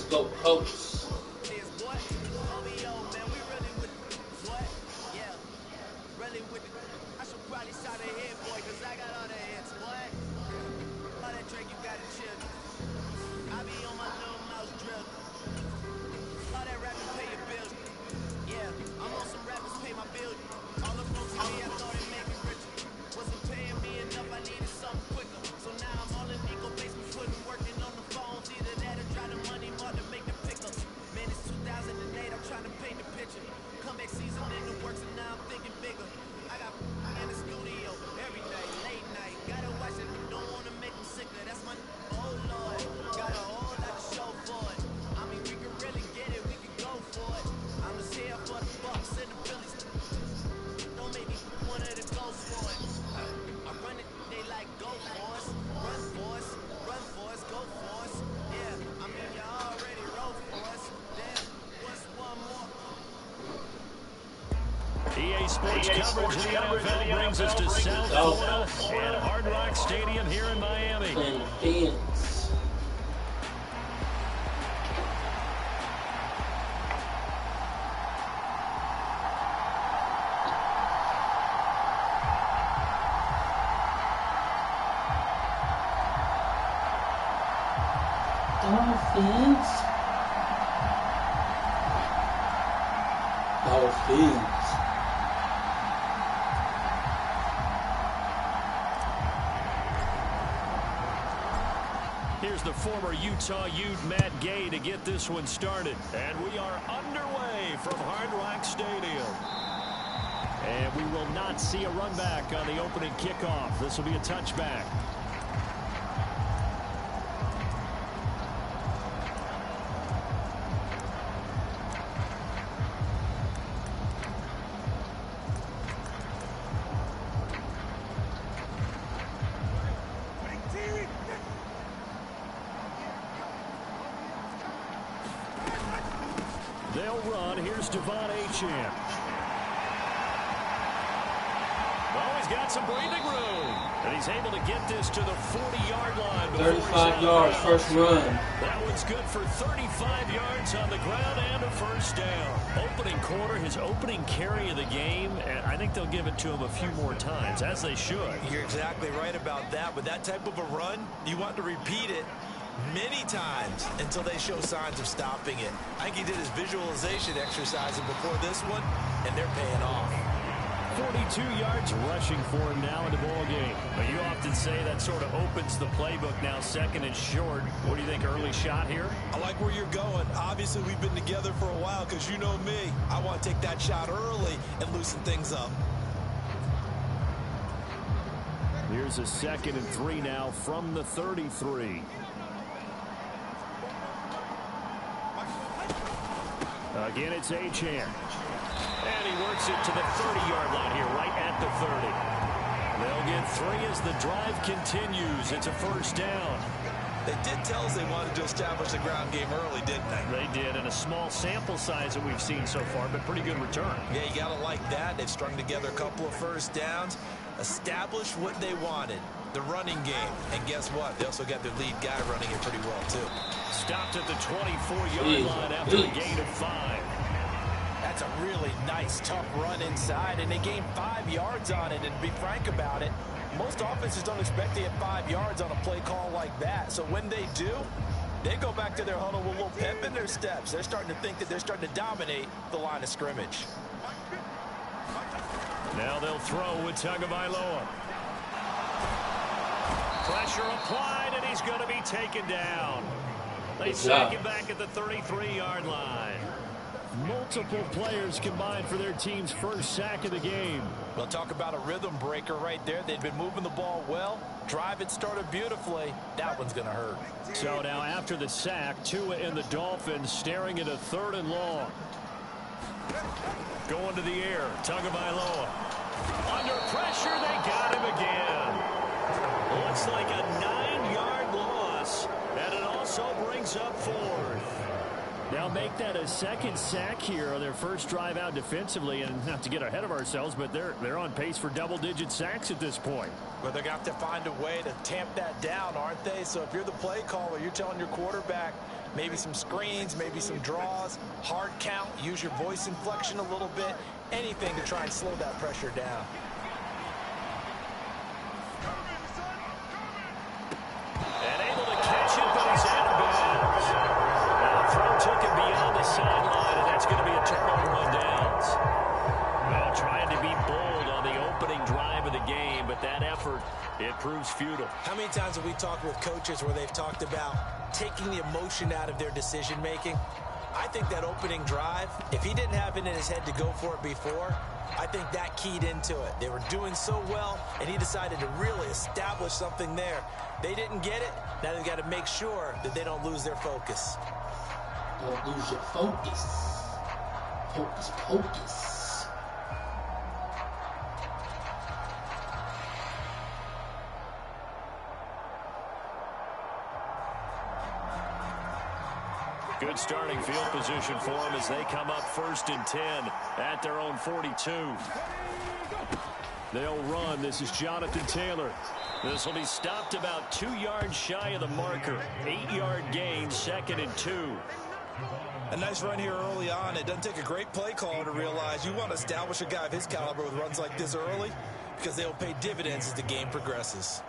go Colts. EA Sports coverage of the NFL brings us to South Florida and Hard Rock Stadium here in Miami. Dolphins. Here's the former Utah Ute Matt Gay to get this one started. And we are underway from Hard Rock Stadium. And we will not see a run back on the opening kickoff. This will be a touchback. They'll run. Here's Devon Achane. Well, he's got some breathing room. And he's able to get this to the 40-yard line. 35 yards, first run. That one's good for 35 yards on the ground and a first down. Opening quarter, his opening carry of the game, and I think they'll give it to him a few more times, as they should. You're exactly right about that. With that type of a run, you want to repeat it many times until they show signs of stopping it. I think he did his visualization exercises before this one, and they're paying off. 42 yards rushing for him now in the ball game. But you often say that sort of opens the playbook now, second and short. What do you think, early shot here? I like where you're going. Obviously, we've been together for a while because you know me. I want to take that shot early and loosen things up. Here's a 2nd and 3 now from the 33. Again, it's Achane. And he works it to the 30-yard line here, right at the 30. They'll get 3 as the drive continues. It's a first down. They did tell us they wanted to establish the ground game early, didn't they? They did, and a small sample size that we've seen so far, but pretty good return. Yeah, you got to like that. They've strung together a couple of first downs, established what they wanted, the running game. And guess what? They also got their lead guy running it pretty well, too. Stopped at the 24-yard line after a gain of 5. That's a really nice, tough run inside, and they gained 5 yards on it. And to be frank about it, most offenses don't expect to get 5 yards on a play call like that. So when they do, they go back to their huddle with a little pep in their steps. They're starting to think that they're starting to dominate the line of scrimmage. Now they'll throw with Tagovailoa. Pressure applied, and he's going to be taken down. They sack him back at the 33-yard line. Multiple players combined for their team's first sack of the game. We'll talk about a rhythm breaker right there. They've been moving the ball well. Drive it started beautifully. That one's going to hurt. So now after the sack, Tua and the Dolphins staring at a 3rd and long. Going to the air. Tagovailoa. Under pressure, they got him again. Looks like a 9-yard loss. And it also brings up 4th. Now make that a a second sack here on their first drive out defensively, and not to get ahead of ourselves, but they're on pace for double-digit sacks at this point. But they're going to have to find a way to tamp that down, aren't they? So if you're the play caller, you're telling your quarterback maybe some screens, maybe some draws, hard count, use your voice inflection a little bit, anything to try and slow that pressure down. And able to catch it, but he's out of bounds. Now the throw took him beyond the sideline, and that's going to be a turnover on downs. Well, trying to be bold on the opening drive of the game, but that effort, it proves futile. How many times have we talked with coaches where they've talked about taking the emotion out of their decision-making? I think that opening drive, if he didn't have it in his head to go for it before, I think that keyed into it. They were doing so well, and he decided to really establish something there. They didn't get it. Now they've got to make sure that they don't lose their focus. Don't lose your focus. Focus, focus. Good starting field position for them as they come up 1st and 10 at their own 42. They'll run. This is Jonathan Taylor. This will be stopped about 2 yards shy of the marker. 8-yard gain, 2nd and 2. A nice run here early on. It doesn't take a great play caller to realize you want to establish a guy of his caliber with runs like this early because they'll pay dividends as the game progresses.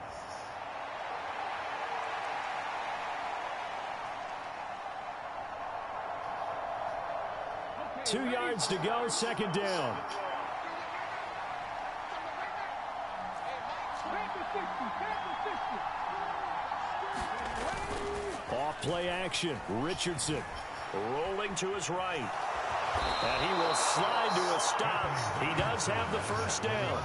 Two yards to go, 2nd down. Off play action. Richardson rolling to his right. And he will slide to a stop. He does have the 1st down.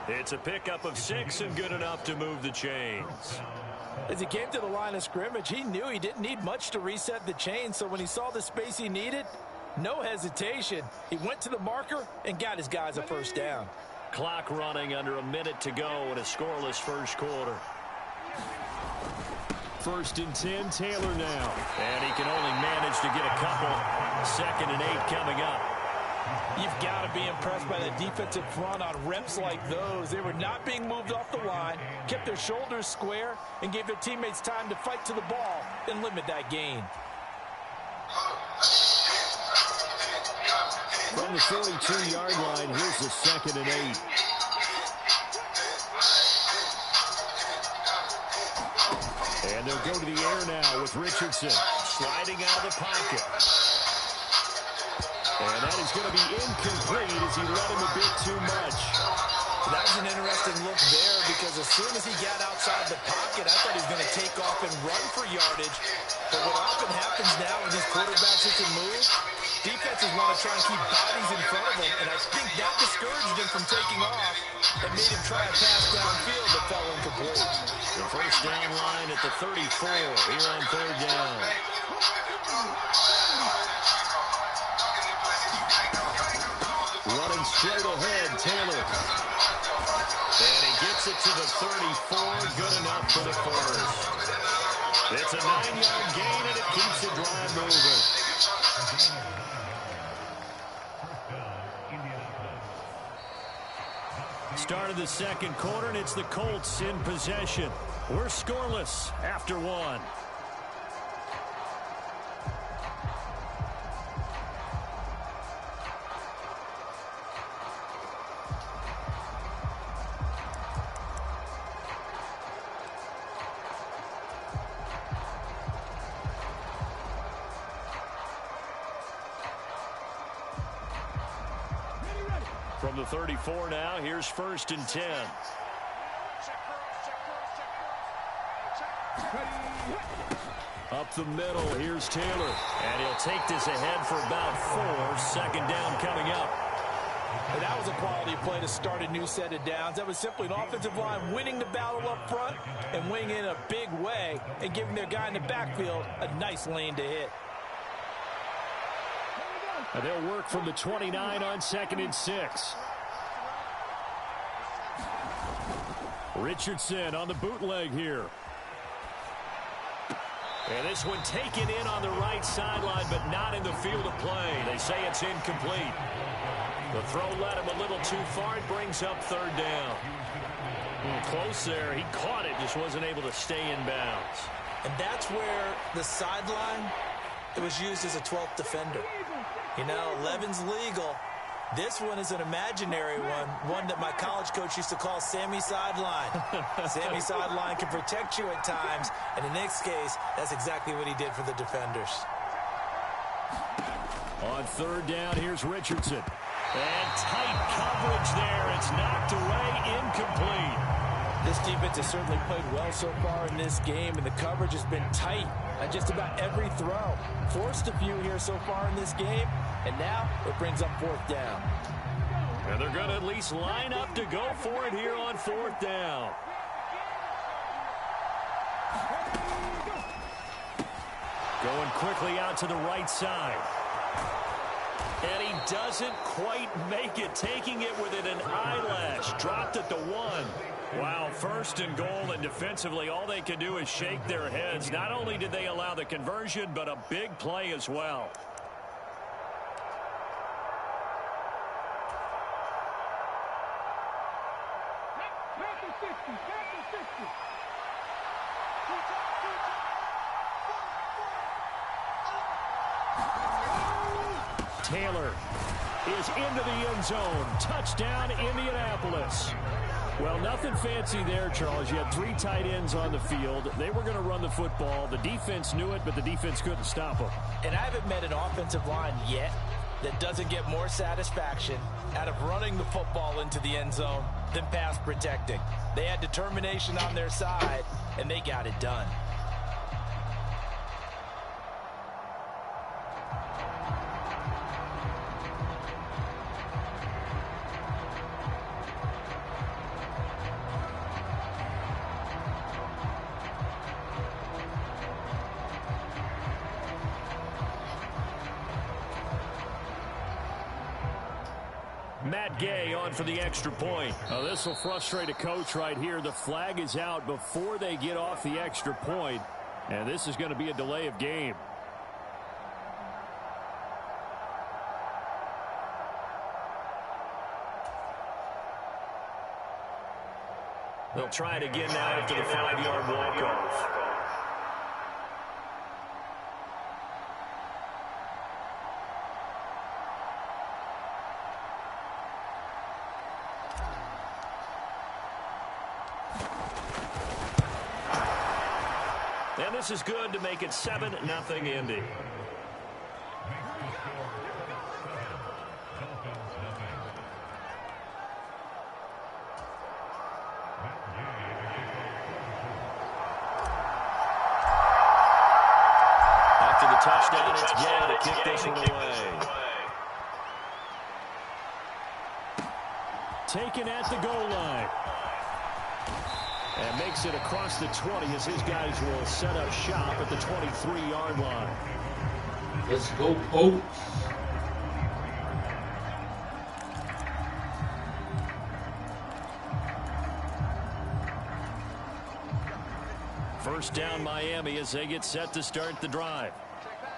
It's a pickup of 6 and good enough to move the chains. As he came to the line of scrimmage, he knew he didn't need much to reset the chain, so when he saw the space he needed, no hesitation. He went to the marker and got his guys a 1st down. Clock running under a minute to go in a scoreless first quarter. 1st and 10, Taylor now. And he can only manage to get a couple. 2nd and 8 coming up. You've got to be impressed by that defensive front on reps like those. They were not being moved off the line, kept their shoulders square, and gave their teammates time to fight to the ball and limit that gain. From the 42-yard line, here's the 2nd and 8. And they'll go to the air now with Richardson sliding out of the pocket. And that is going to be incomplete as he let him a bit too much. That was an interesting look there because as soon as he got outside the pocket, I thought he was going to take off and run for yardage. But what often happens now with these quarterbacks who can move, defenses want to try and keep bodies in front of him, and I think that discouraged him from taking off and made him try a pass downfield that fell incomplete. The 1st down line at the 34 here on 3rd down. Running straight ahead, Taylor. And he gets it to the 34, good enough for the 1st. It's a 9-yard gain, and it keeps the drive moving. Start of the 2nd quarter, and it's the Colts in possession. We're scoreless after 1. From the 34 now, here's 1st and 10. Up the middle, here's Taylor. And he'll take this ahead for about 4. 2nd down coming up. And that was a quality play to start a new set of downs. That was simply an offensive line winning the battle up front and winning in a big way and giving their guy in the backfield a nice lane to hit. And they'll work from the 29 on 2nd and 6. Richardson on the bootleg here. And this one taken in on the right sideline, but not in the field of play. They say it's incomplete. The throw led him a little too far. It brings up third down. Close there. He caught it, just wasn't able to stay in bounds. And that's where the sideline, it was used as a 12th defender. You know, 11's legal. This one is an imaginary one that my college coach used to call Sammy Sideline. Sammy Sideline can protect you at times, and in this case, that's exactly what he did for the defenders. On third down, here's Richardson. And tight coverage there. It's knocked away, incomplete. This defense has certainly played well so far in this game, and the coverage has been tight on just about every throw. Forced a few here so far in this game, and now it brings up fourth down. And they're going to at least line up to go for it here on fourth down. Going quickly out to the right side. And he doesn't quite make it, taking it within an eyelash. Dropped at the 1. Wow, first and goal, and defensively all they can do is shake their heads. Not only did they allow the conversion, but a big play as well. Taylor is into the end zone. Touchdown, Indianapolis. Well, nothing fancy there, Charles. You had 3 tight ends on the field. They were going to run the football. The defense knew it, but the defense couldn't stop them. And I haven't met an offensive line yet that doesn't get more satisfaction out of running the football into the end zone than pass protecting. They had determination on their side, and they got it done. Matt Gay on for the extra point. Now, this will frustrate a coach right here. The flag is out before they get off the extra point, and this is going to be a delay of game. They'll try it again now after the 5-yard walk-off. And this is good to make it 7-0 Indy. After the touchdown, it's Gay to kick this one away. Taken at the goal line. And makes it across the 20 as his guys will set up shop at the 23-yard line. Let's go, Colts. First down Miami as they get set to start the drive.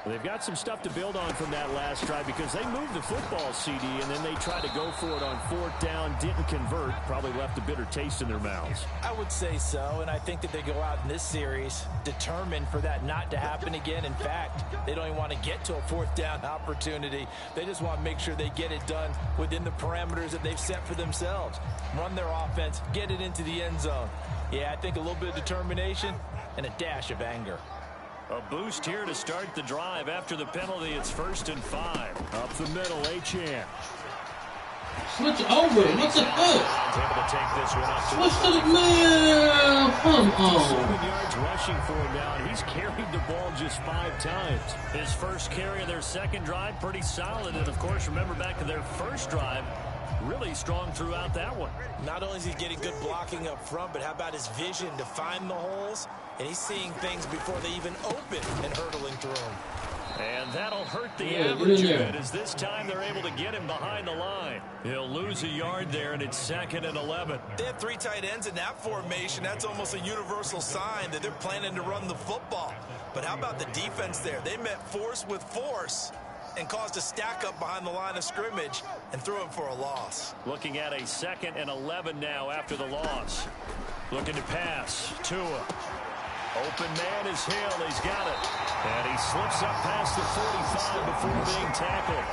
Well, they've got some stuff to build on from that last drive because they moved the football, CD, and then they tried to go for it on fourth down, didn't convert, probably left a bitter taste in their mouths. I would say so, and I think that they go out in this series determined for that not to happen again. In fact, they don't even want to get to a fourth down opportunity. They just want to make sure they get it done within the parameters that they've set for themselves. Run their offense, get it into the end zone. Yeah, I think a little bit of determination and a dash of anger. A boost here to start the drive. After the penalty, it's 1st and 5. Up the middle, Achane. Switch over. What the heck? Able to take this one up. Switch to the man. Come on. 7 yards rushing for him now. He's carried the ball just 5 times. His first carry of their second drive, pretty solid. And, of course, remember back to their first drive, really strong throughout that one. Not only is he getting good blocking up front, but how about his vision to find the holes? And he's seeing things before they even open and hurtling through them. And that'll hurt the average a bit, as this time they're able to get him behind the line. He'll lose a yard there, and it's 2nd and 11. They have 3 tight ends in that formation. That's almost a universal sign that they're planning to run the football. But how about the defense there? They met force with force and caused a stack up behind the line of scrimmage and threw him for a loss. Looking at a 2nd and 11 now after the loss. Looking to pass. Tua. Open man is Hill. He's got it. And he slips up past the 45 before being tackled.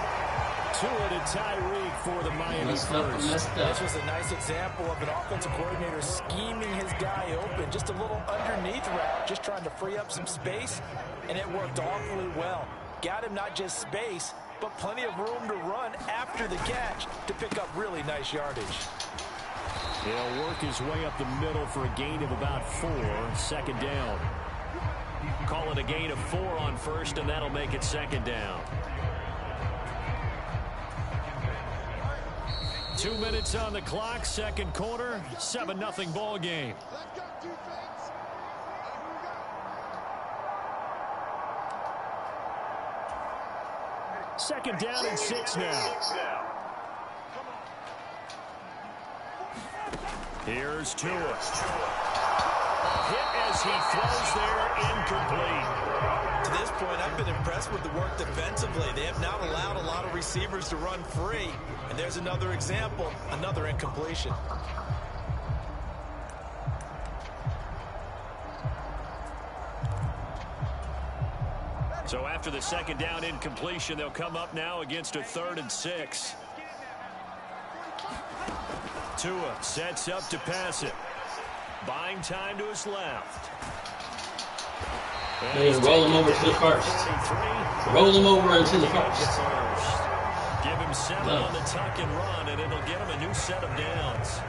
Tua to Tyreek for the Miami first. This was a nice example of an offensive coordinator scheming his guy open. Just a little underneath route, just trying to free up some space, and it worked awfully well. Got him not just space, but plenty of room to run after the catch to pick up really nice yardage. He'll work his way up the middle for a gain of about 4. 2nd down. Call it a gain of 4 on first, and that'll make it 2nd down. 2 minutes on the clock, 2nd quarter, 7-0 ball game. Second down and 6 now. Here's Tua. Hit as he throws there, incomplete. To this point, I've been impressed with the work defensively. They have not allowed a lot of receivers to run free. And there's another example, another incompletion. So after the 2nd down incompletion, they'll come up now against a 3rd and 6. Tua sets up to pass it. Buying time to his left. And roll him over to the first. Roll him over into the first. Give him 7 on the tuck and run, and it'll get him a new set of downs.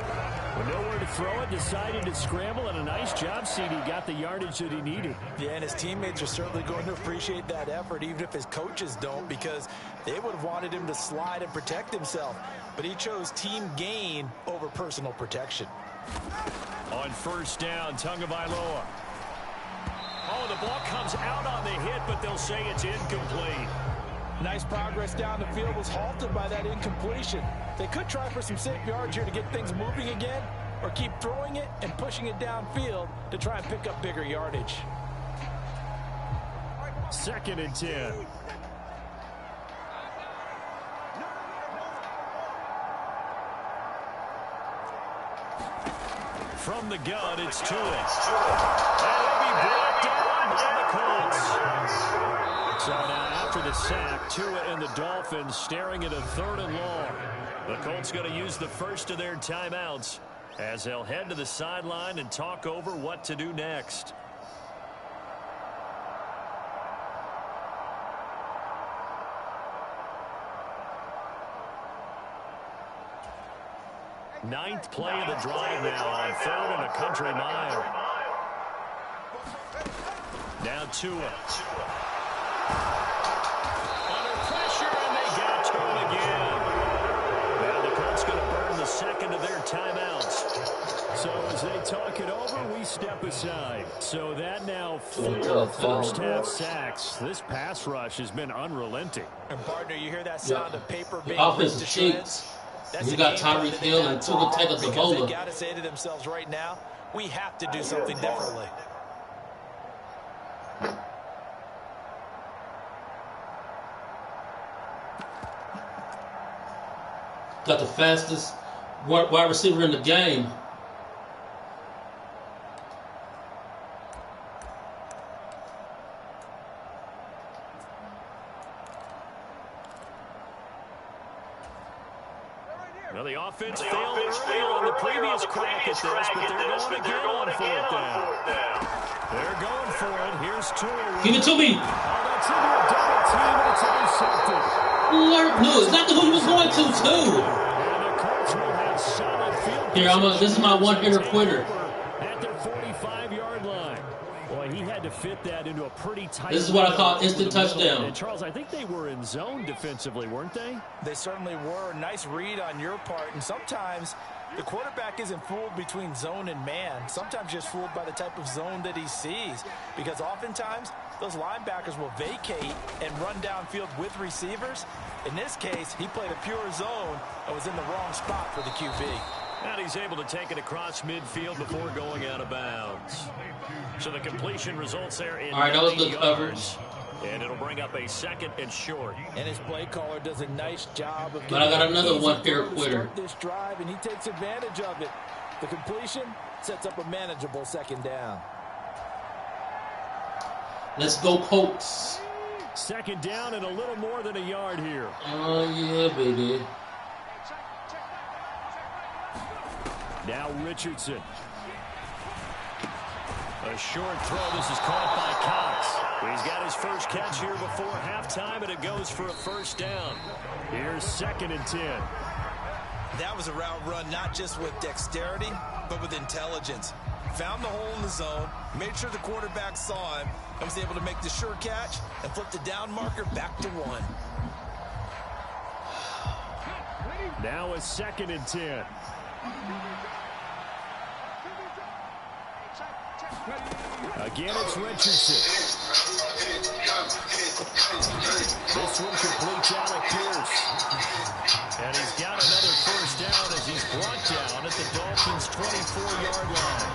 With nowhere to throw it, decided to scramble, and a nice job, CD. Got the yardage that he needed. Yeah, and his teammates are certainly going to appreciate that effort, even if his coaches don't, because they would have wanted him to slide and protect himself. But he chose team gain over personal protection. On 1st down, Tagovailoa. Oh, the ball comes out on the hit, but they'll say it's incomplete. Nice progress down the field was halted by that incompletion. They could try for some safe yards here to get things moving again, or keep throwing it and pushing it downfield to try and pick up bigger yardage. 2nd and 10. From the gun, it's Tua. And it'll be brought down by the Colts. So now after the sack, Tua and the Dolphins staring at a 3rd and long. The Colts going to use the first of their timeouts as they'll head to the sideline and talk over what to do next. Ninth play of the drive now on 3rd and a country mile. Now Tua. Under pressure, and they got to him again. Now the Colts going to burn the 2nd of their timeouts. So as they talk it over, we step aside. So that now 4 first-half sacks. This pass rush has been unrelenting. And partner, you hear that sound of paper being offensive ripped to shreds? You got Tyreek Hill and Tua Tagovailoa. They got to say to themselves right now, we have to do something differently. Got the fastest wide receiver in the game. Well, the offense failed earlier on the previous crack at this, but they're going again on 4th down. They're going for it. Here's Tua. Give it to me. Oh, that's into a double team, and it's intercepted. No, exactly who he was going to, too. And the Colts will have solid field Here, this is my one-hitter quitter. at their 45-yard line. Boy, he had to fit that into a pretty tight. This is what I call instant touchdown. And Charles, I think they were in zone defensively, weren't they? They certainly were. Nice read on your part. And sometimes The quarterback isn't fooled between zone and man, sometimes just fooled by the type of zone that he sees, because oftentimes those linebackers will vacate and run downfield with receivers. In this case, he played a pure zone and was in the wrong spot for the QB. And he's able to take it across midfield before going out of bounds. So the completion results there in 9 yards. And it'll bring up a 2nd and short. And his play caller does a nice job of but I got another one here quitter. This drive, and he takes advantage of it. The completion sets up a manageable 2nd down. Let's go, Colts. 2nd down and a little more than a yard here. Oh, yeah, baby. Now Richardson. A short throw. This is caught by Cox. He's got his first catch here before halftime, and it goes for a 1st down. Here's 2nd and 10. That was a route run not just with dexterity, but with intelligence. Found the hole in the zone, made sure the quarterback saw him, and was able to make the sure catch and flip the down marker back to 1. Now a 2nd and 10. Again, it's Richardson. This one completes out of Pierce. And he's got another 1st down as he's brought down at the Dolphins' 24-yard line.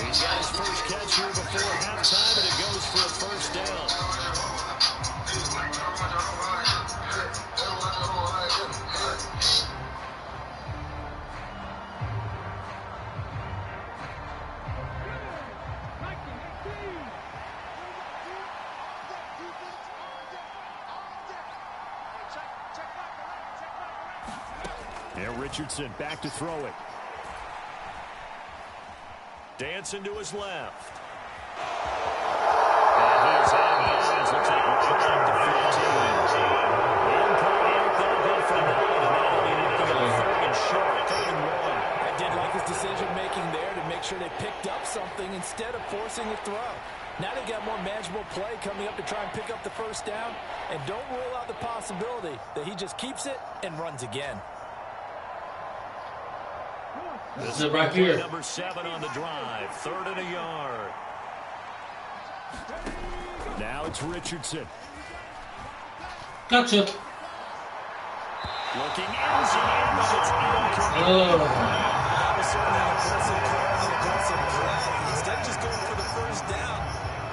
He's got his first catch here before halftime, and it goes for a 1st down. And Richardson back to throw it. Dancing to his left. And he's out of bounds. Looks like we're back to 15. Incomplete, they'll go for 9. And now they'll be looking at a 3rd and short. 3rd and 1. I did like his decision-making there to make sure they picked up something instead of forcing a throw. Now they got more manageable play coming up to try and pick up the 1st down. And don't rule out the possibility that he just keeps it and runs again. This is right here. Number 7 on the drive. 3rd and a yard. Now it's Richardson. Gotcha. Looking inside, but it's incomplete. That was certainly an aggressive play. Instead of just going for the 1st down,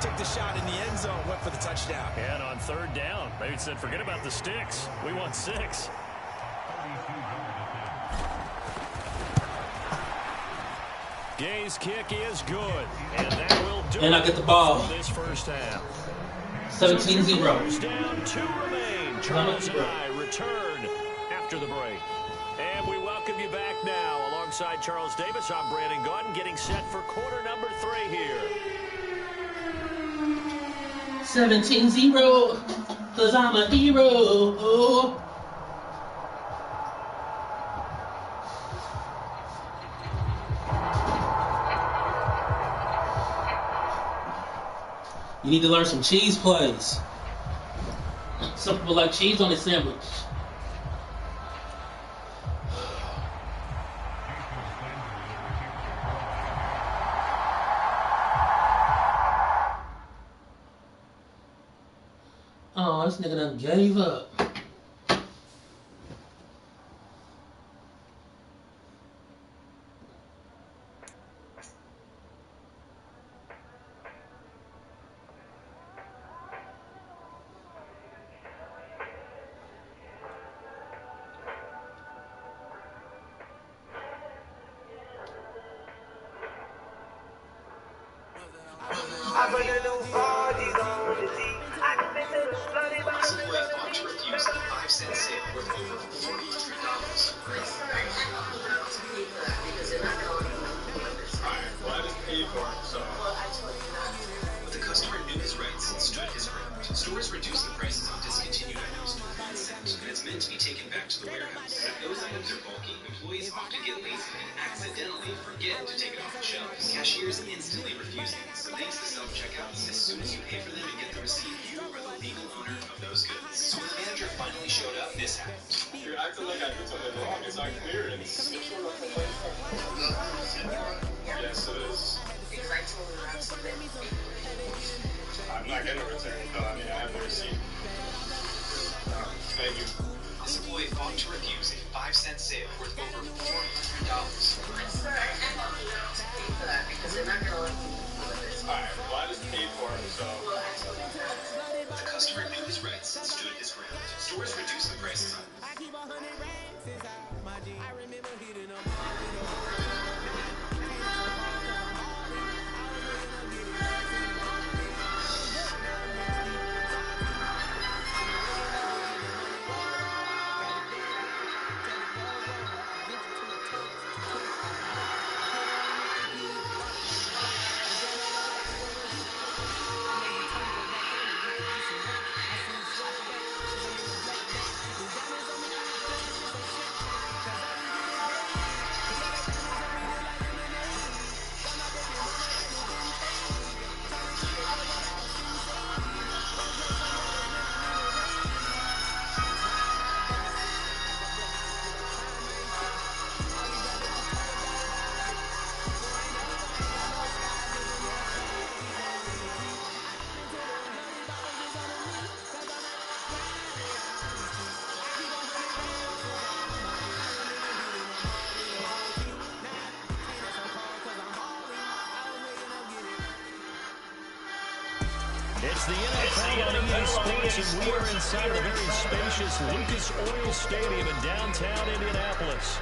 took the shot in the end zone, went for the touchdown. And on 3rd down, they said, forget about the sticks. We want 6. Gay's kick is good, and that will do and I get the ball. This 1st half. 17-0. Down, 2 remain. Charles and I return after the break. And we welcome you back now. Alongside Charles Davis, I'm Brandon Gaudin, getting set for quarter number 3 here. 17-0, because I'm a hero. You need to learn some cheese plays. Some people like cheese on their sandwich. Oh, this nigga done gave up. Stores reduce the prices on discontinued items for consent, and it's meant to be taken back to the warehouse. If those items are bulky, employees often get lazy and accidentally forget to take it off the shelves. Cashiers instantly refuse these, so thanks to self-checkout, as soon as you pay for them and get the receipt, you are the legal owner of those goods. So when the manager finally showed up, this happened. Your acting like I did something wrong. It's on clearance. Yes, it is. I'm not going to return it, though. I mean, I have the receipt. Thank you. Savoy fought to refuse a 5-cent sale worth over $400. Sir, I have all the emails to pay for that because they're not going to let me do this. Alright, well, I just paid for it, so. Well, I told you that. The customer knew his rights and stood his ground. Stores reduced the prices on It's the NFL on EA Sports, and we are inside of the very spacious Lucas Oil Stadium in downtown Indianapolis.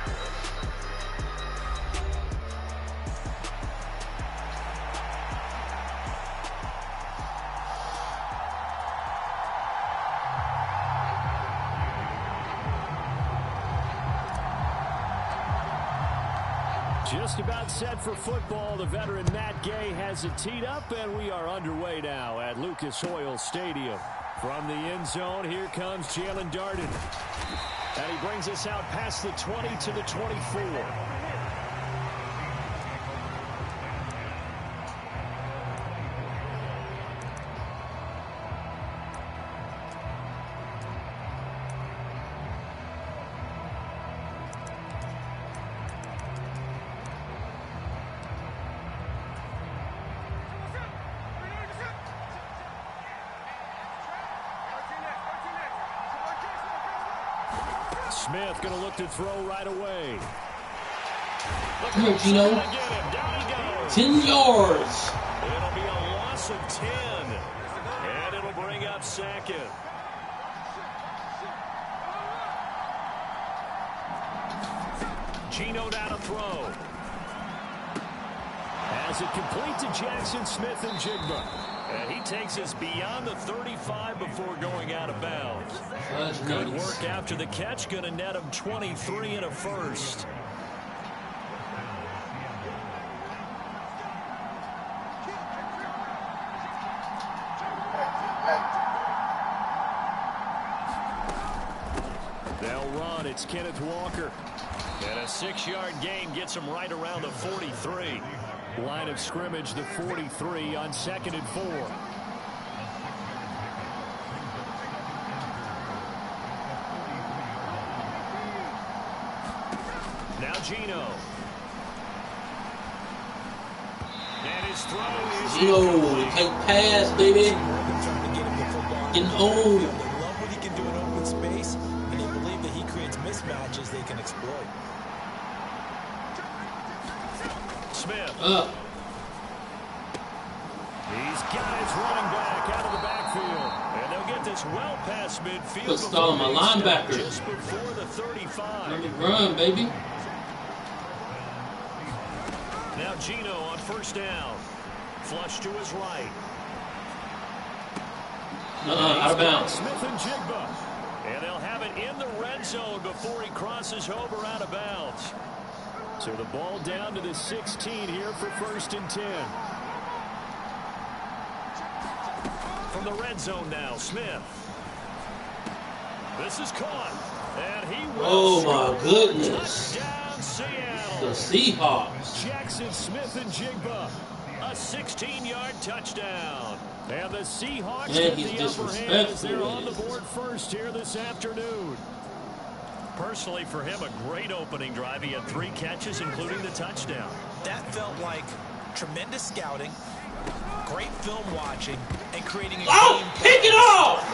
Just about set for football. The veteran Matt Gay has it teed up, and we are underway now at Lucas Oil Stadium. From the end zone, here comes Jalen Darden. And he brings us out past the 20 to the 24. Smith going to look to throw right away. Come here, Gino. 10 yards. It'll be a loss of 10. And it'll bring up second. Gino down to throw. As it complete to Jackson Smith and Jigba. And he takes us beyond the 35 before going out of bounds. Good work after the catch. Going to net him 23 and a first. They'll run. It's Kenneth Walker. And a 6-yard gain gets him right around the 43. Line of scrimmage, the 43 on 2nd and 4. Now Gino. And his throw is Gino, take pass, baby. Getting old. They love what he can do in open space, and they believe that he creates mismatches they can exploit. Smith. He's got his running back out of the backfield. And they'll get this well past midfield. Put stall my linebacker. Just before the 35. Let me run, baby. Now Gino on first down. Flush to his right. Out of bounds. Smith and Jigba. And they'll have it in the red zone before he crosses over out of bounds. So the ball down to the 16 here for 1st and 10. From the red zone now, Smith. This is caught. And he will. Oh, my goodness. Touchdown, Seattle. The Seahawks. Jackson Smith and Jigba. A 16-yard touchdown. And the Seahawks get the upper hand as they're on the board first here this afternoon. personally, for him, a great opening drive. He had 3 catches, including the touchdown. That felt like tremendous scouting, great film watching, and creating a game. Pick it off!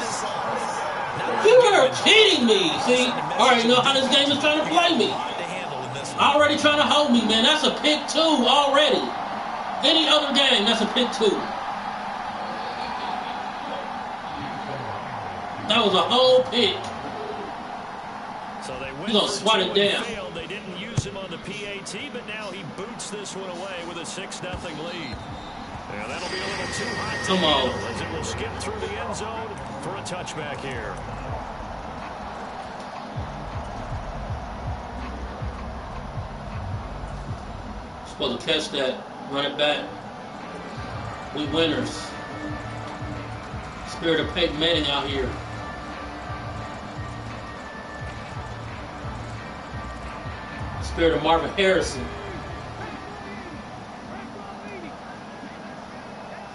You are kidding me. See, I already know how this game is trying to play me. Already trying to hold me, man. That's a pick 2 already. Any other game, that's a pick 2. That was a whole pick. So they went He's gonna swat it down. Failed. They didn't use him on the PAT, but now he boots this one away with a 6-0 lead. And that'll be a little too hot to handle as it will skip through the end zone for a touchback here. Supposed to catch that. Run it back. We winners. Spirit of Peyton Manning out here. Spirit of Marvin Harrison.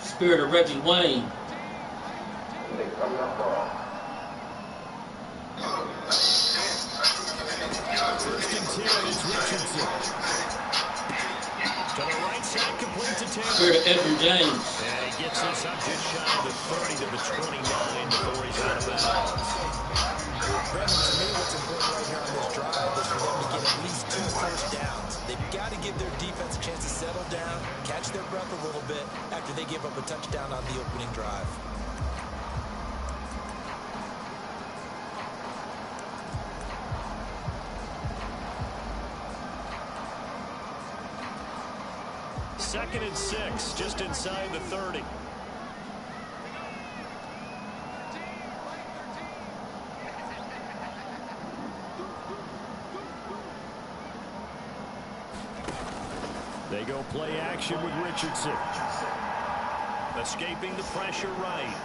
Spirit of Reggie Wayne. First and 10 is Richardson. To the right side, complete to Taylor. Spirit of Edwin James. And he gets this up just shy of the 30 to the 29 before he's out of bounds. Brandon, to me, what's important right here on this drive is for them to get at least 2 first downs. They've got to give their defense a chance to settle down, catch their breath a little bit after they give up a touchdown on the opening drive. Second and 6, just inside the 30. They go play action with Richardson. Escaping the pressure right.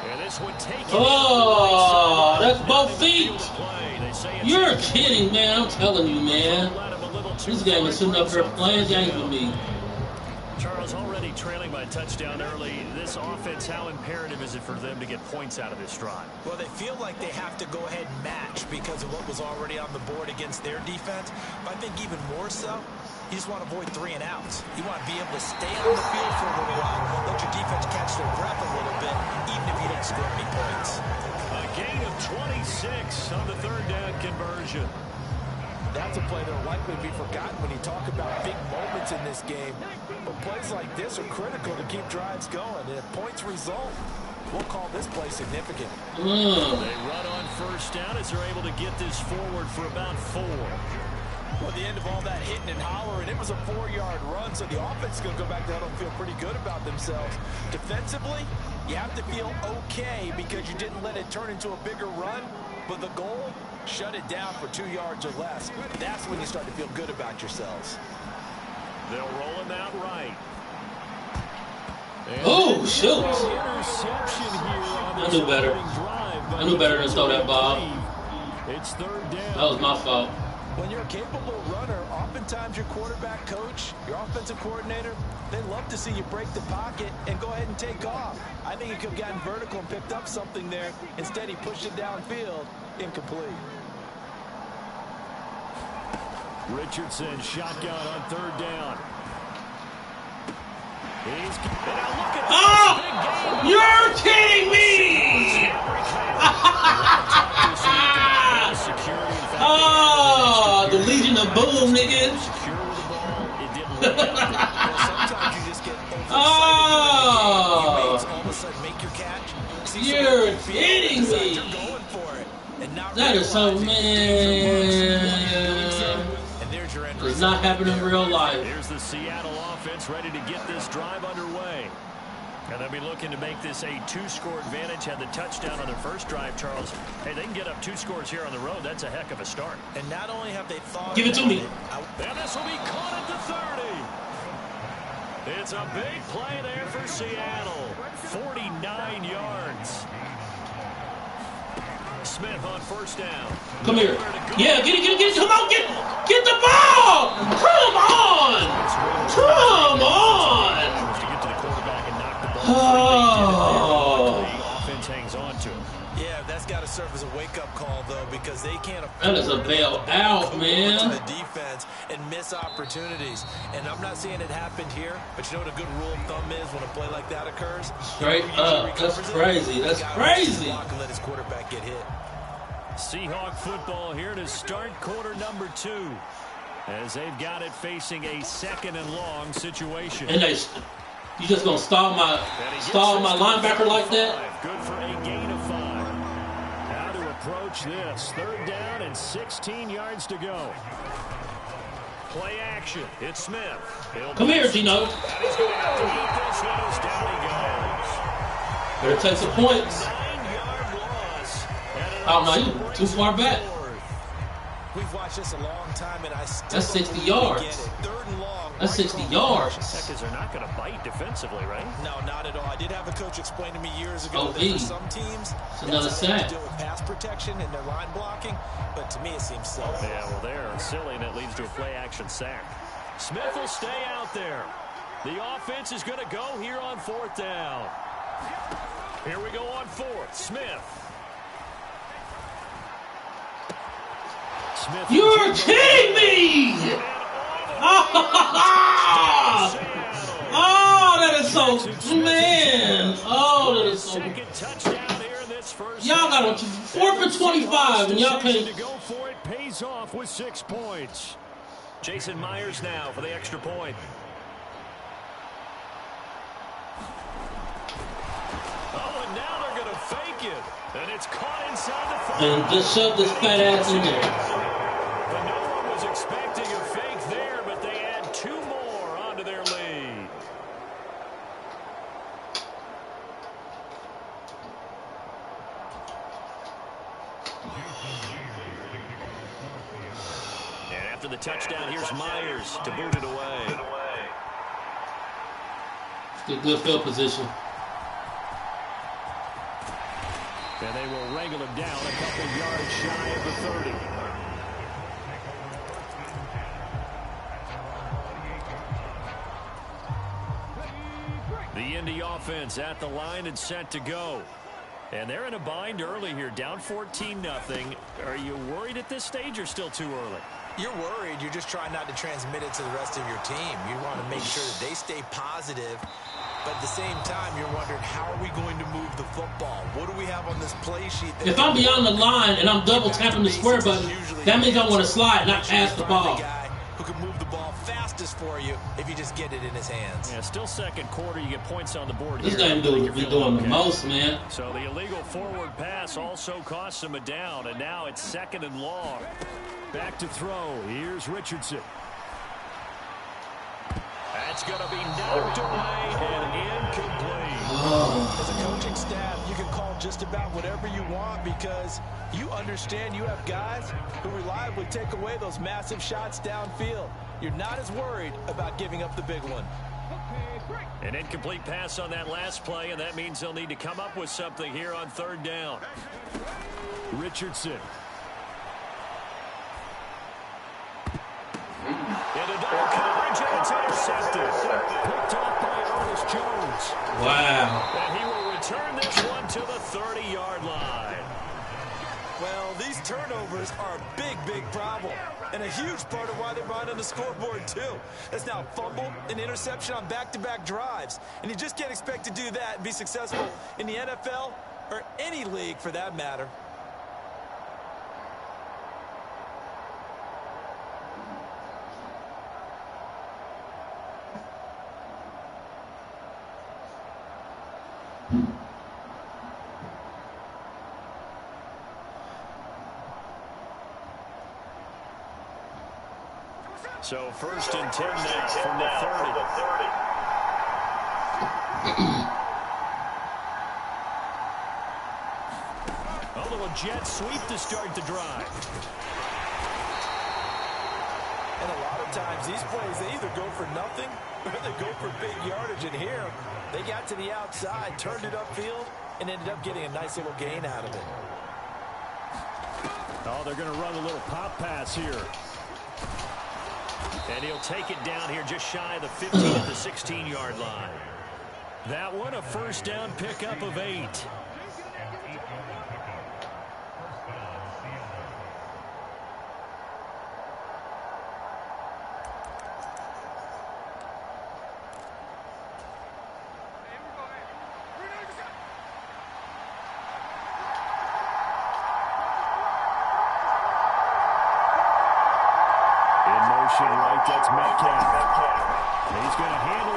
And this one taken. Oh, that's both feet. You're kidding, man. I'm telling you, man. This game is sitting up here playing games with me. Charles, already trailing by a touchdown early. This offense, how imperative is it for them to get points out of this drive? Well, they feel like they have to go ahead and match because of what was already on the board against their defense. But I think even more so, you just want to avoid 3 and outs. You want to be able to stay on the field for a little while, let your defense catch their breath a little bit, even if you don't score any points. A gain of 26 on the 3rd down conversion. That's a play that will likely be forgotten when you talk about big moments in this game. But plays like this are critical to keep drives going. And if points result, we'll call this play significant. They run on 1st down as they're able to get this forward for about 4. Well, at the end of all that hitting and hollering, it was a 4-yard run, so the offense is going to go back there and feel pretty good about themselves. Defensively, you have to feel okay because you didn't let it turn into a bigger run, but the goal, shut it down for 2 yards or less. That's when you start to feel good about yourselves. They'll roll him out right. Oh, shoot. I knew better. I knew better than throw that ball. It's 3rd down. That was my fault. When you're a capable runner, oftentimes your quarterback coach, your offensive coordinator, they love to see you break the pocket and go ahead and take off. I think he could have gotten vertical and picked up something there. Instead, he pushed it downfield. Incomplete. Richardson shotgun on 3rd down. You're kidding me! Oh, the Legion of Boom, niggas. Oh, you're kidding me. That is so, man. Does not happen in real life. Here's the Seattle offense ready to get this drive underway. And they'll be looking to make this a 2-score advantage. Had the touchdown on their first drive, Charles. Hey, they can get up 2 scores here on the road. That's a heck of a start. And not only have they thought... Give it to me. And this will be caught at the 30. It's a big play there for Seattle. 49 yards. Smith on 1st down. Come here. Yeah, get it. Come on, get the ball. Come on. Oh. The offense hangs on to him. Yeah, that's got to serve as a wake-up call, though, because they can't afford that is a bailout, man. to the defense and miss opportunities. And I'm not saying it happened here, but you know what a good rule of thumb is when a play like that occurs? Straight up. That's crazy. That's crazy. And let his quarterback get hit. Seahawk football here to start quarter number 2. As they've got it facing a 2nd and long situation. And you just gonna stall my linebacker like that? Good for a gain of 5. How to approach this? 3rd down and 16 yards to go. Play action. It's Smith. Come here, Gino. And he's going to eat this one as down he goes. Better take some points. 9-yard loss. Oh no, you too far back. We've watched this a long time, and I still That's 60 yards. get it. 3rd and long. That's 60 yards. Because they're not going to bite defensively, right? No, not at all. I did have a coach explain to me years ago that for some teams, it's another sack. deal with pass protection and their line blocking, but to me it seems silly. Yeah, well, they're silly, and it leads to a play-action sack. Smith will stay out there. The offense is going to go here on 4th down. Here we go on 4th. Smith. You're kidding me! Oh, that is so, man. Oh, that is so. Y'all got a 4 for 25, and y'all can't. To go for it pays off with 6 points. Jason Myers now for the extra point. Oh, and now they're going to fake it. And it's caught inside the 5. And just shove this fat ass in there. But no one was expecting a fake there, but they add 2 more onto their lead. And after the touchdown, here's Myers to boot it away. Get good field position. And they will wrangle him down a couple yards shy of the 30. The Indy offense at the line and set to go. And they're in a bind early here, down 14-0. Are you worried at this stage or still too early? You're worried. You're just trying not to transmit it to the rest of your team. You want to make sure that they stay positive. But at the same time, you're wondering, how are we going to move the football? What do we have on this play sheet? If I'm beyond the line and I'm double tapping the square button, that means I want to slide, not pass the ball. Who can move the ball fastest for you if you just get it in his hands. Yeah, still 2nd quarter. You get points on the board This here. guy be doing the most, man. So the illegal forward pass also costs him a down, and now it's 2nd and long. Back to throw. Here's Richardson. That's going to be knocked away and incomplete. As a coaching staff, you can call just about whatever you want because you understand you have guys who reliably take away those massive shots downfield. You're not as worried about giving up the big one. An incomplete pass on that last play, and that means they'll need to come up with something here on 3rd down. Richardson. Into double coverage, and it's intercepted. Picked off by Ernest Jones. Wow. And he will return this one to the 30-yard line. Well, these turnovers are a big, big problem. And a huge part of why they're behind on the scoreboard, too. That's now a fumble and interception on back-to-back drives. And you just can't expect to do that and be successful in the NFL or any league for that matter. So 1st and 10 now from the 30. A little jet sweep to start the drive. And a lot of times these plays, they either go for nothing or they go for big yardage. And here, they got to the outside, turned it upfield, and ended up getting a nice little gain out of it. Oh, they're going to run a little pop pass here. And he'll take it down here just shy of the 15 at the 16-yard line. That one a 1st down pickup of 8.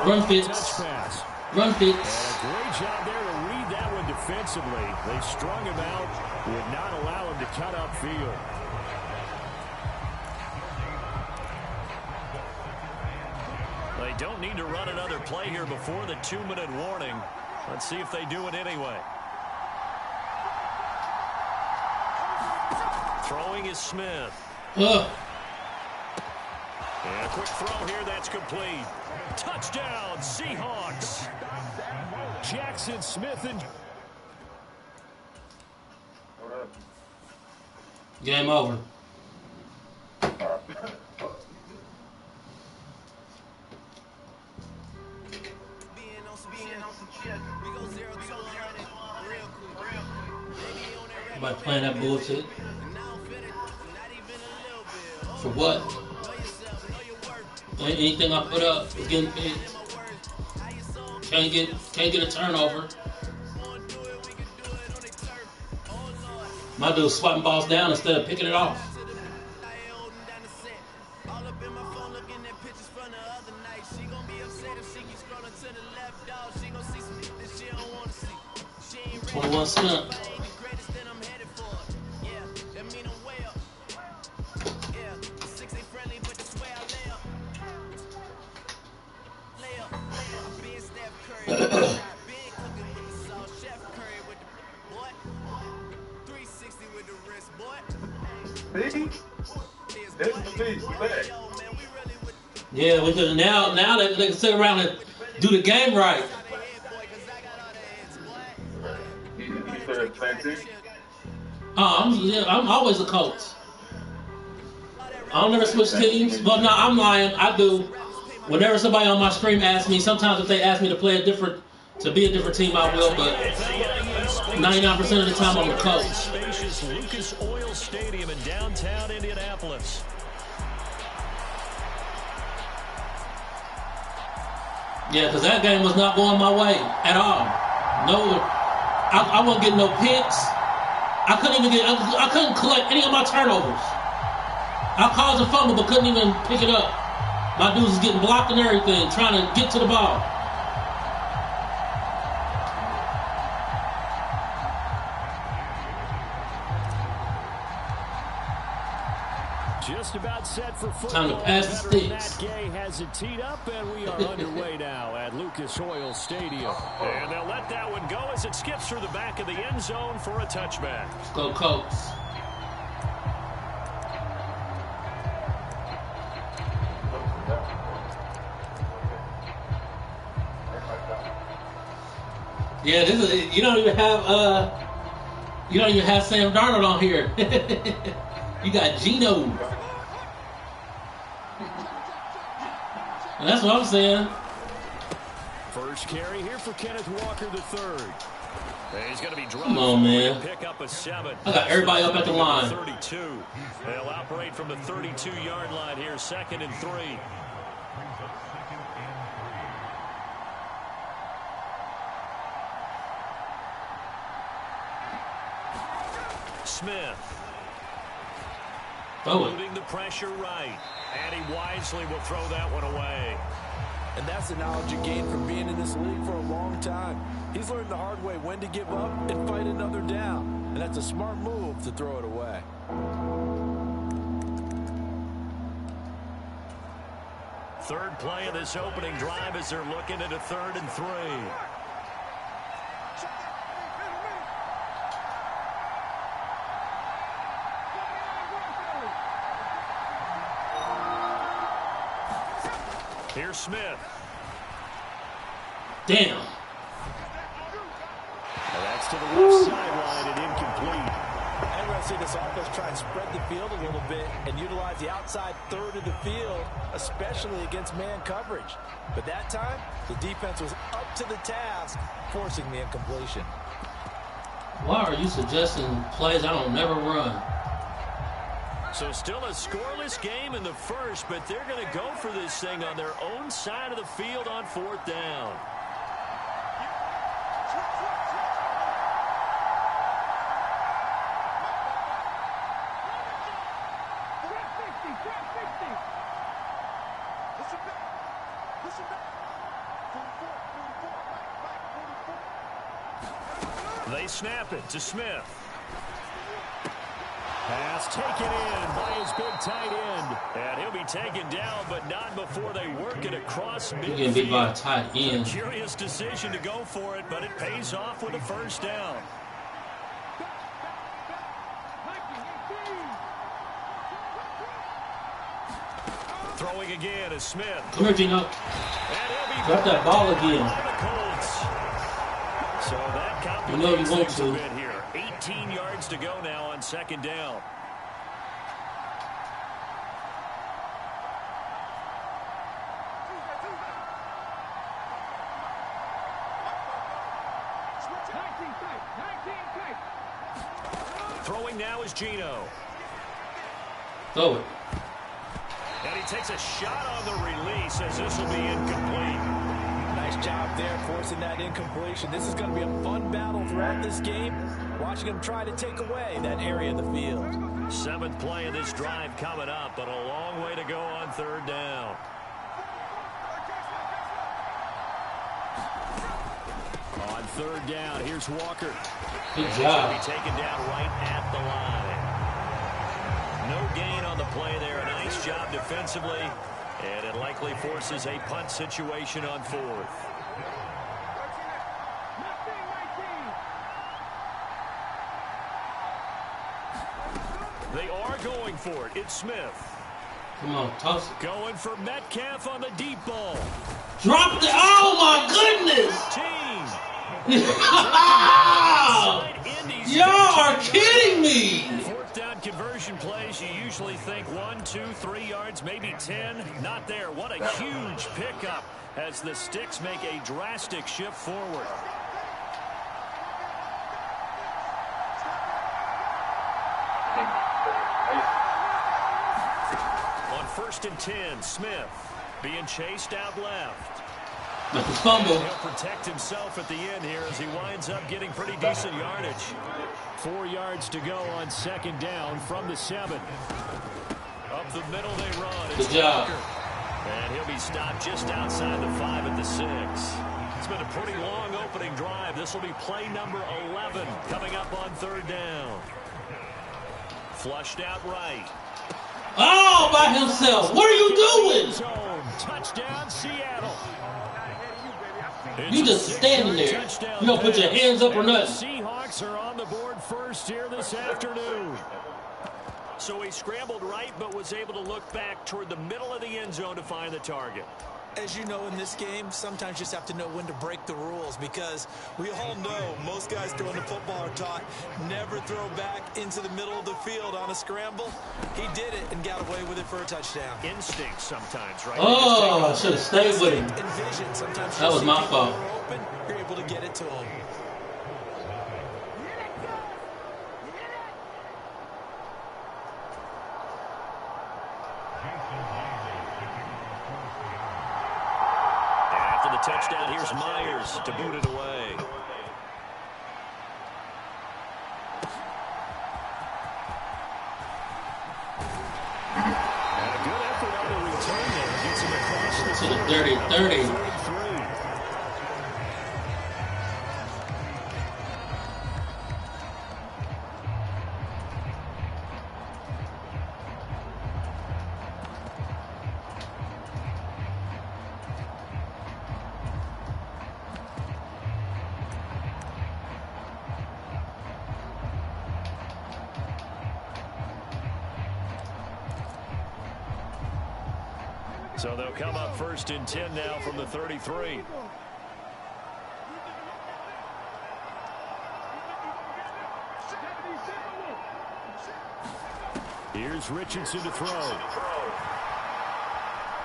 Run Fitz. Run Fitz. And a great job there to read that one defensively. They strung him out, would not allow him to cut upfield. They don't need to run another play here before the 2-minute warning. Let's see if they do it anyway. Throwing is Smith. And a quick throw here, that's complete. Touchdown, Seahawks. Jackson Smith and... Game over. By playing that bullshit. For what? Anything I put up is getting picked. Can't get a turnover. My dude's swatting balls down instead of picking it off. 21 snap. Yeah, we could now they can sit around and do the game right. I'm always a coach. I don't never switch teams. But no, I'm lying. I do. Whenever somebody on my stream asks me, sometimes if they ask me to be a different team, I will. But 99% of the time, I'm a coach. Spacious Lucas Oil Stadium in downtown Indianapolis. Yeah, because that game was not going my way at all. No, I wasn't getting no picks. I couldn't collect any of my turnovers. I caused a fumble but couldn't even pick it up. My dudes was getting blocked and everything, trying to get to the ball. Just about set for football. Time to pass the sticks. Matt Gay has it teed up, and we are underway now at Lucas Oil Stadium. And they'll let that one go as it skips through the back of the end zone for a touchback. Let's go, Colts. Yeah, this is you don't even have Sam Darnold on here. You got Geno. And that's what I'm saying. First carry here for Kenneth Walker III. He's going to be dropped. Come on, man. Pick up a 7. I got everybody up at the line. 32. They'll operate from the 32-yard line here, 2nd and 3. Smith. Moving the pressure right. And he wisely will throw that one away. And that's the knowledge you gain from being in this league for a long time. He's learned the hard way when to give up and fight another down. And that's a smart move to throw it away. Third play of this opening drive as they're looking at a 3rd and 3. Here's Smith. Damn. And that's to the left sideline and incomplete. I'm going to see this offense try and spread the field a little bit and utilize the outside third of the field, especially against man coverage. But that time, the defense was up to the task, forcing the incompletion. Why are you suggesting plays I don't never run? So still a scoreless game in the first, but they're going to go for this thing on their own side of the field on 4th down. They snap it to Smith. Pass taken in by his big tight end. And he'll be taken down, but not before they work it across midfield. You're getting beat by a tight end. A curious decision to go for it, but it pays off with a first down. Throwing again is Smith. Come here, Gino. Drop that ball again. So that complicates things a bit here. 18 yards to go now on second down. Throwing now is Gino. Throw it. And he takes a shot on the release as this will be incomplete. Nice job there forcing that incompletion. This is going to be a fun battle throughout this game. Watching him try to take away that area of the field. 7th play of this drive coming up, but a long way to go on third down. On third down, here's Walker. Good job. He'll be taken down right at the line. No gain on the play there. Nice job defensively. And it likely forces a punt situation on 4th. They are going for it. It's Smith. Come on, toss it. Going for Metcalf on the deep ball. Drop it. Oh, my goodness. Y'all are kidding me. Fourth down conversion plays, you usually think 1, 2, 3 yards, maybe 10. Not there. What a huge pickup as the Sticks make a drastic shift forward. On 1st and 10, Smith being chased out left. Fumble. He'll protect himself at the end here as he winds up getting pretty decent yardage. 4 yards to go on 2nd down from the 7. Up the middle they run. It's Good job. Walker. And he'll be stopped just outside the 5 at the 6. It's been a pretty long opening drive. This will be play number 11 coming up on 3rd down. Flushed out right. Oh, by himself. What are you doing? Touchdown, Seattle. You just standing there. You don't put your hands up or nothing. Seahawks are on the board first here this afternoon. So he scrambled right, but was able to look back toward the middle of the end zone to find the target. As you know, in this game, sometimes you just have to know when to break the rules, because we all know most guys throwing the football are taught never throw back into the middle of the field on a scramble. He did it and got away with it for a touchdown. Instinct sometimes, right? Oh, I should have stayed with him. Sometimes that was my fault. Open, you're able to get it to him. Touchdown, here's Myers to boot it away. And a good effort on the return there. Gets him across the 30-30. So they'll come up 1st and 10 now from the 33. Here's Richardson to throw.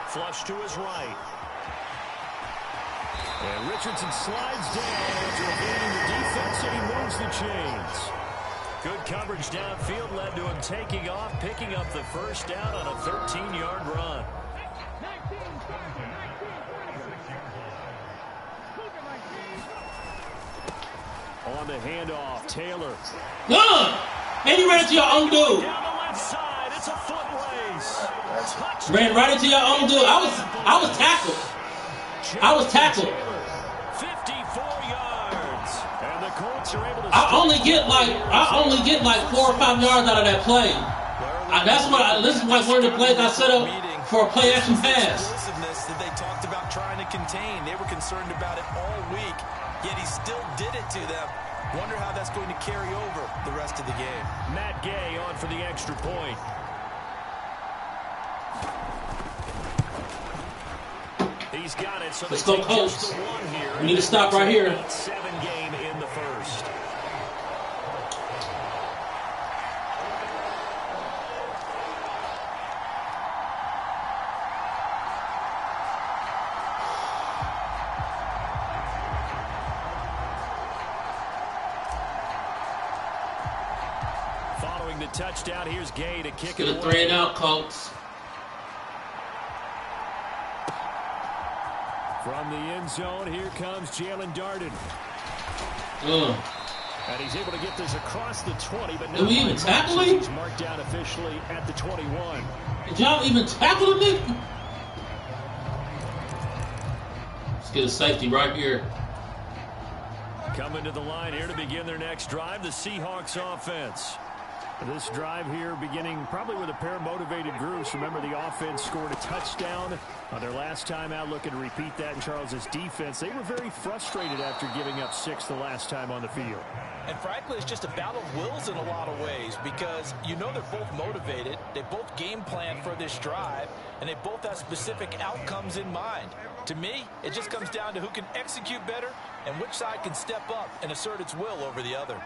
Flush to his right. And Richardson slides down after evading the defense, and he moves the chains. Good coverage downfield led to him taking off, picking up the first down on a 13-yard run. On the handoff, Taylor. And you ran into your own dude. Down the left side, it's a foot race. Ran right into your own dude. I was tackled. I was tackled. 54 yards. And the Colts are able to I only get like 4 or 5 yards out of that play. This is like one of the plays I set up for a play action pass. Explosiveness that they talked about trying to contain. They were concerned about it all week, yet he still did it to them. Wonder how that's going to carry over the rest of the game. Matt Gay on for the extra point. He's got it. So let's go, Colts. We need to stop right here. 7 game in the first. Following the touchdown, here's Gay to kick it away. Get a 3-and-out, Colts. From the end zone, here comes Jalen Darden. And he's able to get this across the 20, but did we even tackle him? He's marked down officially at the 21. Did y'all even tackle me? Let's get a safety right here. Coming to the line here to begin their next drive, the Seahawks offense. This drive here beginning probably with a pair of motivated groups. Remember, the offense scored a touchdown on their last time out, looking to repeat that in Charles's defense. They were very frustrated after giving up 6 the last time on the field. And frankly, it's just a battle of wills in a lot of ways because you know they're both motivated. They both game plan for this drive, and they both have specific outcomes in mind. To me, it just comes down to who can execute better and which side can step up and assert its will over the other.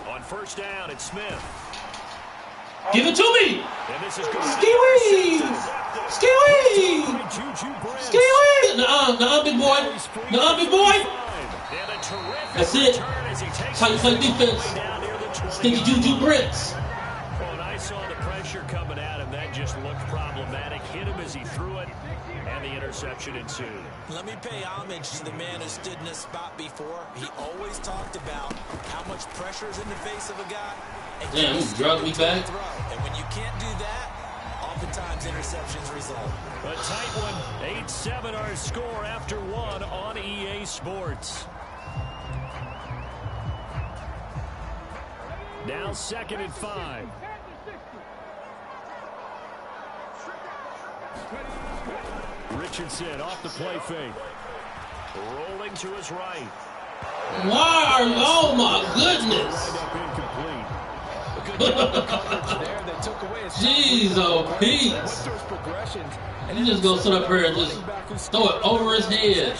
On first down, it's Smith. Give it to me! And this is good. Ski-wee! Ski-wee! Ski-wee! Nuh-uh, big boy. Nuh-uh, big boy. That's it. That's how you play defense. Stinky Juju Brits. Well, and I saw the pressure coming at him. That just looked problematic. Hit him as he threw it, and the interception ensued. Let me pay homage to the man who stood in this spot before. He always talked about how much pressure is in the face of a guy. And damn, he drugged me back. And when you can't do that, oftentimes interceptions result. A tight one. 8-7 our score after 1 on EA Sports. Now 2nd and 5. Richardson off the play fake. Rolling to his right. Why are you? Oh my goodness. Jeez, oh Pete. You just gonna sit up here and just throw it over his head.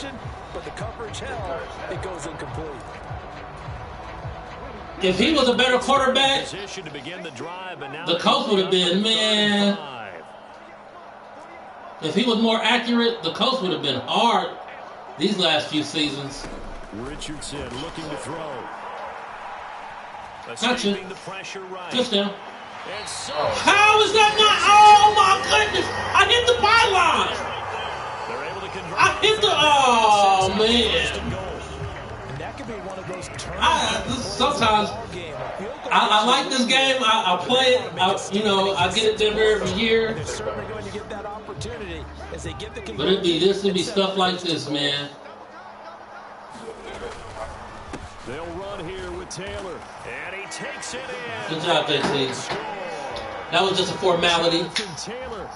But the coverage held, it goes incomplete. If he was a better quarterback, the Colts would have been, man. If he was more accurate, the Colts would have been hard these last few seasons. Richardson looking to throw. Gotcha. The pressure right. Touchdown. How is that not? Oh my goodness! I hit the pylon. They're able to convert. I hit the. Oh man. And that could be one of those sometimes I like this game. I play it. I get it there every year. They're certainly going to get that opportunity as they get the conversion. But it'd be stuff like this, man. They'll run here with Taylor, and he takes it in. Good job, JT. That was just a formality. Taylor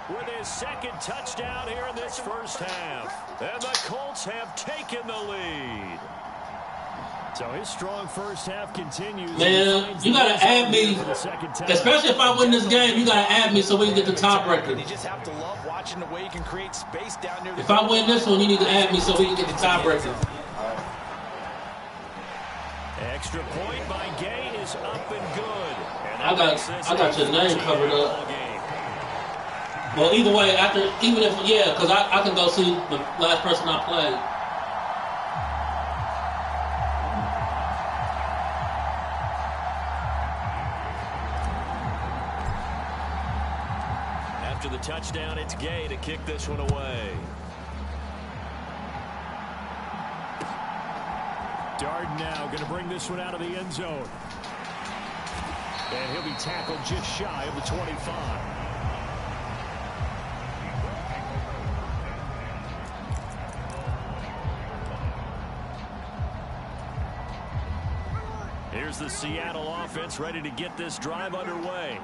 with his 2nd touchdown here in this first half, and the Colts have taken the lead. So his strong first half continues. Man, you gotta add me, especially if I win this game. You gotta add me so we can get the tiebreaker. You just have to love watching the way you can create space down there. If I win this one, you need to add me so we can get the tiebreaker. Extra point by Gay is up and good. And I got your name covered up. Well, either way, because I can go see the last person I played. After the touchdown, it's Gay to kick this one away. Darden now going to bring this one out of the end zone. And he'll be tackled just shy of the 25. Here's the Seattle offense ready to get this drive underway.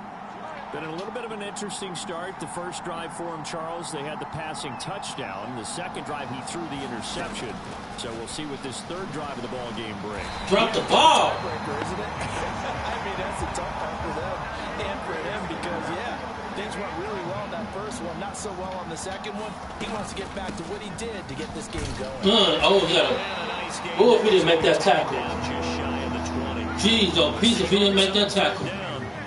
Been a little bit of an interesting start. The first drive for him, Charles, they had the passing touchdown. The second drive, he threw the interception. So we'll see what this third drive of the ball game brings. Drop the ball. Isn't it? I mean, that's a tough one for them and for him because, yeah, things went really well in that first one, not so well on the second one. He wants to get back to what he did to get this game going. Oh, if he didn't make that tackle. Jeez, oh, piece if he didn't make that tackle.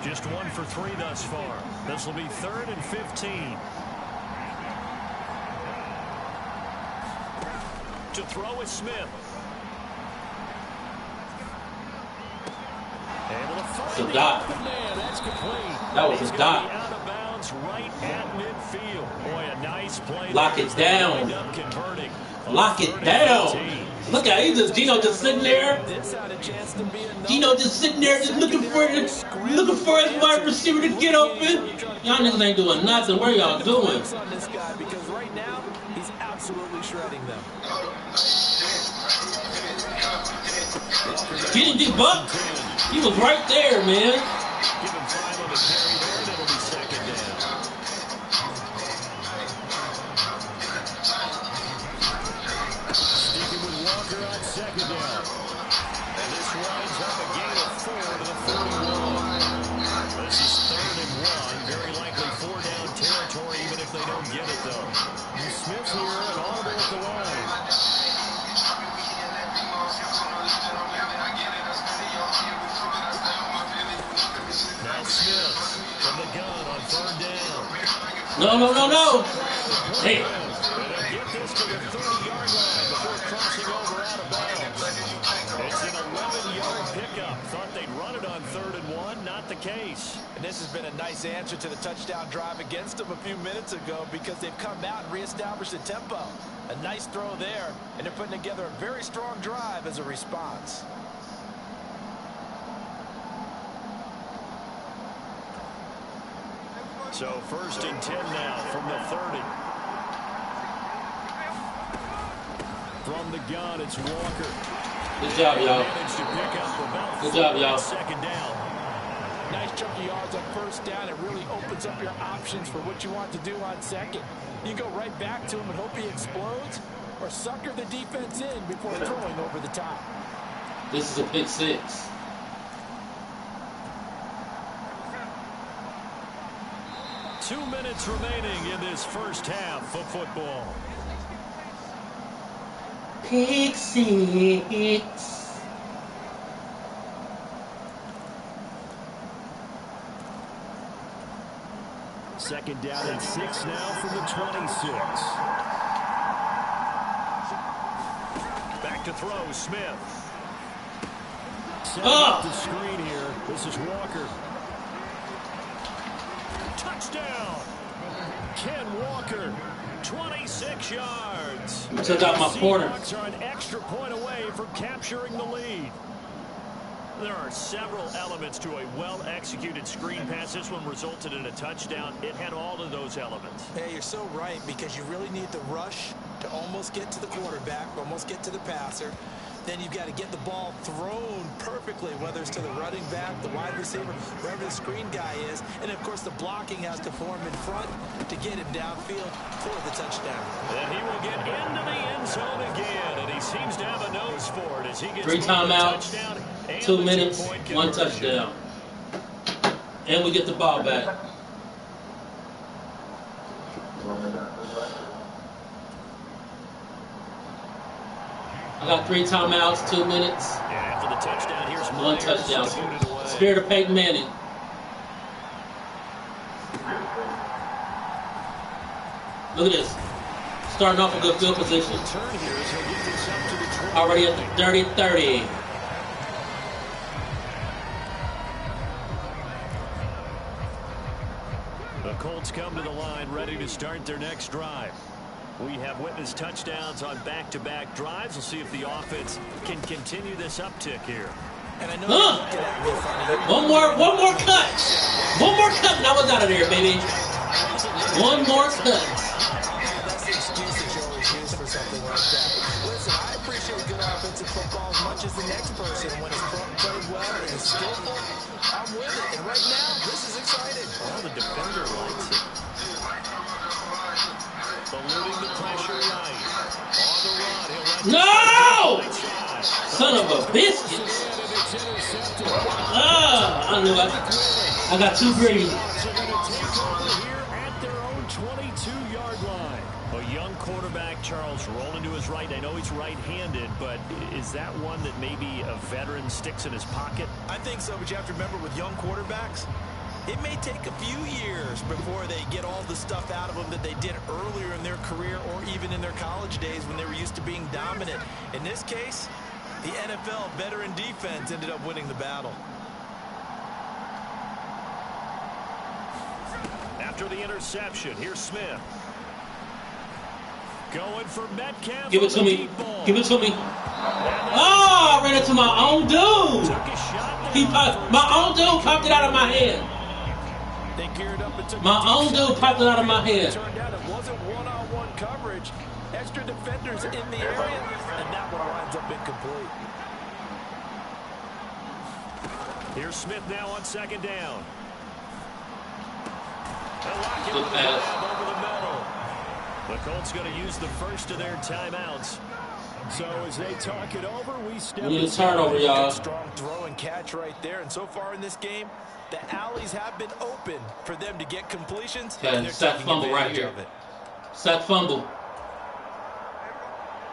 Just 1 for 3 thus far. This will be 3rd and 15. To throw is Smith. Able to find the dot. Man, that's complete. That was a dot. Out of bounds right at midfield. Boy, a nice play. Lock it down. Lock it down. Look at it. Gino just sitting there. Gino just sitting there, just looking for his wide receiver to get open. Y'all niggas ain't doing nothing. What are y'all doing? Because right now, he's absolutely shredding them. Getting debunked. He was right there, man. Give him 5 on the carry there, and it'll be 2nd down. Sticking with Walker on 2nd down. And this winds up a gain of 4 to the 41. This is 3rd and 1. Very likely 4-down territory, even if they don't get it, though. And Smith here, an audible at the line. Now Smith from the gun on 3rd down. No. Hey. Get this to the 30-yard line before crossing over out of bounds. It's an 11-yard pickup. Thought they'd run it on 3rd and 1. Not the case. And this has been a nice answer to the touchdown drive against them a few minutes ago because they've come out and reestablished the tempo. A nice throw there, and they're putting together a very strong drive as a response. So 1st and 10 now from the 30. From the gun, it's Walker. Good job, y'all. Managed to pick up about Good job, y'all. 2nd down. Nice chunky yards on 1st down. It really opens up your options for what you want to do on 2nd. You go right back to him and hope he explodes, or sucker the defense in before throwing over the top. This is a pick 6. Two minutes remaining in this first half of football. Pick 6. Second down and 6 now from the 26. Back to throw, Smith. Setting up the screen here. This is Walker. Touchdown. Ken Walker, 26 yards. Took out my corner. Seahawks are an extra point away from capturing the lead. There are several elements to a well-executed screen pass. This one resulted in a touchdown. It had all of those elements. Hey, you're so right, because you really need the rush to almost get to the quarterback, almost get to the passer. Then you've got to get the ball thrown perfectly, whether it's to the running back, the wide receiver, wherever the screen guy is. And, of course, the blocking has to form in front to get him downfield for the touchdown. And he will get into the end zone again, and he seems to have a nose for it as he gets 3 timeouts, 2 minutes, 1 touchdown. And we get the ball back. I got 3 timeouts, 2 minutes. And after the touchdown, here's 1 touchdown. Spirit of Peyton Manning. Look at this. Starting off a good field position. Already at the 30-30. The Colts come to the line ready to start their next drive. We have witnessed touchdowns on back-to-back drives. We'll see if the offense can continue this uptick here. And I know One more cut. One more cut and I was out of there, baby. One more cut. That's the excuse that you always use for something like that. Listen, I appreciate good offensive football as much as the next person. When it's played well and and skillful, I'm with it. And right now, this is exciting. Well, the defender likes it. Eluding the pressure right. On the run, he'll let No! Son of a biscuit. I knew it. I got too greedy. At their own 22-yard line. A young quarterback, Charles, rolling to his right. I know he's right-handed, but is that one that maybe a veteran sticks in his pocket? I think so, but you have to remember with young quarterbacks, it may take a few years before they get all the stuff out of them that they did earlier in their career or even in their college days when they were used to being dominant. In this case, the NFL veteran defense ended up winning the battle. After the interception, here's Smith. Going for Metcalf. Give it to me. Give it to me. Oh, I ran into my own dude. My own dude popped it out of my hand. They geared up and took my own dude popped it out of my hand. Turned out it wasn't one-on-one coverage. Extra defenders in the area, and that one winds up incomplete. Here's Smith now on second down. Good pass. Over the middle. The Colts going to use the first of their timeouts. So as they talk it over, we step. We need a turnover, y'all. Strong throw and catch right there. And so far in this game, the alleys have been open for them to get completions. Okay, sack fumble right here. Sack fumble.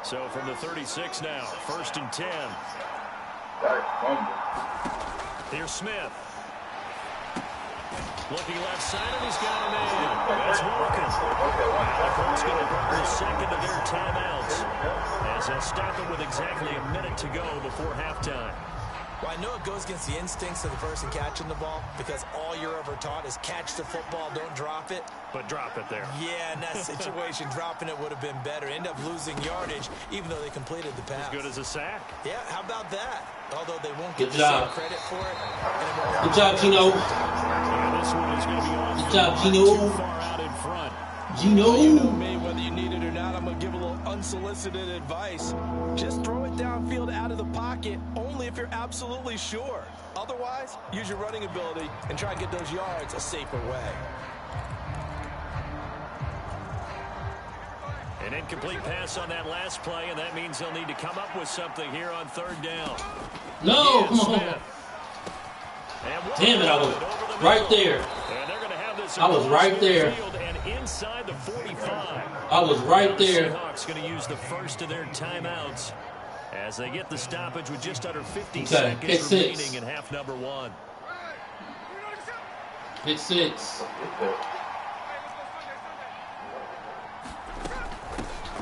So from the 36 now, 1st and 10. Here's Smith. Looking left side, and he's got him in. That's Walker. The Colts going to burn the second of their timeouts as they'll stop it with exactly a minute to go before halftime. Well, I know it goes against the instincts of the person catching the ball because all you're ever taught is catch the football, don't drop it. But drop it there. Yeah, in that situation, dropping it would have been better. End up losing yardage, even though they completed the pass. As good as a sack. Yeah, how about that? Although they won't Good get the job. same credit for it. Good job, Gino. Yeah, this one is going to be off. Good job, Gino. Too far out in front. Gino. You know me, whether you need it or not, I'm going to give a little unsolicited advice. Just throw it downfield out of the pocket, only if you're absolutely sure. Otherwise, use your running ability and try and get those yards a safer way. An incomplete pass on that last play, and that means they'll need to come up with something here on 3rd down. No, come on. Damn it, I was right there. And they're going to have this. I was right there. And inside the 45. I was right there. The Seahawks going to use the first of their timeouts as they get the stoppage with just under 50 seconds remaining in half number 1. Hit 6.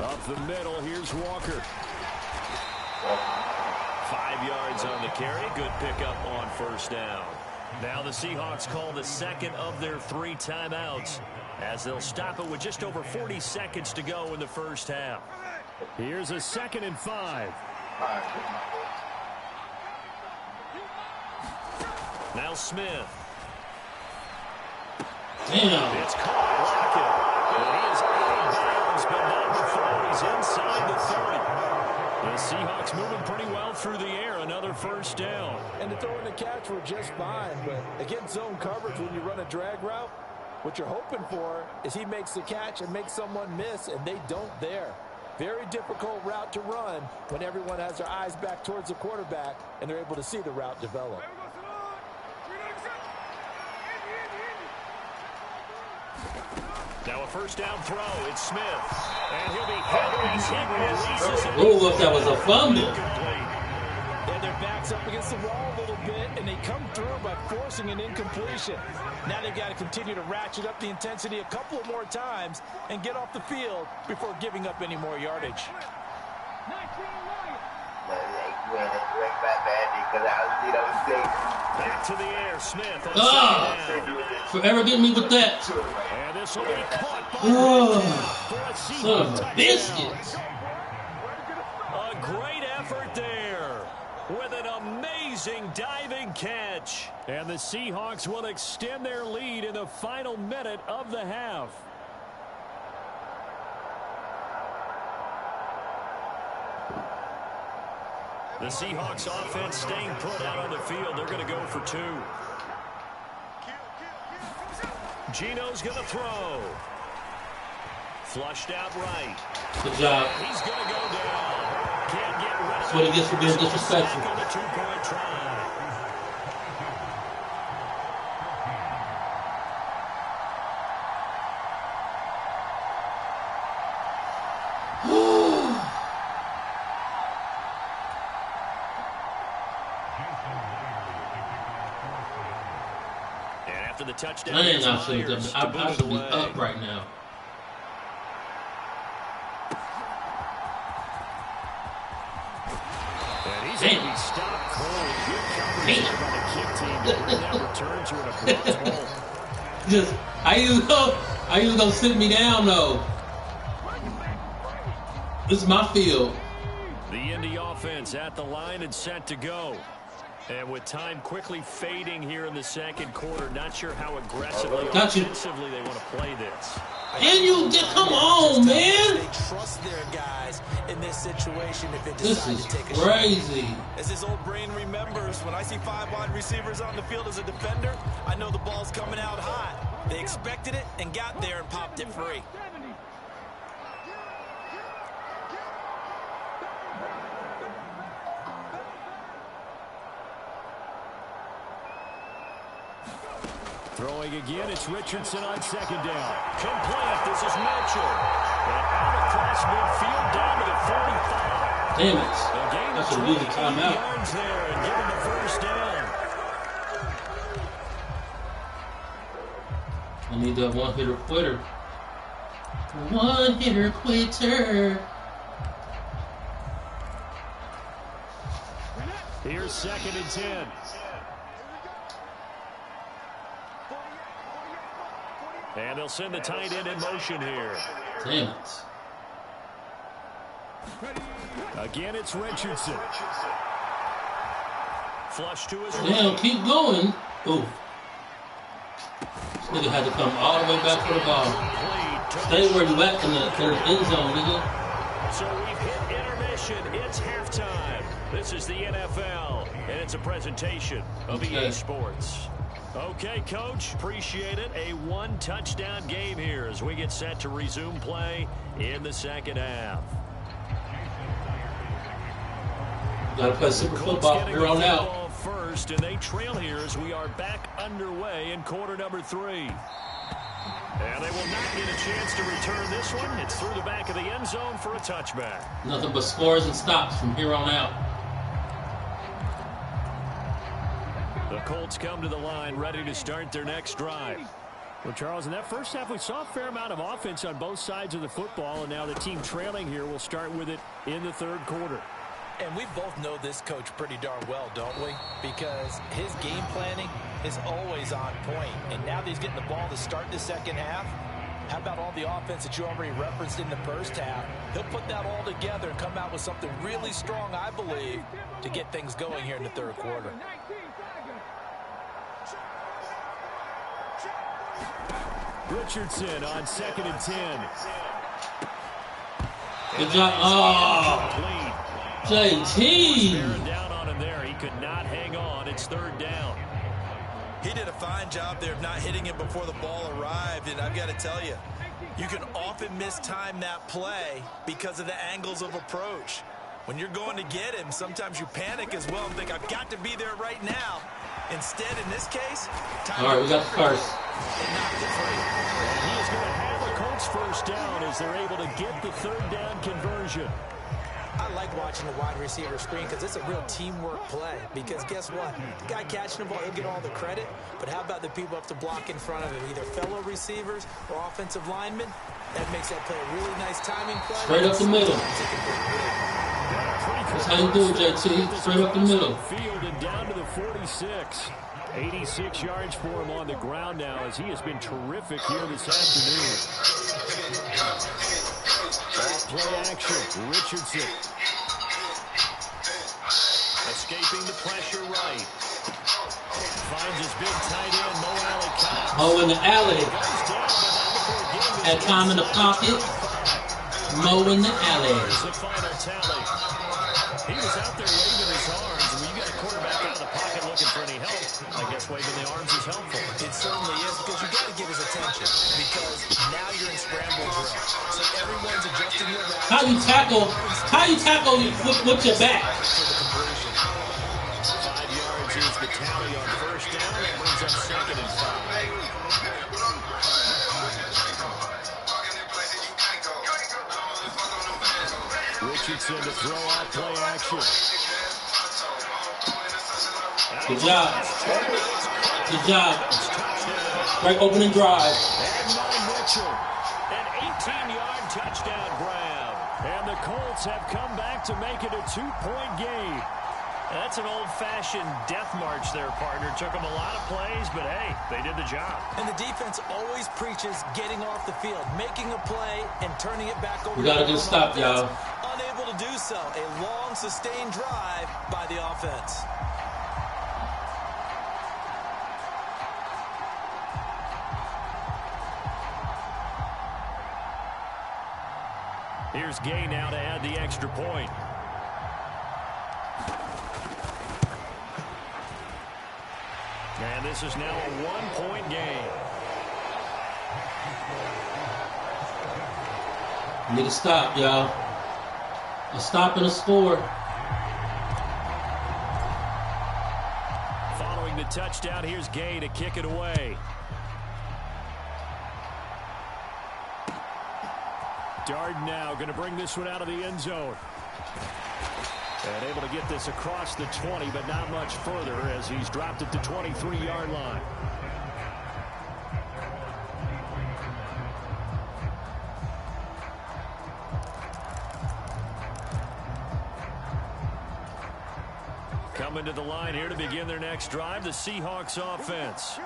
Up the middle, here's Walker. 5 yards on the carry. Good pickup on 1st down. Now the Seahawks call the second of their 3 timeouts as they'll stop it with just over 40 seconds to go in the first half. Here's a 2nd and 5. Now Smith. Damn. It's caught. Lockett. And he is out of bounds, but not before he's inside the 30. The Seahawks moving pretty well through the air. Another 1st down. And the throw and the catch were just fine, but against zone coverage when you run a drag route, what you're hoping for is he makes the catch and makes someone miss, and they don't there. Very difficult route to run when everyone has their eyes back towards the quarterback and they're able to see the route develop. Now a 1st down throw. It's Smith. And he'll be hit as he releases it. Oh, look, that was a fumble. And their backs up against the wall a little bit, and they come through by forcing an incompletion. Now they've got to continue to ratchet up the intensity a couple of more times and get off the field before giving up any more yardage. Back to the air. Smith on second down. Forever get me with that. And this will be caught by Son of a biscuit. A great effort there with an amazing diving catch. And the Seahawks will extend their lead in the final minute of the half. The Seahawks offense staying put out on the field. They're going to go for 2. Gino's going to throw. Flushed out right. Good job. He's going to go down. Can't get rid of it. That's what he gets for being disrespectful. On the 2-point try. And after the touchdown, I should be up right now. And he's going to be stopped cold. Good coverage by the kick team to bring that return to an abrupt halt. Just, I you gonna sit me down though. This is my field. The Indy offense at the line and set to go. And with time quickly fading here in the second quarter, not sure how aggressively or offensively they want to play this. And you get, come on, man. They trust their guys in this situation if they This decide is to take a crazy. shot. As his old brain remembers, when I see 5 wide receivers on the field as a defender, I know the ball's coming out hot. They expected it and got there and popped it free. Throwing again, it's Richardson on second down. Complete, this is Mitchell. And out across midfield down to the 45. Damn it. That's a losing timeout. Yards there and give him the first down. I need that one-hitter quitter. One-hitter quitter. Here's 2nd and 10. And they'll send the tight end in motion here. Damn it. Again, it's Richardson. Flush to his Damn, right. keep going. Ooh. This nigga had to come all the way back for the ball. Stay where you at in the end zone, nigga. So we've hit intermission. It's halftime. This is the NFL, and it's a presentation of EA Sports. Okay, Coach, appreciate it. A 1-touchdown game here as we get set to resume play in the second half. Gotta play super football here on out. First, and they trail here as we are back underway in quarter number 3. And they will not get a chance to return this one. It's through the back of the end zone for a touchback. Nothing but scores and stops from here on out. The Colts come to the line ready to start their next drive. Well, Charles, in that first half, we saw a fair amount of offense on both sides of the football, and now the team trailing here will start with it in the third quarter. And we both know this coach pretty darn well, don't we? Because his game planning is always on point. And now that he's getting the ball to start the second half, how about all the offense that you already referenced in the first half? He'll put that all together and come out with something really strong, I believe, to get things going here in the third quarter. Richardson on 2nd and 10. Good job. Oh, JT. Down on him there. He could not hang on. It's 3rd down. He did a fine job there of not hitting him before the ball arrived, and I've got to tell you, you can often mistime that play because of the angles of approach. When you're going to get him, sometimes you panic as well and think, I've got to be there right now. Instead, in this case, all right, we got the first. And he is going to have the Colts first down as they're able to get the 3rd down conversion. I like watching the wide receiver screen because it's a real teamwork play. Because guess what? The guy catching the ball, he'll get all the credit. But how about the people up to block in front of him? Either fellow receivers or offensive linemen. That makes that play a really nice timing play. Straight up the middle. That's how you do it, JT. Straight up the middle. Field and down to the 46. 86 yards for him on the ground now as he has been terrific here this afternoon. Off play action. Richardson. Escaping the pressure right. Finds his big tight end, Mo Alley. Mo in the alley. Had time in the pocket. Mo in the alley. The final tally. He was out there waving his arms. When you got a quarterback out of the pocket looking for any help, I guess waving the arms is helpful. It certainly is, because you got to get his attention, because now you're in scramble drill. So everyone's adjusting your route. How you tackle with your back? 5 yards is the tally on first down. That brings up 2nd and 5. Richardson to throw out play action. Good job. Good job. Great opening drive. And Mitchell, an 18-yard touchdown grab. And the Colts have come back to make it a 2-point game. That's an old-fashioned death march there, partner. Took them a lot of plays, but hey, they did the job. And the defense always preaches getting off the field, making a play, and turning it back over. We got a good stop, y'all. Unable to do so. A long, sustained drive by the offense. Here's Gay now to add the extra point. And this is now a 1-point game. Need a stop, y'all. A stop and a score. Following the touchdown, here's Gay to kick it away. Darden now going to bring this one out of the end zone. And able to get this across the 20, but not much further as he's dropped it to 23-yard line. Coming to the line here to begin their next drive, the Seahawks offense.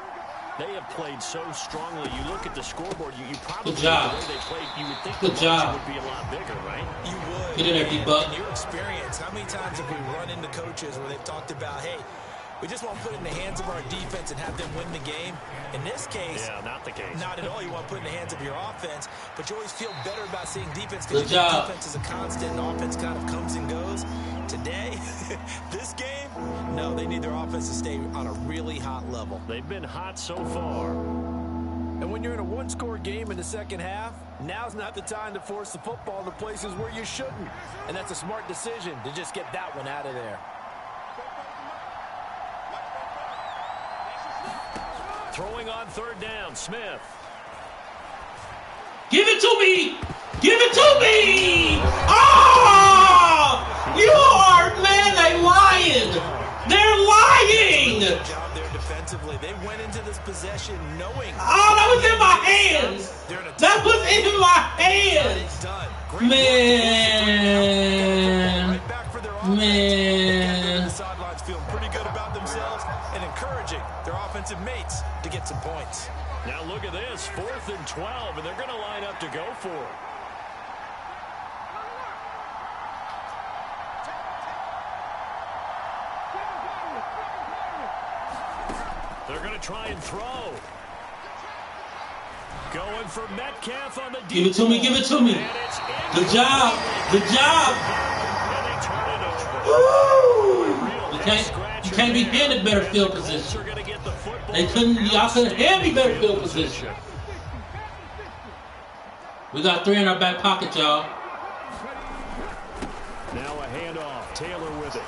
They have played so strongly. You look at the scoreboard, you probably good job. The way they played, you would think good the job. would be a lot bigger, right? You would. Get in there, D-Buck. In your experience, how many times have we run into coaches where they've talked about, hey, we just want to put it in the hands of our defense and have them win the game? In this case, yeah, not the case. Not at all. You want to put it in the hands of your offense, but you always feel better about seeing defense good because job. defense is a constant and offense kind of comes and goes. Today, this game, no, they need their offense to stay on a really hot level. They've been hot so far. And when you're in a one-score game in the second half, now's not the time to force the football to places where you shouldn't. And that's a smart decision to just get that one out of there. Throwing on third down, Smith. Give it to me! Give it to me! Oh! You are, man, they lying! They're lying! Good job there defensively. They went into this possession knowing. Oh, that was in my hands! That was in my hands! Man. Man. The sidelines feeling pretty good about themselves and encouraging their offensive mates to get some points. Now look at this, 4th and 12, and they're going to line up to go for it. They're going to try and throw. Going for Metcalf on the deep. Give it to me, give it to me. Good job, good job. And they turn it over. Woo! You can't be handed better field position. Y'all couldn't hand me better field position. We got 3 in our back pocket, y'all. Now a handoff. Taylor with it.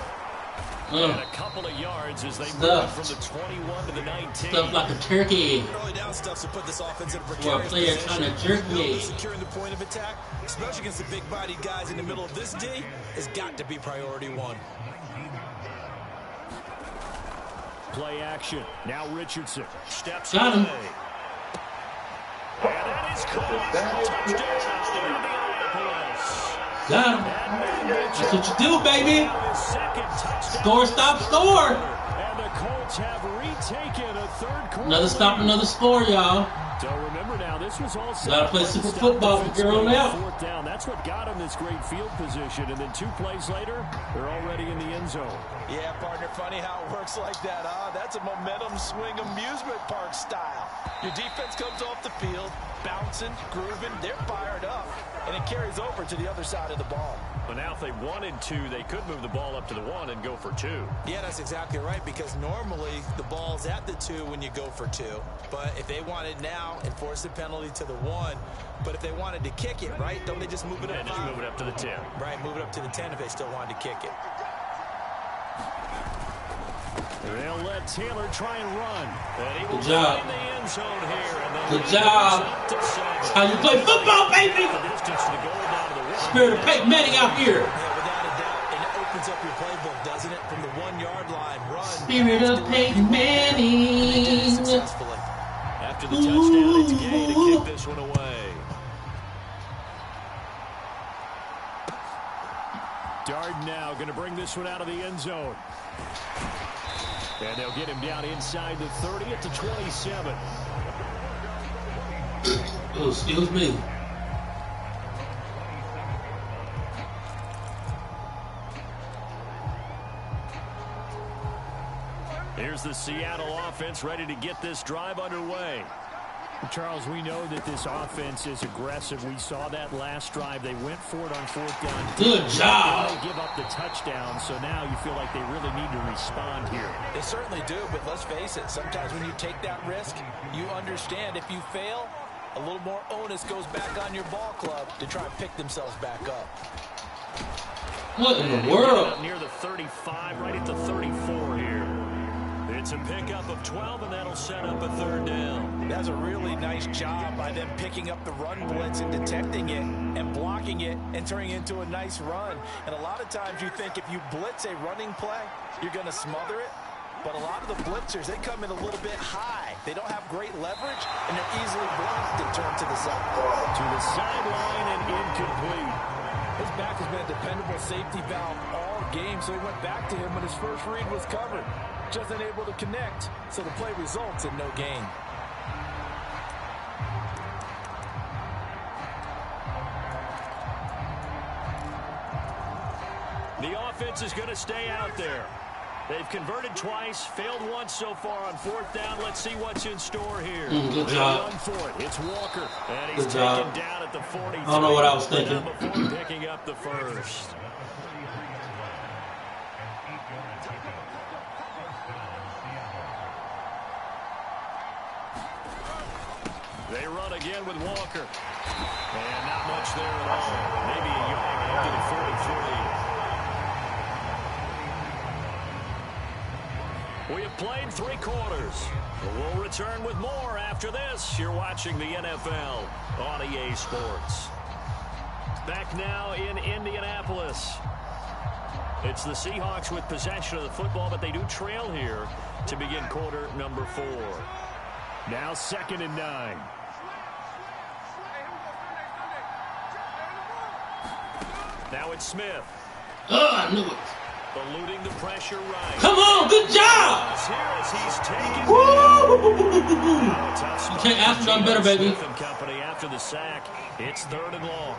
And a couple of yards as they move from the 21 to the 19. Stuff like a turkey. Early down stuff to put this offense in a Or a precarious player position. trying to jerk me. Securing the point of attack, especially against the big-bodied guys in the middle of this D, has got to be priority one. Play action. Now Richardson steps Got him. away. And that is caught. Touchdown, Indianapolis. Got him. That's what you do, baby. Score, stop, score. And the Colts have retaken a third quarter. Another stop, another score, y'all. So remember now, this was all set. Gotta play super football from here on out. 4th down. That's what got them this great field position. And then 2 plays later, they're already in the end zone. Yeah, partner, funny how it works like that, huh? That's a momentum swing amusement park style. Your defense comes off the field, bouncing, grooving, they're fired up, and it carries over to the other side of the ball. But now if they wanted to, they could move the ball up to the 1 and go for 2. Yeah, that's exactly right, because normally the ball's at the 2 when you go for 2. But if they wanted now, enforce the penalty to the 1. But if they wanted to kick it, right, don't they just move it up? And just move it up to the 10. Right, move it up to the 10 if they still wanted to kick it. They'll let Taylor try and run. And he will Good job. find the end zone here. And Good job. That's how you play football, baby. The distance to the goal down to the 1. Spirit of Peyton Manning out here. Yeah, without a doubt. And it opens up your playbook, doesn't it? From the 1-yard line, run. Spirit of Peyton Manning. Successfully. After the touchdown, it's Gay to kick this one away. Darden now going to bring this one out of the end zone. And they'll get him down inside the 30 at the 27. Oh, excuse me. Here's the Seattle offense ready to get this drive underway. Charles, we know that this offense is aggressive. We saw that last drive. They went for it on 4th down. Good job. They give up the touchdown, so now you feel like they really need to respond here. They certainly do, but let's face it. Sometimes when you take that risk, you understand if you fail, a little more onus goes back on your ball club to try and pick themselves back up. What in the world? Near the 35, right at the 34 here. It's a pickup of 12, and that'll set up a 3rd down. That's a really nice job by them picking up the run blitz and detecting it and blocking it and turning it into a nice run. And a lot of times you think if you blitz a running play, you're going to smother it. But a lot of the blitzers, they come in a little bit high. They don't have great leverage, and they're easily blocked and turned to the side. To the sideline and incomplete. His back has been a dependable safety valve all game, so he went back to him when his first read was covered. Just unable to connect, so the play results in no gain. The offense is going to stay out there. They've converted twice, failed once so far on 4th down. Let's see what's in store here. Good job. Run for it. It's Walker. And he's Good taken job. down at the 43. I don't know what I was thinking. Before picking up the first. They run again with Walker. And not much there at all. Maybe a yard after the 43. We have played 3 quarters. We'll return with more after this. You're watching the NFL on EA Sports. Back now in Indianapolis. It's the Seahawks with possession of the football, but they do trail here to begin quarter number 4. Now 2nd and 9. Now it's Smith. Oh, I knew it. Eluding the pressure right. Come on, good job. He's taken. Woo! You can't ask for nothing better, baby. Smith and company after the sack. It's 3rd and long.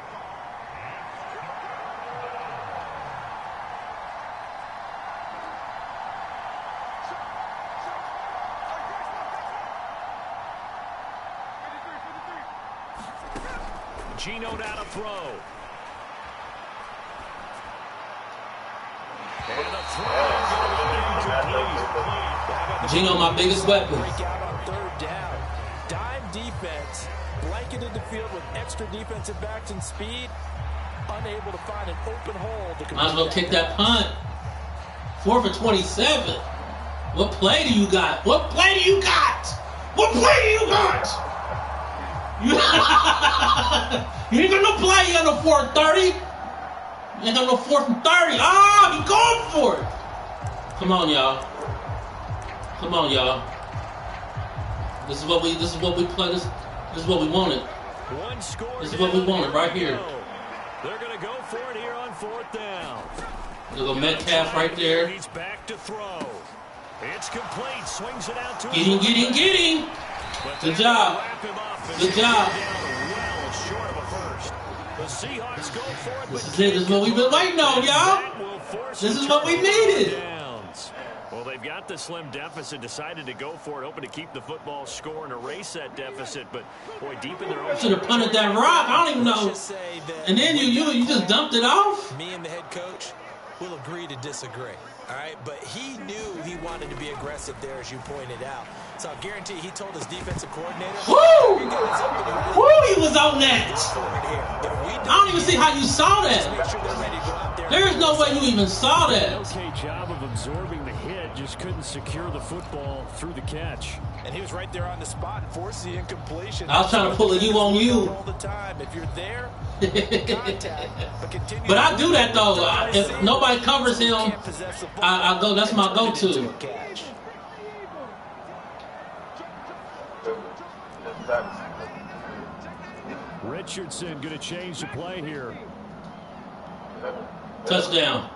Gino down to throw. And a throw. Gino, my biggest weapon. Break out on 3rd down. Dime defense, blanketed the field with extra defensive backs and speed. Unable to find an open hole to Might as well kick that punt. 4 for 27. What play do you got? What play do you got? What play do you got? You ain't got no play. You got no 4th 30. You ain't got no 4th and 30. Ah, he going for it. Come on, y'all. Come on, y'all. This is what we play. This is what we wanted. One score. This is what we wanted right here. They're going to go for it here on 4th down. There's a Metcalf right there. He's back to throw. It's complete. Swings it out to Get him. Good job. Good job. Well short of a first. The Seahawks go for it. This is what we've been waiting on, y'all. This is what we needed. Well, they've they've got the slim deficit, decided to go for it, hoping to keep the football score and erase that deficit. But, boy, deep in their own... Should have punted that rock. I don't even know. And then you just dumped it off? Me and the head coach will agree to disagree. All right, but he knew he wanted to be aggressive there, as you pointed out. So I guarantee he told his defensive coordinator. Woo! Woo, he was on that. I don't even see how you saw that. There is no way you even saw that. Okay job of absorbing the hit, just couldn't secure the football through the catch. And he was right there on the spot and forced the incompletion. I was trying to pull a you on you. All the time. If you're there, contact, but I do that though. If nobody covers him, I go. That's my go-to. Richardson going to change the play here. Touchdown.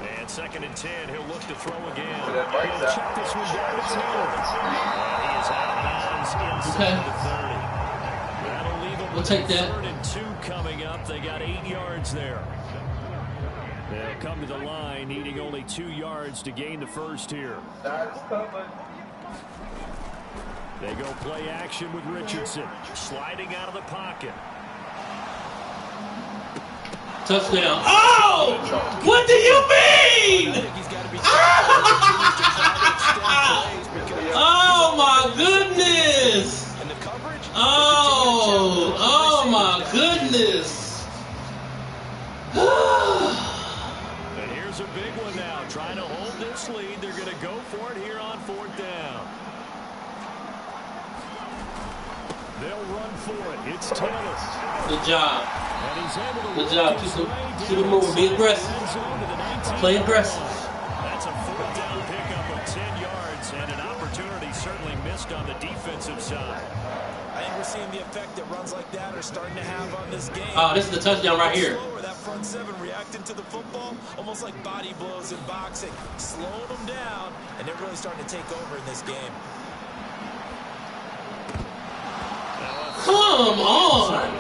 And 2nd and 10, he'll look to throw again. He'll check this one down. It's Miller. And he is out of bounds inside the 30. That'll leave him we'll take that. 3rd and 2 coming up. They got 8 yards there. They'll come to the line, needing only 2 yards to gain the first here. They go play action with Richardson, sliding out of the pocket. Touchdown. Oh! What do you mean? Oh, my goodness. Oh, my goodness. And here's a big one now. Trying to hold this lead. They're going to go for it here on 4th down. They'll run for it. It's Taylor. Good job. And he's able to Good job. Keep it moving. Be aggressive. Play aggressive. That's a 4th down pickup of 10 yards and an opportunity certainly missed on the defensive side. I think we're seeing the effect that runs like that are starting to have on this game. Oh, this is the touchdown right here. That front 7 reacting to the football, almost like body blows in boxing, slowing them down, and they're really starting to take over in this game. Come on.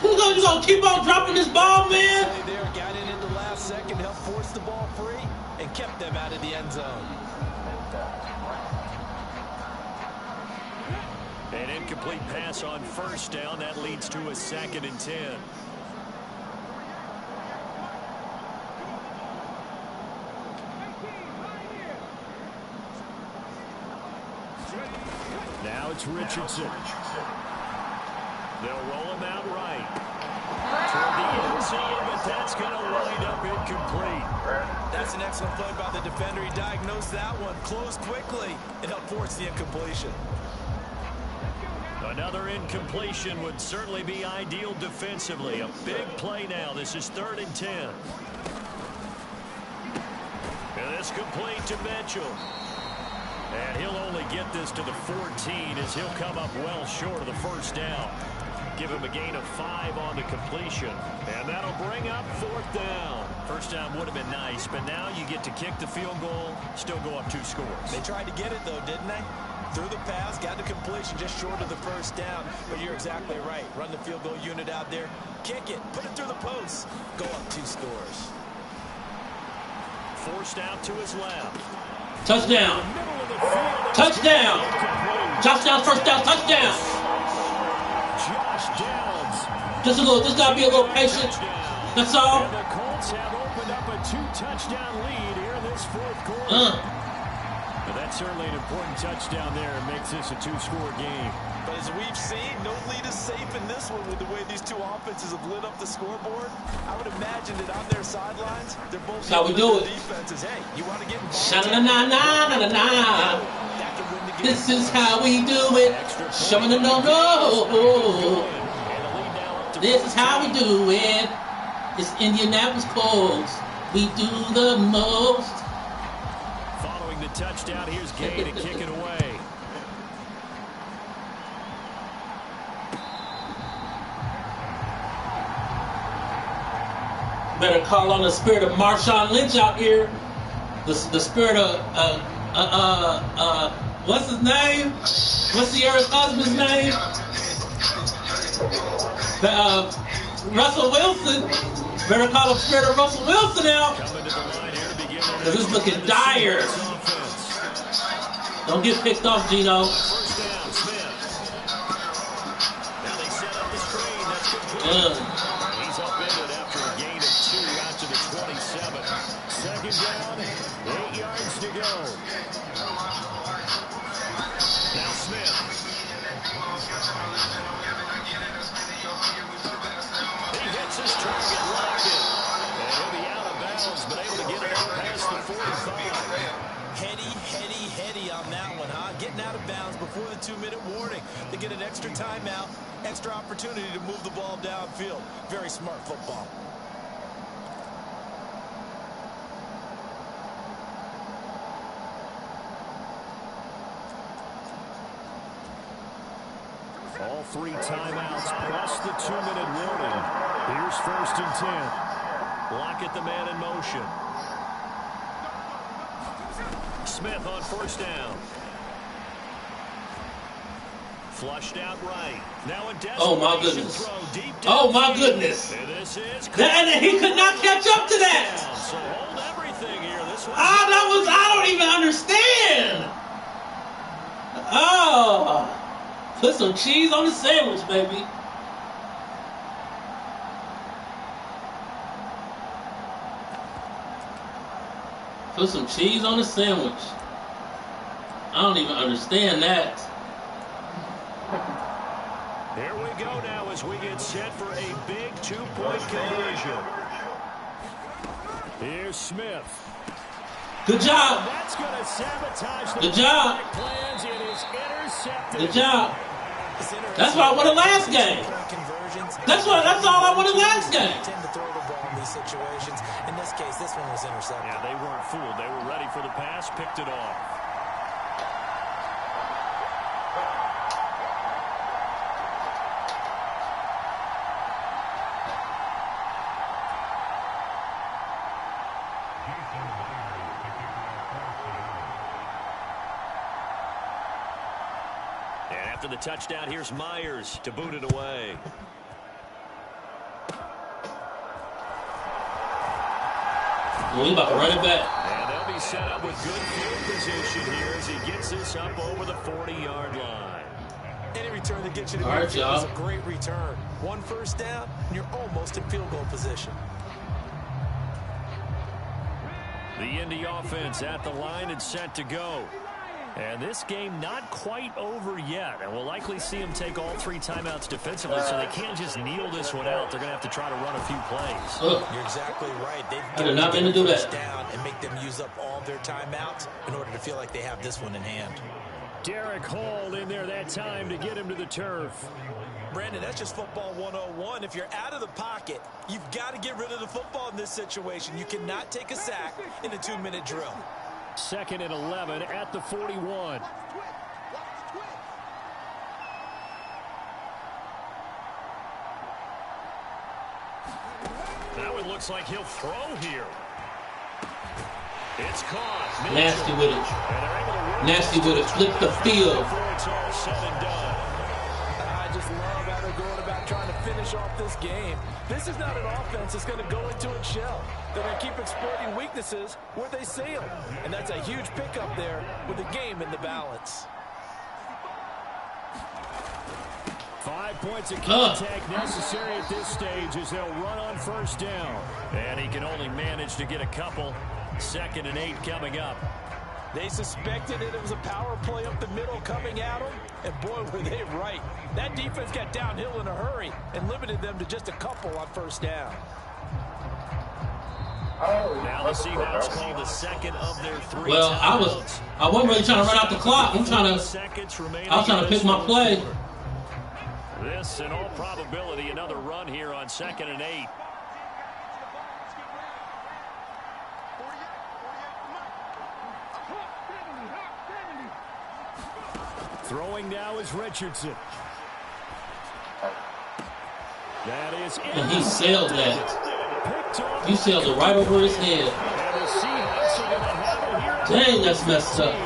You gonna keep on dropping this ball, man? There, got it in the last second, helped force the ball free, and kept them out of the end zone. An incomplete pass on 1st down. That leads to a 2nd and 10. Now it's Richardson. They'll roll him out right. Toward the end zone, but that's going to wind up incomplete. That's an excellent play by the defender. He diagnosed that one, closed quickly, and helped force the incompletion. Another incompletion would certainly be ideal defensively. A big play now. This is 3rd and 10. And this complete to Mitchell. And he'll only get this to the 14 as he'll come up well short of the 1st down. Give him a gain of 5 on the completion. And that'll bring up 4th down. 1st down would have been nice, but now you get to kick the field goal, still go up 2 scores. They tried to get it, though, didn't they? Threw the pass, got the completion just short of the 1st down. But you're exactly right. Run the field goal unit out there. Kick it. Put it through the post. Go up 2 scores. Forced out to his left. Touchdown. Touchdown. Touchdown, 1st down, touchdown. Josh Downs. Just gotta be a little patient. That's all. And the Colts have opened up a 2-touchdown lead here in this 4th quarter. But that's certainly an important touchdown there. It makes this a 2-score game. But as we've seen, no lead is safe in this one with the way these 2 offenses have lit up the scoreboard. I would imagine that on their sidelines, they're both how we do it. Defenses. Hey, you want to get involved? Sha-na-na-na-na-na-na. This is how we do it. Sha-na-na-na-na. This is how we do it. It's Indianapolis Colts. We do the most. Following the touchdown, here's Gay to kick it away. Better call on the spirit of Marshawn Lynch out here. The spirit of what's his name? What's Sierra's husband's name? Russell Wilson. Better call him Spirit of Russell Wilson out. Because it's looking dire. Don't get picked off, Gino. He's upended after a gain of 2 out to the 27. Second down, 8 yards to go. Now Smith. He hits his target, locked it. And he'll be out of bounds, but able to get it out past the 45. Heady on that one, huh? Getting out of bounds before the 2-minute warning. They get an extra timeout, extra opportunity to move the ball downfield. Very smart football. All 3 timeouts plus the 2-minute warning. Here's 1st and 10. Lockett, the man in motion. Smith on 1st down. Flushed out right. Now in oh my goodness. Oh my goodness. And he could not catch up to that. So hold everything here. This I don't even understand. Oh. Put some cheese on the sandwich, baby. Put some cheese on the sandwich. I don't even understand that. Here we go now as we get set for a big 2-point conversion. Here's Smith. Good job. That's going to sabotage the Good job. plans. It is intercepted. Good job. That's what I wanted last game. That's all I wanted last game. Tend to throw the ball in these situations. In this case, this one was intercepted. Yeah, they weren't fooled. They were ready for the pass, picked it off. And after the touchdown, here's Myers to boot it away. We about to run it back. And they'll be set up with good field position here as he gets this up over the 40-yard line. Any return that gets you to good field is a great return. 1 first down, and you're almost in field goal position. The Indy offense at the line and set to go. And this game not quite over yet. And we'll likely see them take all 3 timeouts defensively, so they can't just kneel this one out. They're going to have to try to run a few plays. You're exactly right. They've I did not mean to do that. Down and make them use up all their timeouts in order to feel like they have this one in hand. Derek Hall in there that time to get him to the turf. Brandon, that's just football 101. If you're out of the pocket, you've got to get rid of the football in this situation. You cannot take a sack in a 2-minute drill. 2nd and 11 at the 41. Now it looks like he'll throw here. It's caught. Nasty with it. Nasty with it. Flip the field. It's all said and done. I just love how they're going about trying to finish off this game. This is not an offense that's going to go into its shell. They're going to keep exploiting weaknesses where they see them. And that's a huge pickup there with the game in the balance. 5 points of contact necessary at this stage as they'll run on 1st down. And he can only manage to get a couple. 2nd and 8 coming up. They suspected that it was a power play up the middle coming at them, and boy, were they right. That defense got downhill in a hurry and limited them to just a couple on 1st down. Now the Seahawks call the 2nd of their 3 Well, timeouts. I wasn't really trying to run out the clock. I was trying to pick my play. This, in all probability, another run here on 2nd and 8. Throwing now is Richardson. That is it. And he sailed that. He sailed it right over his head. Dang, that's messed up. A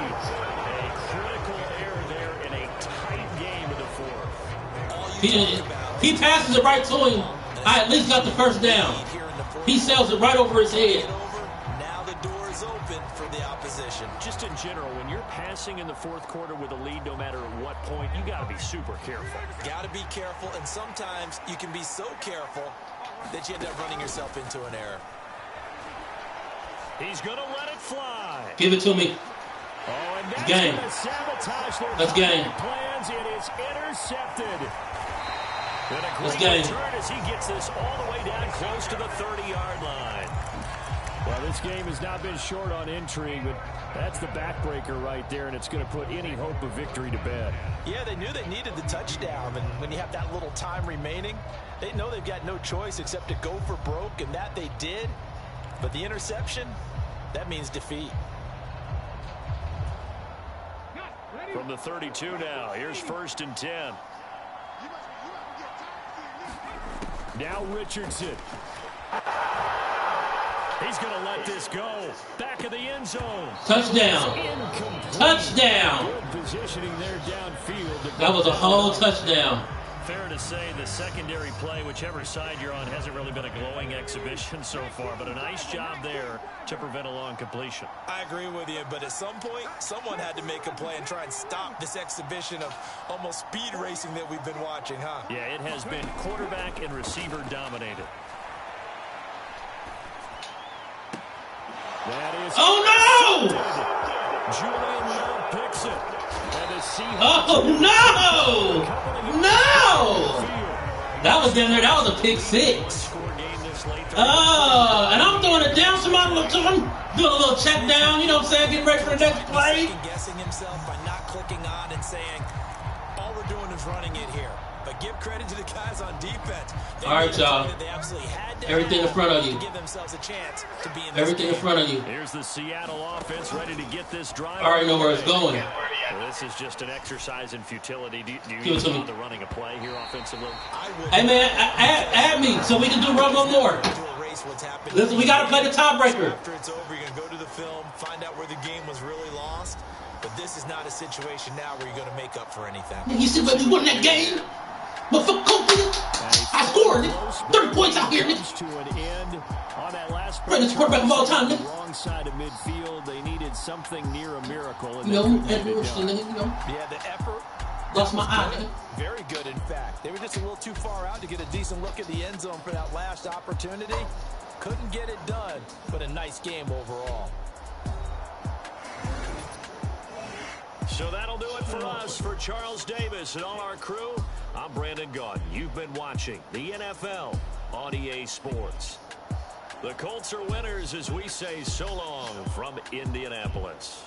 critical error there in a tight game in the 4th. He passes it right to him. I at least got the 1st down. Here in the He sails it right over his head. Now the door is open for the opposition. Just in general, when you're passing in the fourth quarter with a lead, no matter at what point, you got to be super careful. Got to be careful, and sometimes you can be so careful that you end up running yourself into an error. He's going to let it fly. Give it to me. Oh, and that's game. going to sabotage their Let's game. plans. It is intercepted. And a Let's great game. return as he gets this all the way down close to the 30-yard line. Well, this game has not been short on intrigue, but that's the backbreaker right there, and it's going to put any hope of victory to bed. Yeah, they knew they needed the touchdown, and when you have that little time remaining, they know they've got no choice except to go for broke, and that they did. But the interception, that means defeat. From the 32 now, here's 1st and 10. Now Richardson. He's going to let this go. Back of the end zone. Touchdown. Incomplete. Touchdown. Good positioning there downfield. That was a whole touchdown. Fair to say the secondary play, whichever side you're on, hasn't really been a glowing exhibition so far, but a nice job there to prevent a long completion. I agree with you, but at some point, someone had to make a play and try and stop this exhibition of almost speed racing that we've been watching, huh? Yeah, it has been quarterback and receiver dominated. That is Oh, no! Julian Love picks it. And the Seahawks. Oh, no! No! That was down there. That was a pick six. And I'm throwing it down. Somebody look to him. Doing a little check down. You know what I'm saying? Getting ready for the next play. Guessing himself by not clicking on and saying, all we're doing is running it here. But give credit to the guys on defense. All right, y'all. Everything in front of you. Give themselves a chance to be in this Everything in game. front of you. Here's the Seattle offense ready to get this drive. I already know where it's going. Well, this is just an exercise in futility. Do you Give it to me. bother running a play here offensively? Hey, man, add me so we can do run one more. Listen, we got to play the tiebreaker. After it's over, you're going to go to the film, find out where the game was really lost. But this is not a situation now where you're going to make up for anything. You see what we won that game? But for Kobe, I scored 30 points out here, nigga. To an end on that last Greatest quarterback of all time, nigga. wrong side of midfield. They needed something near a miracle. And You know, they couldn't get Andrew it Richardson, done. nigga, you know. Yeah, the effort. Lost my eye, nigga. Very good, in fact. They were just a little too far out to get a decent look at the end zone for that last opportunity. Couldn't get it done, but a nice game overall. So that'll do it for us. For Charles Davis and all our crew, I'm Brandon Gaudin. You've been watching the NFL on EA Sports. The Colts are winners as we say so long from Indianapolis.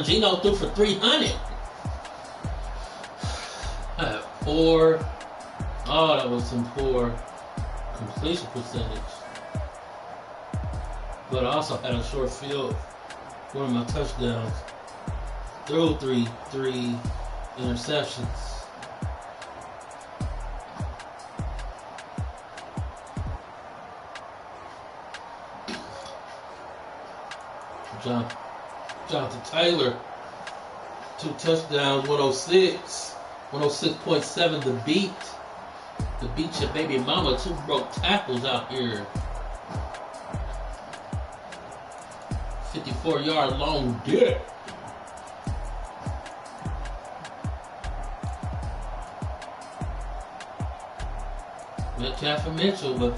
Gino threw for 300. I had 4. Oh, that was some poor completion percentage. But I also had a short field. One of my touchdowns. Threw three interceptions. Jonathan Taylor, 2 touchdowns, 106. 106.7 to beat. To beat your baby mama. 2 broke tackles out here. 54-yard long dick. Metcalf and Mitchell, but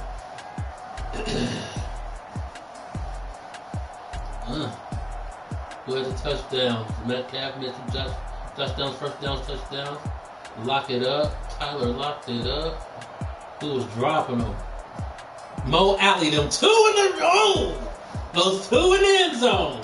who had the touchdowns? Metcalf, Mitchell, touchdowns, first downs, touchdowns. Lock it up. Tyler locked it up. Who was dropping them? Mo Alley, them 2 in the row. Those 2 in the end zone.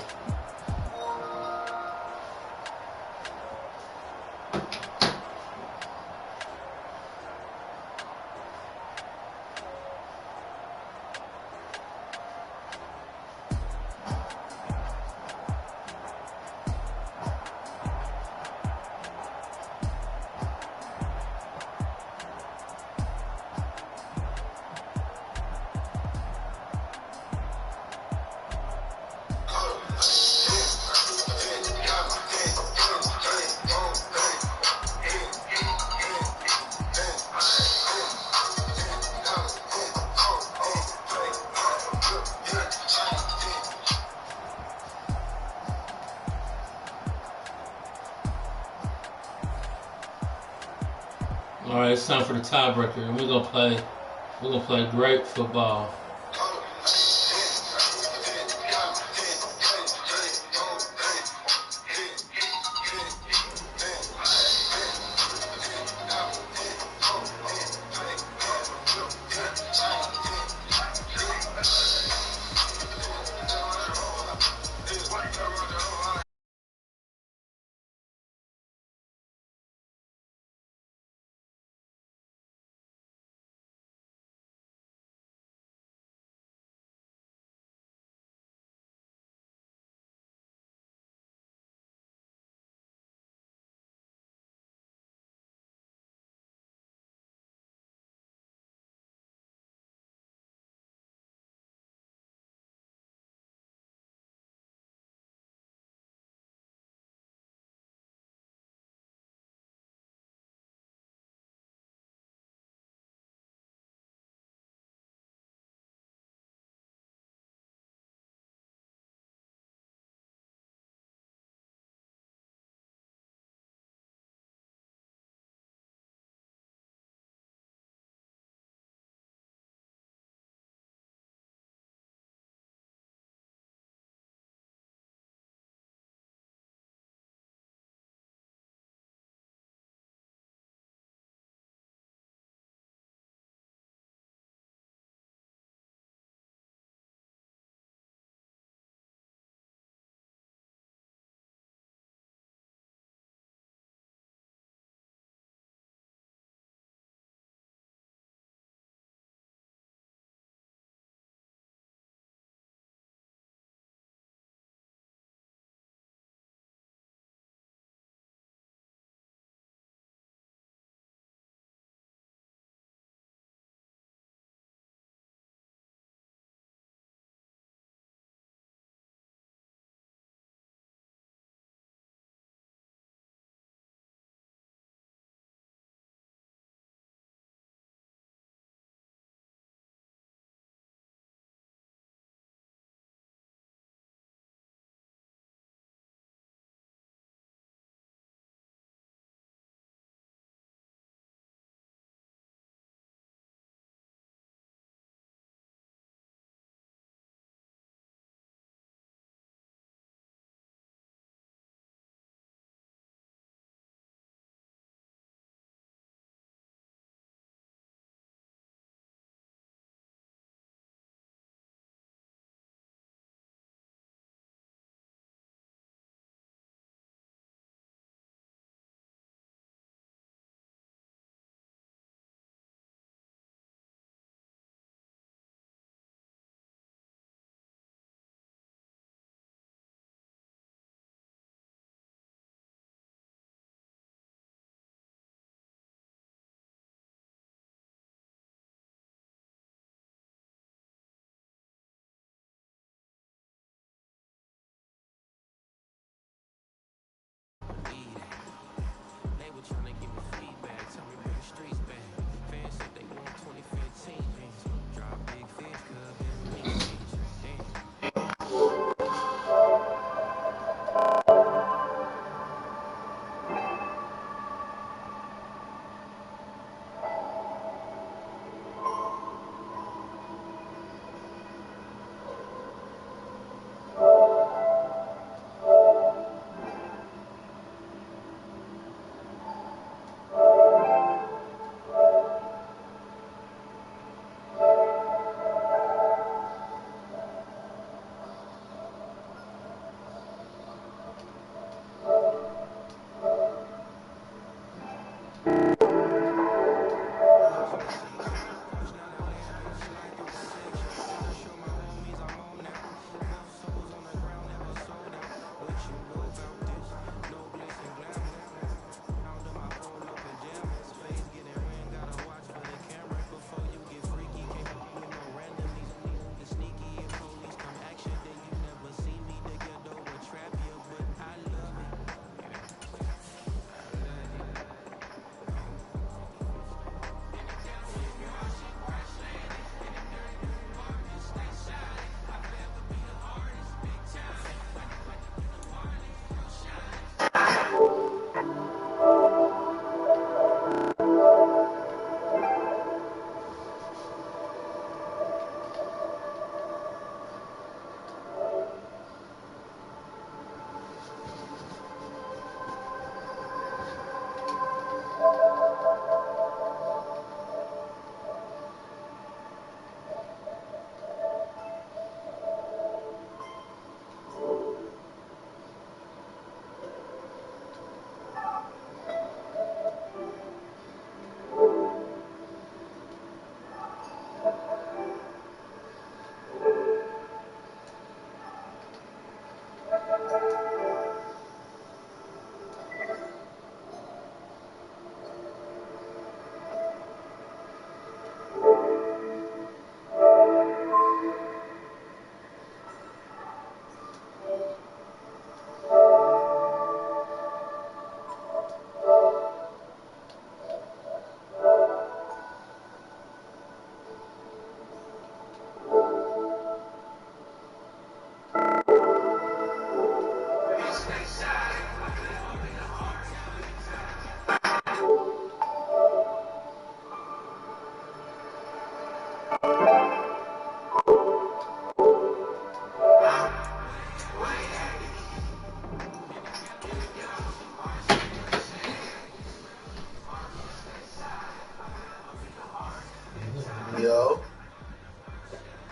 it's time for the tiebreaker, and we're gonna play great football.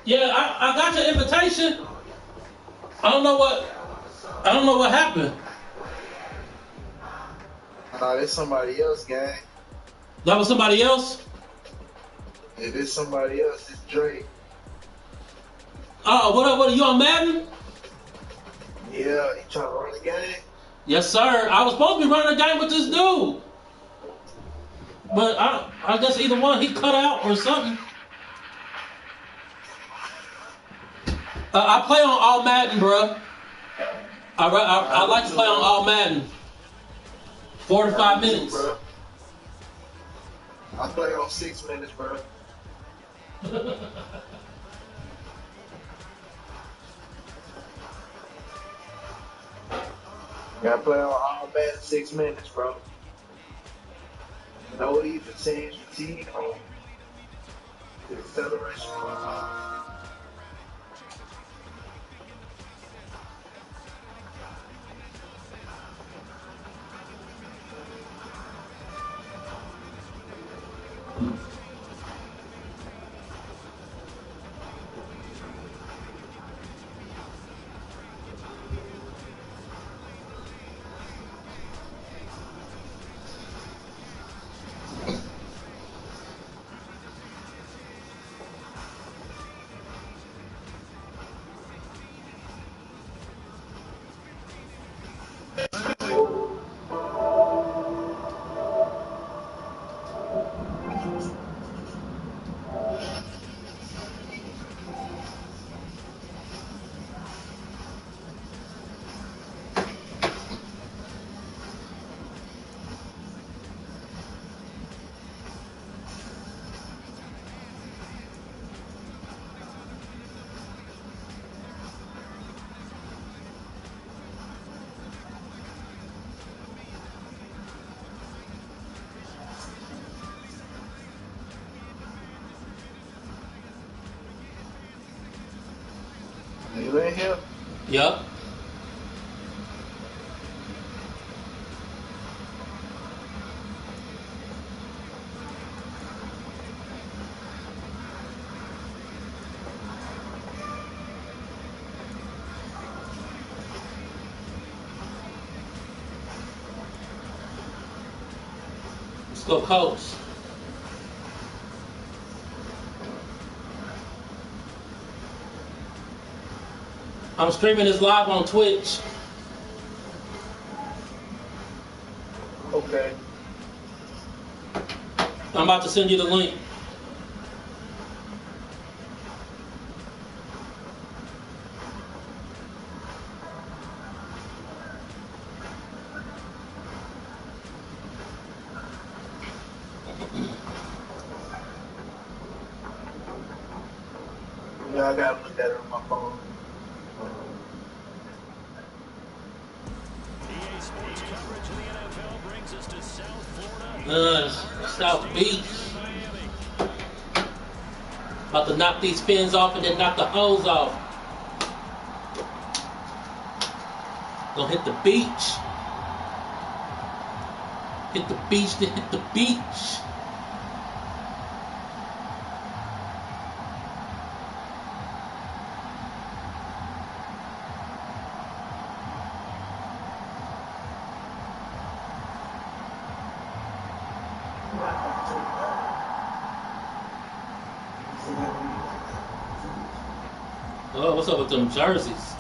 Yeah, I got your invitation. I don't know what happened. It's somebody else, gang. That was somebody else? It is somebody else. It's Drake. Oh, what up? What are you on Madden? Yeah, he trying to run the game. Yes, sir. I was supposed to be running a game with this dude. But I guess either one, he cut out or something. I play on all Madden, bro. I like to play on all Madden. 4 to 5 minutes. Bro. I play on 6 minutes, bro. Gotta play on all Madden 6 minutes, bro. No even change fatigue on the acceleration. You in here? Yup. Let's go Colts. I'm streaming this live on Twitch. Okay. I'm about to send you the link. Yeah, I gotta look at it on my phone. EA Sports coverage of the NFL brings us to South Florida. South Beach. About to knock these fins off and then knock the hose off. Gonna hit the beach. Hit the beach to hit the beach. Oh, what's up with them jerseys?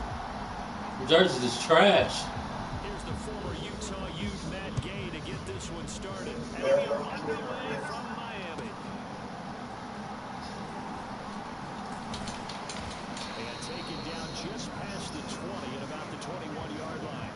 The jerseys is trash. Here's the former Utah Ute Matt Gay to get this one started. And we are underway from Miami. And taken down just past the 20 at about the 21-yard line.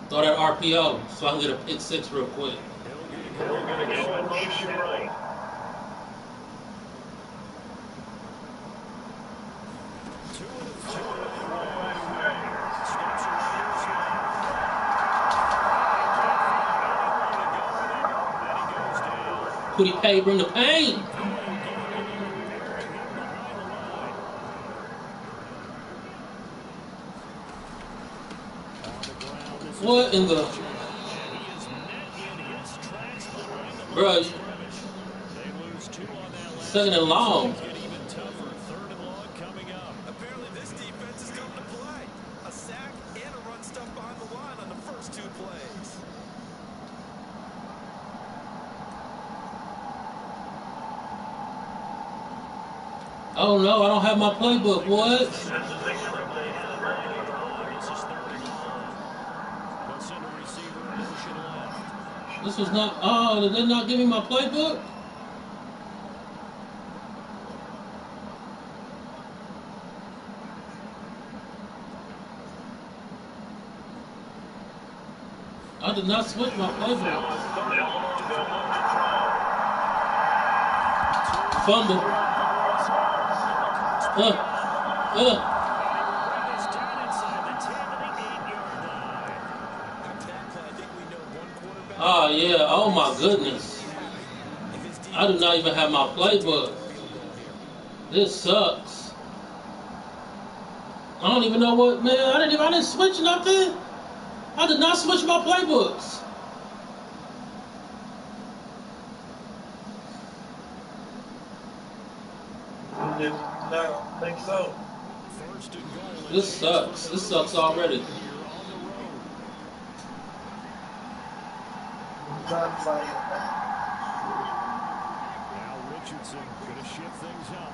Throw that RPO so I can get a pick six real quick. We're going to go in motion right. Putty Pay, bring the pain. What in the... Bro, second and long. Apparently this defense is coming to play. A sack and a run stuff behind the line on the first 2 plays. Oh no, I don't have my playbook. What? This was not... Oh, did they not give me my playbook? I did not switch my playbook. Fumble. Oh yeah, oh my goodness. I do not even have my playbook. This sucks. I don't even know what, man, I didn't switch nothing. I did not switch my playbooks. No, I think so. This sucks. This sucks already. I'm trying to find it. Now Richardson going to shift things up.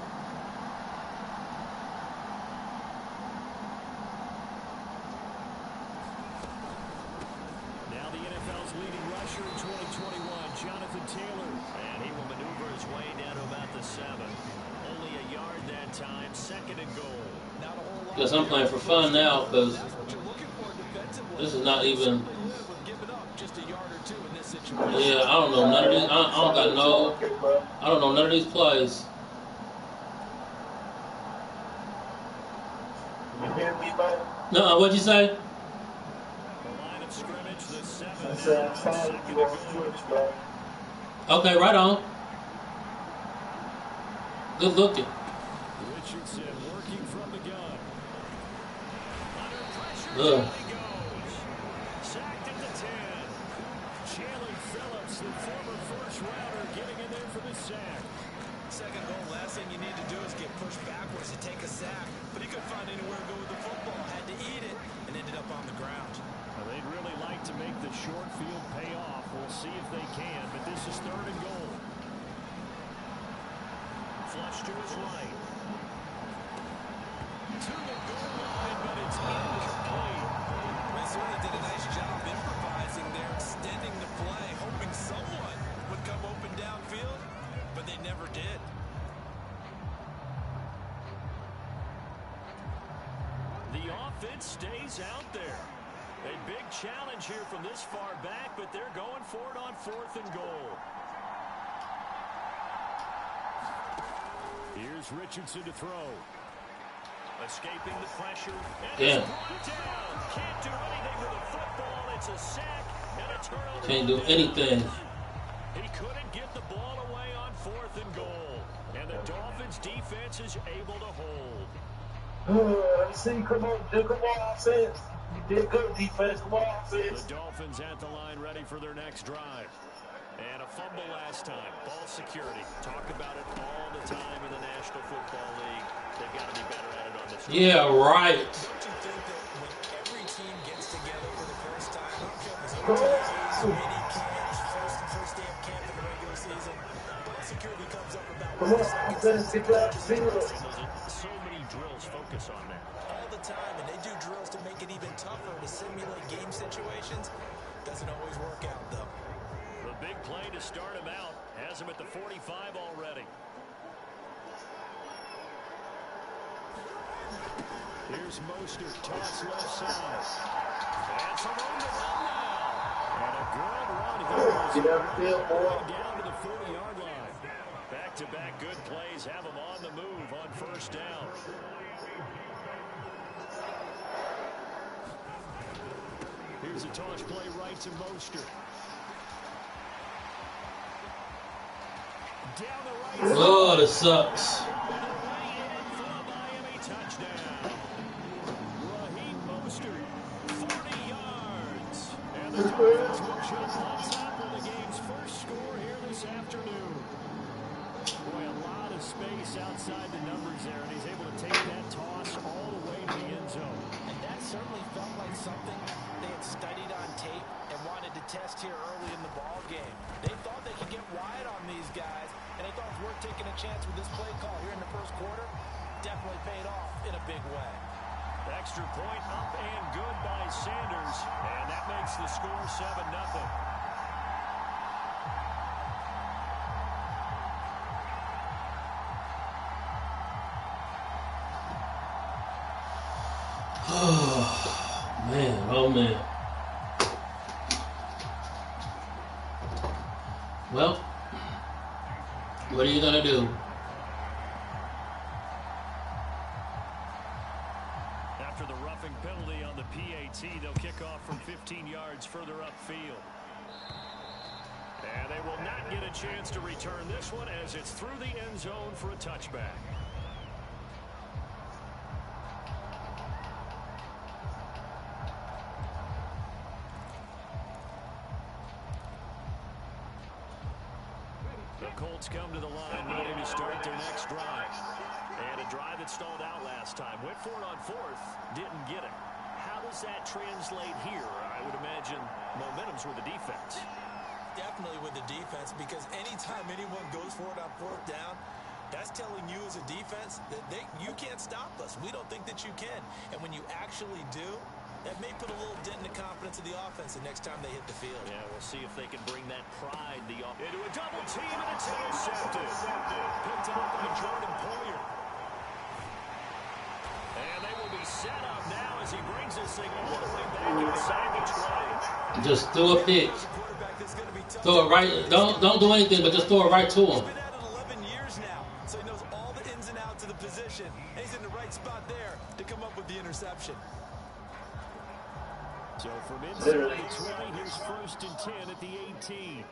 Now the NFL's leading rusher in 2021, Jonathan Taylor. And he will maneuver his way down to about the 7. Only a yard that time, 2nd and goal. Guess I'm playing for fun now because this is not even. Yeah, I don't know none of these. I don't know none of these plays. You hear me, man? No, what'd you say? I said I'm fine. You on switch, bro. Okay, right on. Good looking. Richardson working from the gun. Under pressure, Ugh. he goes. Sacked at the 10. Jalen Phillips, the former first rounder, getting in there for the sack. Second goal, last thing you need to do is get pushed backwards to take a sack. But he couldn't find anywhere to go with the football. Had to eat it and ended up on the ground. Well, they'd really like to make the short field pay off. We'll see if they can, but this is 3rd and goal. Flush to his right. To the goal line, but it's incomplete. They certainly did a nice job improvising there, extending the play, hoping someone would come open downfield, but they never did. The offense stays out there. A big challenge here from this far back, but they're going for it on 4th and goal. Here's Richardson to throw. Escaping the pressure. And Yeah. down. Can't do anything with the football. It's a sack and a turnover. Can't do anything. He couldn't get the ball away on 4th and goal. And the Dolphins defense is able to hold. See, come on, offense. You did good, defense. Come on, offense. The Dolphins at the line ready for their next drive. And a fumble last time. Ball security. Talk about it all the time in the National Football League. They've got to be better at it on this. Yeah, right. Don't you think that when every team gets together for the first time, I don't care if it's OTAs, mini camps, first day of camp in the regular season, ball security comes up about Come on, offense. Get that field. So many drills focus on that. all the time, and they do drills to make it even tougher to simulate game situations. Doesn't always work out, though. The big play to start him out has him at the 45 already. Here's Mostert, toss left side. And some room to run Get out the field, boy. Down to the 40-yard line. Back-to-back good plays have them on the move on first down. Here's a toss play right to Mostert. Down the right. Oh, this sucks. Miami touchdown. Raheem Mostert, 40 yards. And the Dolphins will jump on top of the game's first score here this afternoon. Boy, a lot of space outside the numbers there, and he's able to take that toss all the way to the end zone. And that certainly felt like something they had studied on tape and wanted to test here early in the ball game. They thought they could get wide on these guys, and they thought it was worth taking a chance with this play call here in the first quarter. Definitely paid off in a big way. Extra point up and good by Sanders, and that makes the score 7-0. Man, oh man. Well, what are you gonna do? After the roughing penalty on the PAT, they'll kick off from 15 yards further upfield. And they will not get a chance to return this one as it's through the end zone for a touchback. The Colts come to the line ready to start their next drive. And a drive that stalled out last time. Went for it on fourth, didn't get it. How does that translate here? I would imagine momentum's with the defense. Definitely with the defense, because anytime anyone goes for it on fourth down, that's telling you as a defense that you can't stop us. We don't think that you can. And when you actually do, that may put a little dent in the confidence of the offense the next time they hit the field. Yeah, we'll see if they can bring that pride into a double team, and it's intercepted. Picked up by Jordan Poyer. And they will be set up now as he brings this thing all the way back inside the 20. Just throw a pick. Throw it right. Don't do anything, but just throw it right to him. He's been at it 11 years now, so he knows all the ins and outs of the position. And he's in the right spot there to come up with the interception. So from inside the 20, here's 1st and 10 at the 18.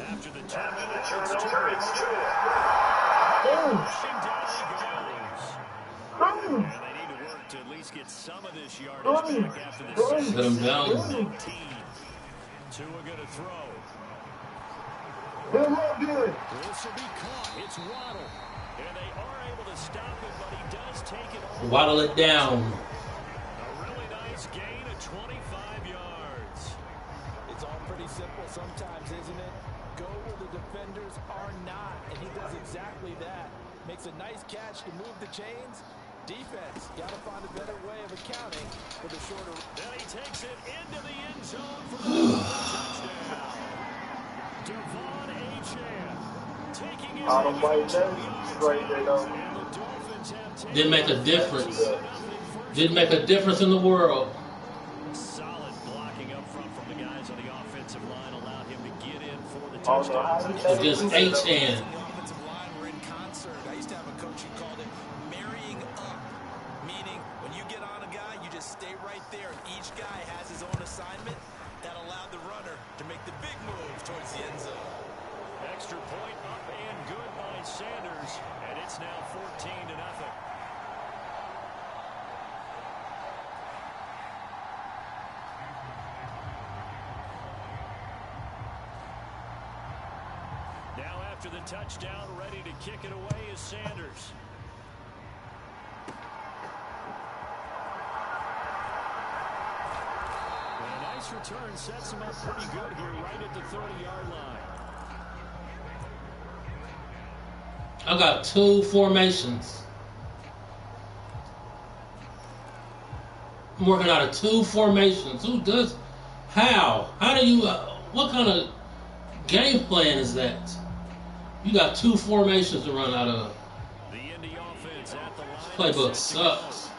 After the 2 minutes, it's 2. Rushing down he goes. And they need to work to at least get some of this yardage back after the 19. Tua going to throw. This will be caught. It's Waddle. And they are able to stop it, but he does take it all. Waddle it down. A really nice gain of 25 yards. It's all pretty simple sometimes, isn't it? Go where the defenders are not, and he does exactly that. Makes a nice catch to move the chains. Defense, got to find a better way of accounting for the shorter. Then he takes it into the end zone for the touchdown. Devon Achane taking it. Right there, though. Didn't make a difference. Didn't make a difference in the world. Solid blocking up front from the guys on the offensive line allowed him to get in for the touchdown. So just Achane. I used to have a coach who called it marrying up, meaning when you get on a guy, you just stay right there, and each guy has his own assignment. That allowed the runner to make the big move towards the end zone. Extra point up and good by Sanders, and it's now 14-0. Now after the touchdown, ready to kick it away is Sanders. And a nice return sets him up pretty good here right at the 30-yard line. I got 2 formations. I'm working out of 2 formations. Who does? How? How do you? What kind of game plan is that? You got 2 formations to run out of. playbook sucks.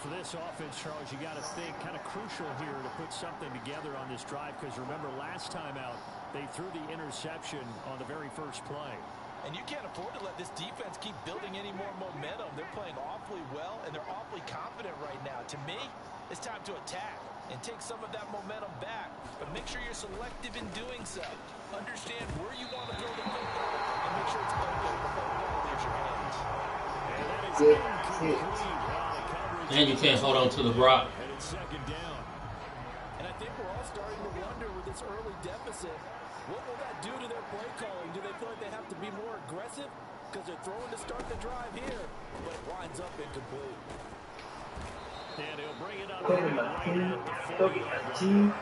For this offense, Charles, you got to think kind of crucial here to put something together on this drive because remember last time out they threw the interception on the very first play. And you can't afford to let this defense keep building any more momentum. They're playing awfully well and they're awfully confident right now. To me, it's time to attack and take some of that momentum back, but make sure you're selective in doing so. Understand where you want to throw the football and make sure it's open before the ball leaves your hands. And that is incomplete. And you can't hold on to the rock. And it's second down. And I think we're all starting to wonder with this early deficit, what will that do to their play calling? Do they feel like they have to be more aggressive? Because they're throwing to start the drive here, but it winds up incomplete. And he'll bring it up right at the 40-yard line.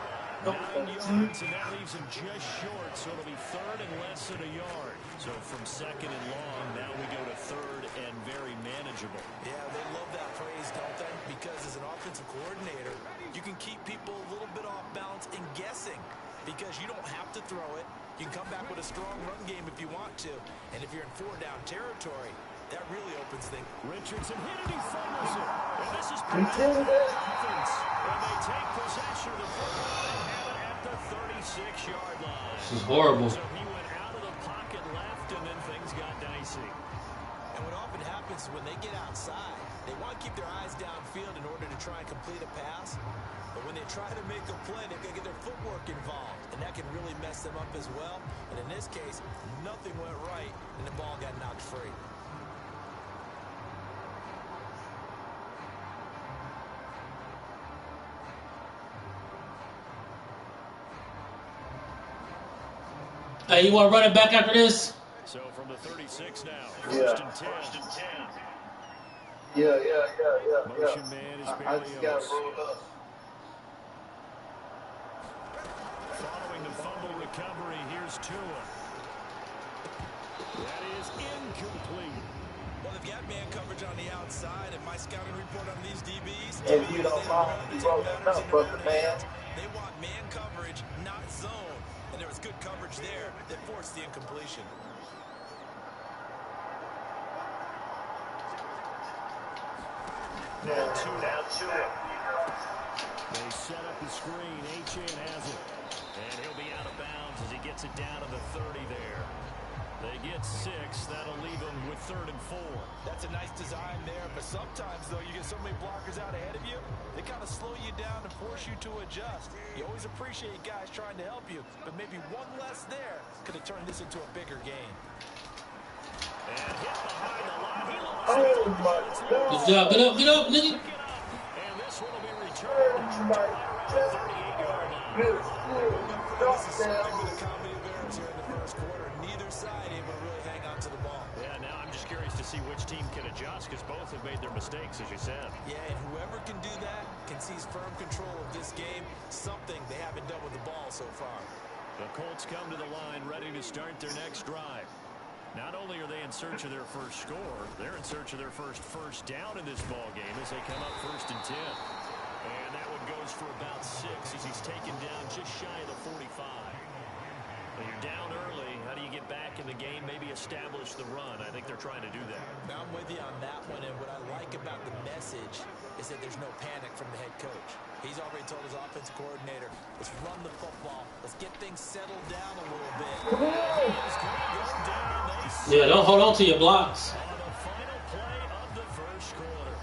9 yards, and that leaves him just short, so it'll be third and less than a yard. So from second and long, now we go to third and very manageable. Yeah, they love that phrase, don't they? Because as an offensive coordinator, you can keep people a little bit off balance and guessing because you don't have to throw it. You can come back with a strong run game if you want to. And if you're in 4-down territory, that really opens things. Richardson hit it, he fumbles it. And this is offense. And they take possession of the football and have it at the 36-yard line. This is horrible. So he went out of the pocket left, and then things got dicey. And what often happens is when they get outside, they want to keep their eyes downfield in order to try and complete a pass. But when they try to make a play, they've got to get their footwork involved. And that can really mess them up as well. And in this case, nothing went right, and the ball got knocked free. Hey, you want to run it back after this? So from the 36 now, Yeah. first and 10. Yeah. Motion man is I just got Berrios. rolled up. Following the fumble recovery, here's Tua. That is incomplete. Well, they've got man coverage on the outside, and my scouting report on these DBs. If you don't mind, you rolled up, brother, man. They want man coverage, not zone. And there was good coverage there that forced the incompletion. Down two. They set up the screen. Achane has it. And he'll be out of bounds as he gets it down to the 30 there. They get 6. That'll leave them with 3rd and 4. That's a nice design there, but sometimes, though, you get so many blockers out ahead of you, they kind of slow you down and force you to adjust. You always appreciate guys trying to help you, but maybe one less there could have turned this into a bigger game. And hit behind the line. He looks Oh, my God. Good job. Get up, nigga. and this one will be returned to right around the 38-yard line. Good. This is a comedy of errors here in the first quarter. Neither side able to really hang on to the ball. Yeah, now I'm just curious to see which team can adjust because both have made their mistakes, as you said. Yeah, and whoever can do that can seize firm control of this game, something they haven't done with the ball so far. The Colts come to the line ready to start their next drive. Not only are they in search of their first score, they're in search of their first down in this ball game as they come up 1st and 10. And that one goes for about 6 as he's taken down just shy of the 45. When you're down early, how do you get back in the game, maybe establish the run? I think they're trying to do that. Now I'm with you on that one, and what I like about the message is that there's no panic from the head coach. He's already told his offensive coordinator, let's run the football. Let's get things settled down a little bit. Yeah, don't hold on to your blocks. On the final play of the first quarter.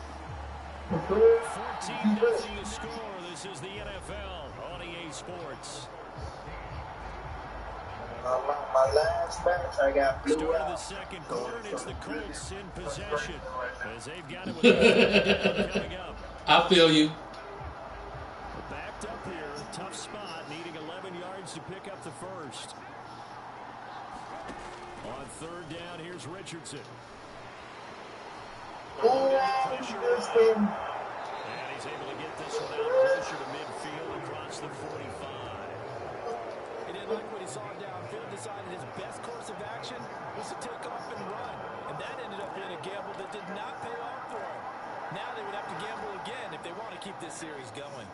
14-0 to score. This is the NFL on EA Sports. My last match, I got blew Start of the out. second quarter, and it's the Colts in possession as they've got it with the coming up. I feel you. Backed up here, tough spot, needing 11 yards to pick up the first. On 3rd down, here's Richardson. Oh, Houston. And he's able to get this one out closer to midfield across the 45. He didn't like what he saw downfield, decided his best course of action was to take off and run. And that ended up being a gamble that did not pay off for him. Now they would have to gamble again if they want to keep this series going.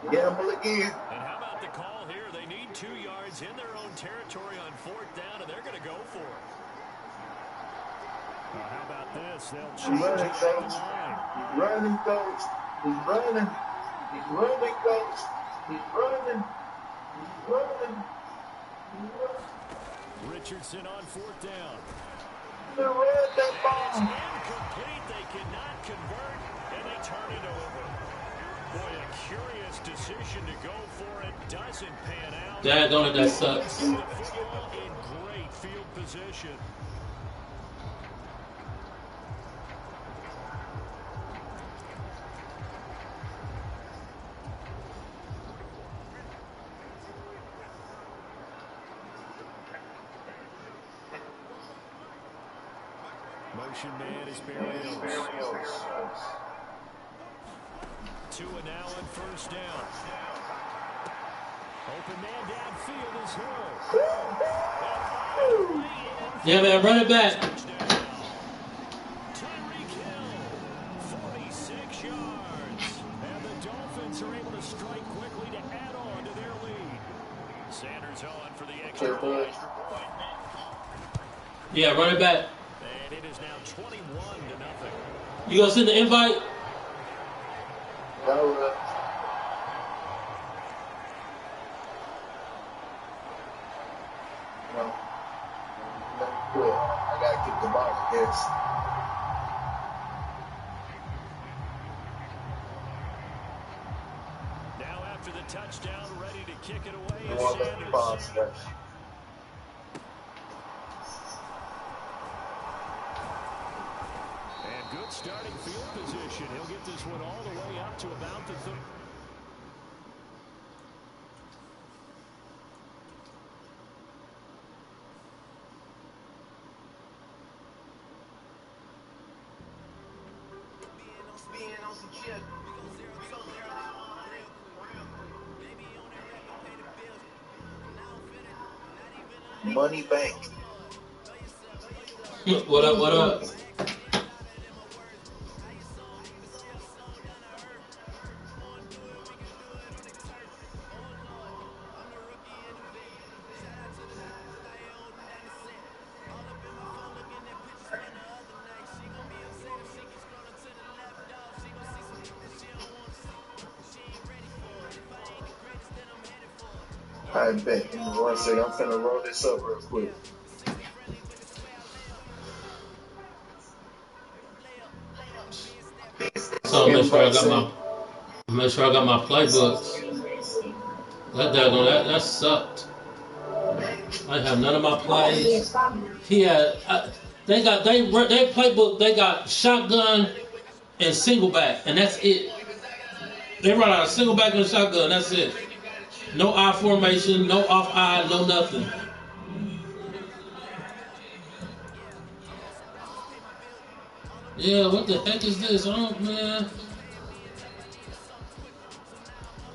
Gamble again. And how about the call here? They need 2 yards in their own territory on 4th down, and they're going to go for it. How about this? They'll change Running, it coach. at the line. He's running, coach. He's running. He's running, coach. He's running. He's running. He's running. Richardson on 4th down. They ran that ball. It's incomplete. They cannot convert, and they turn it over. Boy, a curious decision to go for it. Doesn't pan out. Daggone it, that sucks. The football in great field position. Motion man is Berrios. 2 and now on 1st down. Open man downfield is Hill. Yeah, man, run it back. Tyreek Hill, 46 yards. And the Dolphins are able to strike quickly to add on to their lead. Sanders on for the extra point. Yeah, run it back. And it is now 21-0. You gonna send the invite? No, good. I gotta kick the ball, I guess. Now after the touchdown, ready to kick it away You is want the ball, Sanders. And good starting field position. He'll get this one all the way up to about the 30. Money bank. What up, what up? I bet. Give me 1 second. I'm finna roll this up real quick. So make sure I got my playbooks. That sucked. I didn't have none of my plays. He had they playbook. They got shotgun and single back, and that's it. They run out of single back and shotgun. That's it. No I formation, no off I, no nothing. Yeah, what the heck is this? Oh man,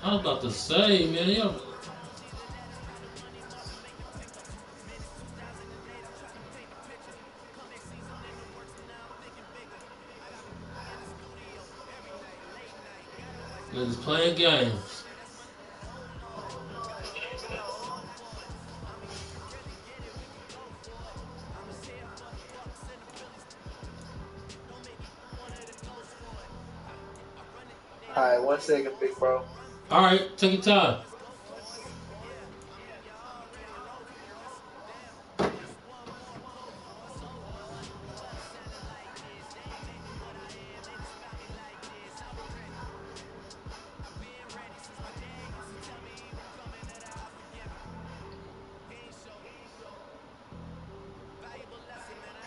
I was about to say, man, yo. They're just playing games. All right, 1 second, big bro. All right, take your time.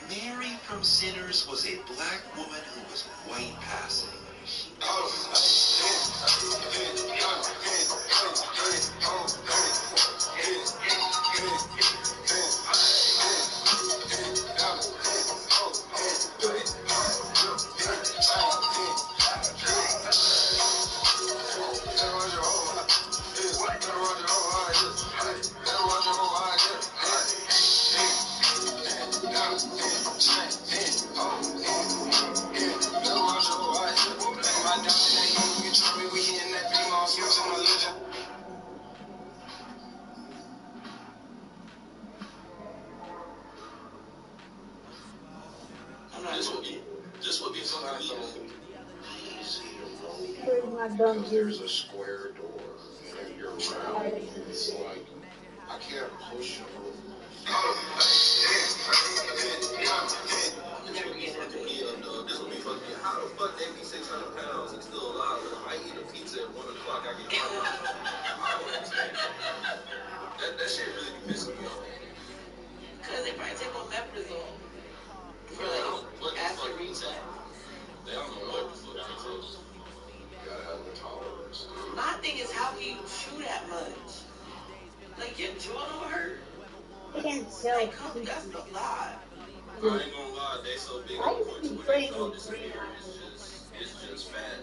Mary from Sinners was a black woman who was white passing. This would be fucking easy. There's a square door. You're round. It's like, I can't push a move. This would be fucking. How the fuck they be 600 pounds and still alive? If I eat a pizza at 1 o'clock, I get that shit really be pissing me off. Because they probably take omeprazole for like acid reflux. They don't know what the fuck it is. You gotta have the tolerance. My thing is, how can you chew that much? Like, your jaw don't hurt? Like, that's a lot. I ain't gonna lie, they so big on the point to where they jaw disappear. It's just fat.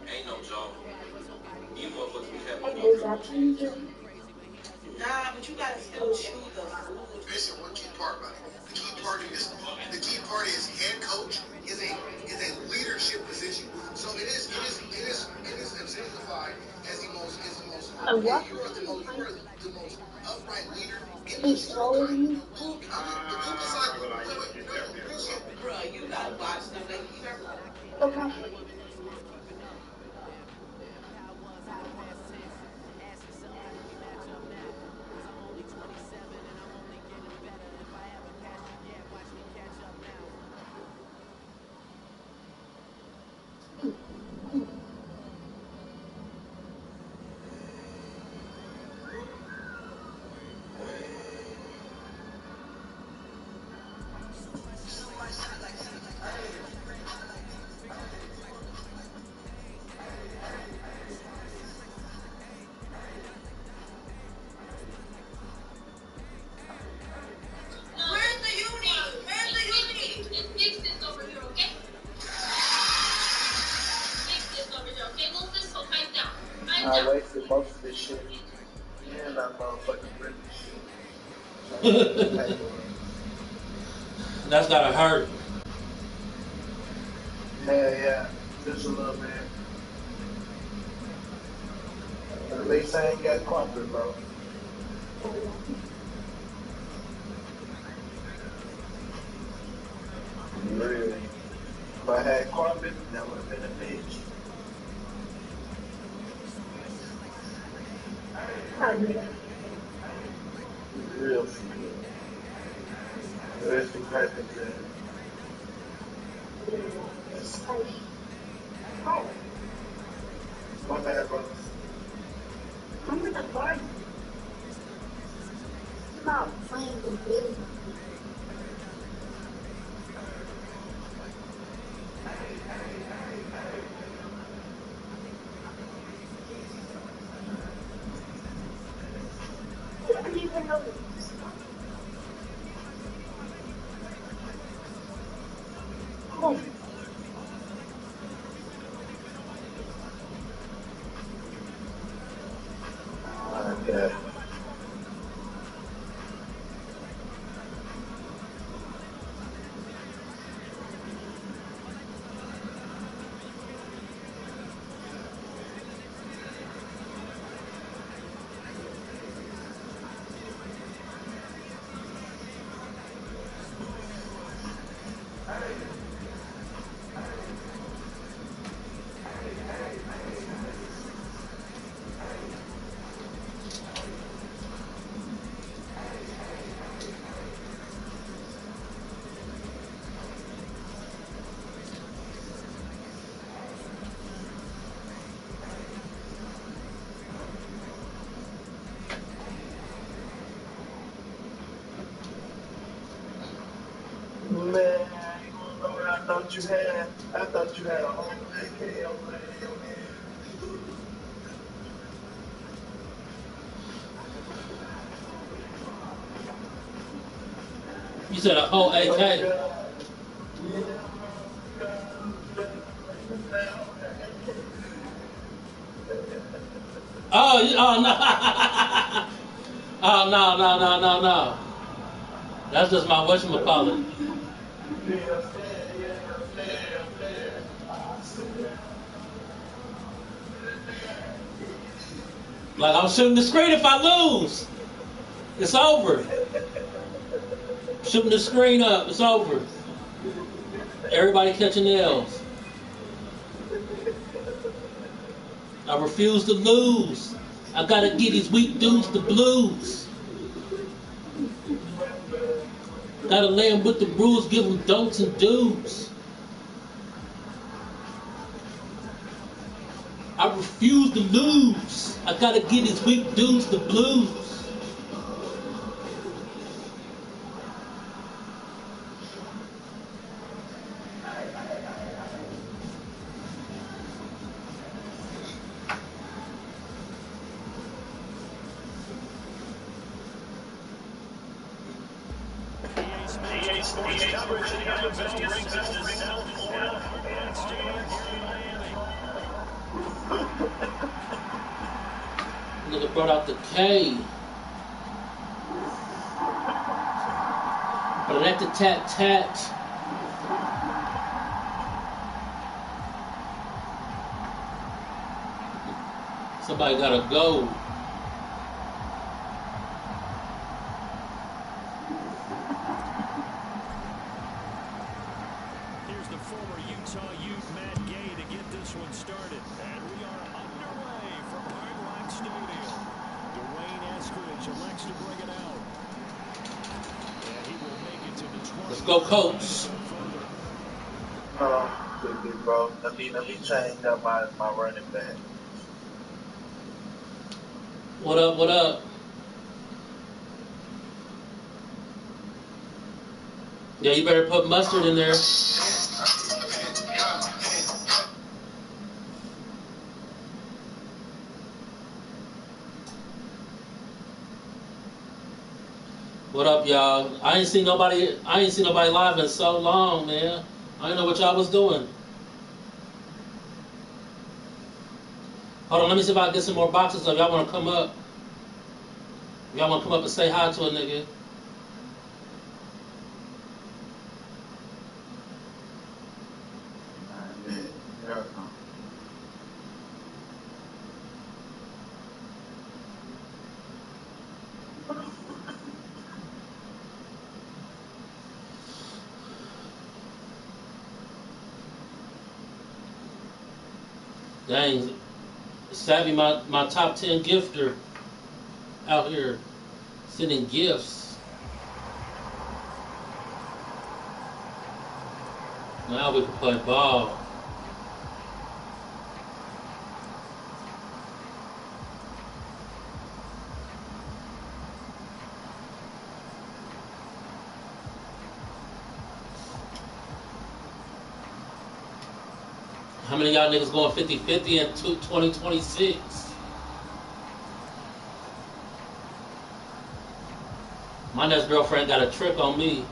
Ain't no jaw. You motherfuckers be having Nah, but you gotta still chew the food. Listen, one key part about it. The key part is head coach is a leadership position. So it is exemplified as the most upright leader in the story. Bro, you gotta watch them. Like, you ever... Okay. I wasted most of this shit. And I'm motherfucking British. That's gotta hurt. Yeah. Just a little bit. At least I ain't got corporate, bro. Really. If I had corporate, that would have been a bitch. Real shit. The rest of the person my bad, bro. I'm in the party. It's about playing the game. I don't even know this. Oh. Yeah. Man, I thought you had a whole AK over there in your head. You said a whole AK. Oh no. Oh no. That's just my whatchamacallit. Like, I'm shooting the screen if I lose. It's over. Shooting the screen up, it's over. Everybody catching L's. I refuse to lose. I gotta get these weak dudes the blues. Gotta lay them with the rules, give them don'ts and do's. I refuse to lose. I gotta get these weak dudes the blues. EA Sports coverage of the NFL brings us to South Florida and Stadium here in Miami. Nigga brought out the K. But at the tat. Somebody gotta go. Here's the former Utah Ute, Matt Gay, to get this one started. And we are underway from Hard Rock Stadium. Dwayne Eskridge elects to bring it out. And he will make it to the 20. Let's go, Colts. Quickly, bro. Let me change up my running back. What up? Yeah, you better put mustard in there. What up, y'all? I ain't seen nobody live in so long, man. I didn't know what y'all was doing. Hold on, let me see if I can get some more boxes up. Y'all want to come up? Y'all want to come up and say hi to a nigga? Dang, Savvy, my top 10 gifter out here sending gifts. Now we can play ball. How many of y'all niggas going 50-50 in 2026? My next girlfriend got a trick on me.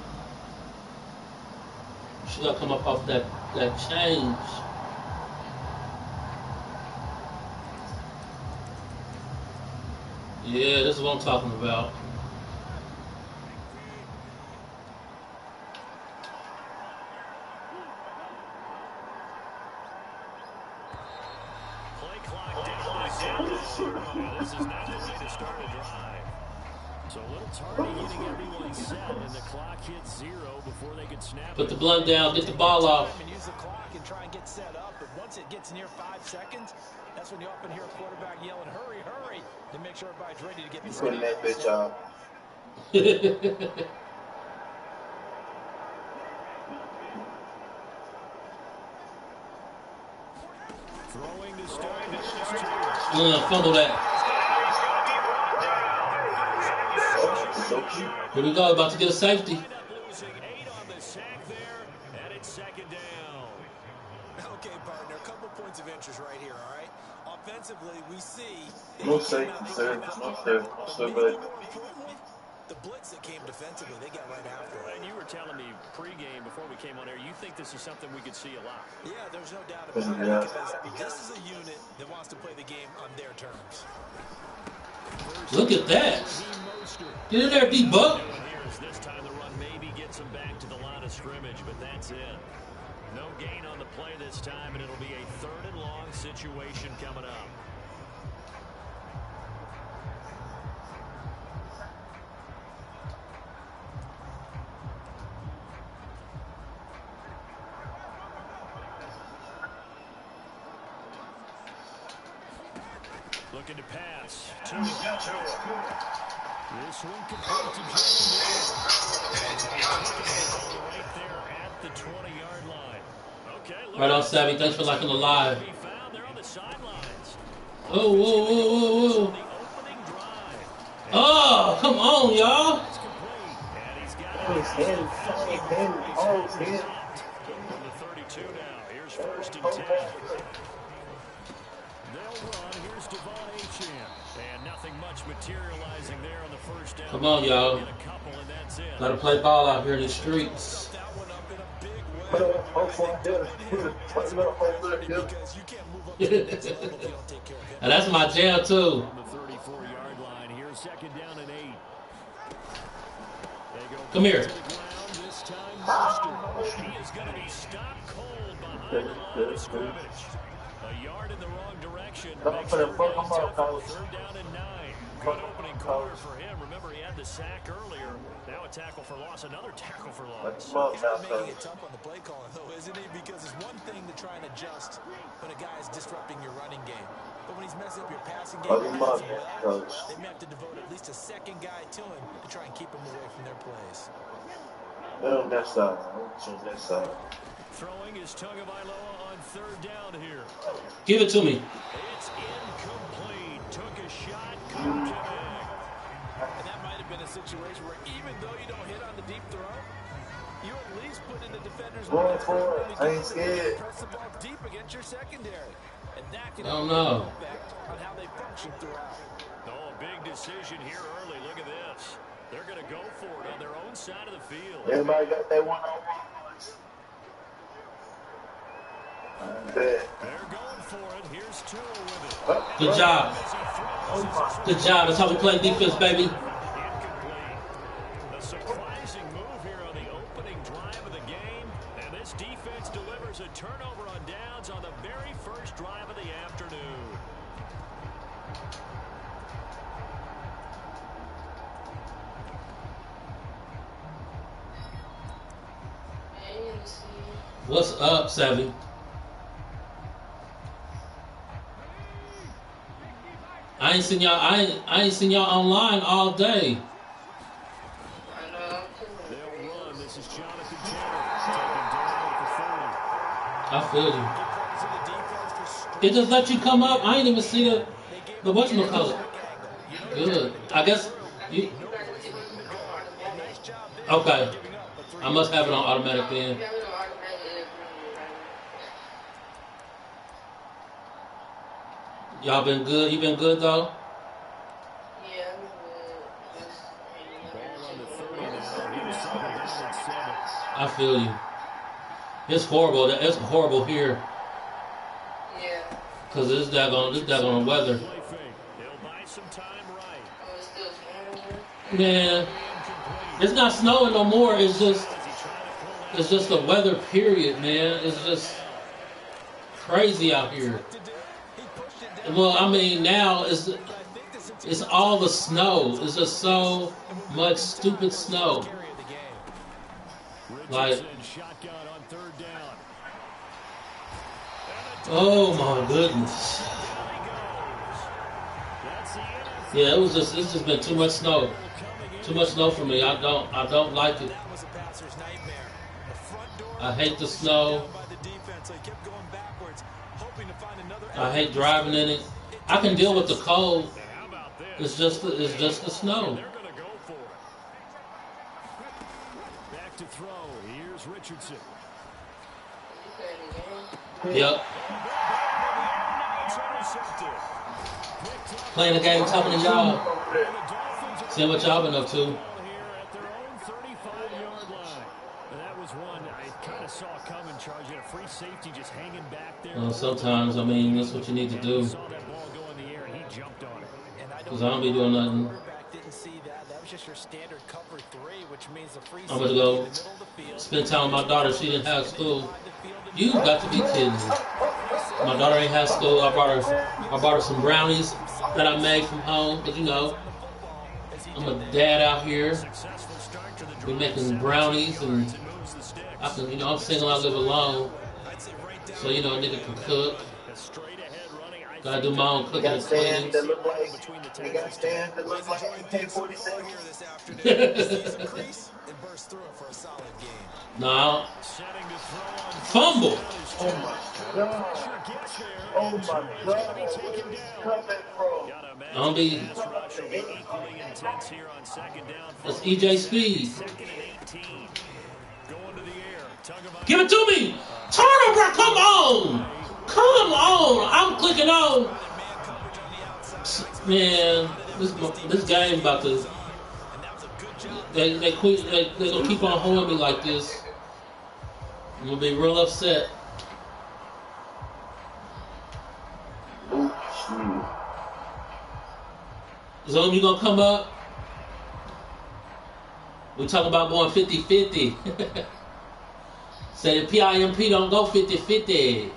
She gotta come up off that change. Yeah, this is what I'm talking about. This is not the way to start a drive. So a little tardy getting everyone set, and the clock hits 0 before they could snap. Put the blunt down, get the ball off. And use the clock and try and get set up. But once it gets near 5 seconds, that's when you often hear a quarterback yelling, "Hurry, hurry!" to make sure everybody's ready to get the Putting that bitch off. Throwing to start. Fumble that. Here we go, about to get a safety. Losing 8 on the sack there, and it's second down. Okay, partner, a couple points of interest right here, all right? Offensively, we see... No safety, sir. No, sir. No, sir, but... The blitz that came defensively, they got right after it. And you were telling me pregame before we came on air, you think this is something we could see a lot. Yeah, there's no doubt about it, because this is a unit that wants to play the game on their terms. Look at that. Get in there, D-Buck. This time the run maybe gets him back to the line of scrimmage, but that's it. No gain on the play this time, and it'll be a 3rd and long situation coming up. Looking to pass. This one complete to Jordan right there at the 20-yard line. Okay, right on, Savvy. Thanks for liking the live. They're on the sidelines. Oh, whoa, whoa, whoa, whoa. Oh, come on, y'all. From the 32 now. Here's 1st and 10. They'll run. Here's Devon Achane. And nothing much materializing there on the first down. Come on, y'all. Gotta play ball out here in the streets. And that's my jam, too. On the 34-yard line. Here's 2nd down and 8. Come here. This time, he is going to be stopped cold behind the line of scrimmage. A yard in the wrong direction. Makes it 3rd down and 9. Good opening quarter for him. Remember, he had the sack earlier. Now a tackle for loss. Another tackle for loss. He's making it tough on the play calling, though, isn't he? Because it's one thing to try and adjust when a guy is disrupting your running game. But when he's messing up your passing game, they may have to devote at least a second guy to him to try and keep him away from their plays. Throwing is Tagovailoa on 3rd down here. Give it to me. It's incomplete. Took a shot. Couldn't get in. And that might have been a situation where even though you don't hit on the deep throw, you at least put in the defender's going for it. I ain't scared. Press the ball deep against your secondary. And that can have an effect on how they function throughout. Oh, a big decision here early. Look at this. They're going to go for it on their own side of the field. Everybody got that one-on-ones. They're going for it. Here's Tua with it. Good job. Good job. That's how we play defense, baby. Incomplete. A surprising move here on the opening drive of the game. And this defense delivers a turnover on downs on the very first drive of the afternoon. What's up, Savvy? I ain't seen y'all. I ain't seen y'all online all day. They'll run. This is Jonathan Taylor taking down at I feel you. It just let you come up. I ain't even see the whatchamacallit. Good. I guess you. Okay. I must have it on automatic then. Y'all been good? You been good though? Yeah, I feel you. It's horrible. It's horrible here. Yeah. Cause this daggone weather. Man, it's not snowing no more. It's just the weather. Period, man. It's just crazy out here. Well, I mean, now it's all the snow. It's just so much stupid snow. Like, oh my goodness. Yeah, it's just been too much snow. Too much snow for me. I don't like it. I hate the snow. I hate driving in it. I can deal with the cold. It's just the snow. Back to throw. Here's Richardson. Yep. Playing the game, talking to y'all. Seeing what y'all been up to. Sometimes, I mean, that's what you need to do. Because I don't be doing nothing. I'm going to go spend time with my daughter. She didn't have school. You got to be kidding me. My daughter ain't have school. I brought her some brownies that I made from home. Because, you know, I'm a dad out here. We making brownies. And I can, I'm single, I live alone. So, a nigga can cook. Gotta do my own cooking and cleaning. That look like AK-47. No. Fumble. Oh my God. Oh my God. Coming from. Don't be. That's EJ Speed. Give it to me. Turnover. Come on. Come on. I'm clicking on. Man, this game about to. They're gonna keep on holding me like this. I'm gonna be real upset. Zoom, you gonna come up? We talking about going 50-50. Say the PIMP don't go 50-50.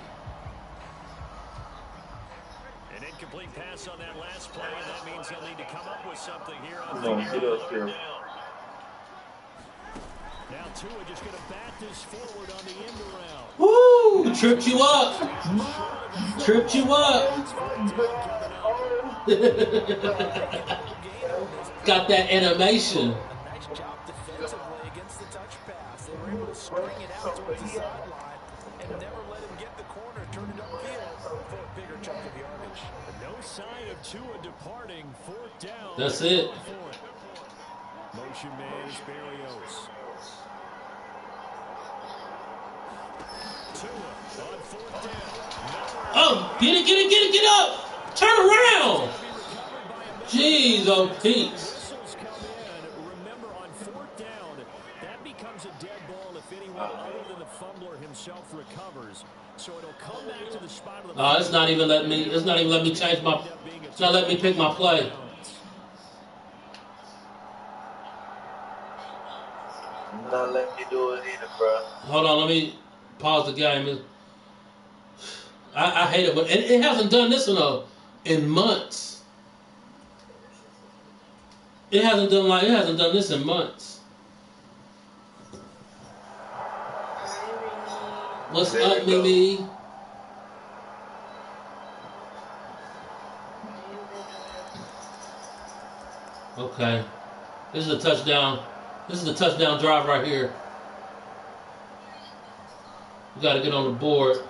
An incomplete pass on that last play, and that means he'll need to come up with something here on No, get up here. Now Tua just going to bat this forward on the end around. Woo! Tripped you up. Tripped you up. Got that animation. Nice job defensively against the touch pass. They were able to spring it out towards the sideline and never let him get the corner, turn it upfield for a bigger chunk of yardage. No sign of Tua departing. Fourth down. That's it. Motion man is Berrios. Tua on fourth down. Oh, get it, get up. Turn around. Jeez, oh, Pete. Whistles come in. Remember, on fourth down, that becomes a dead ball if anyone other than the fumbler himself recovers. So it'll come back to the spot of the Oh, it's not even letting me. It's not even letting me change my. It's not letting me pick my play. Not letting me do it either, bro. Hold on, let me pause the game. I hate it, but it hasn't done this in months. It hasn't done this in months. What's up, Mimi? Okay. This is a touchdown. This is a touchdown drive right here. You got to get on the board.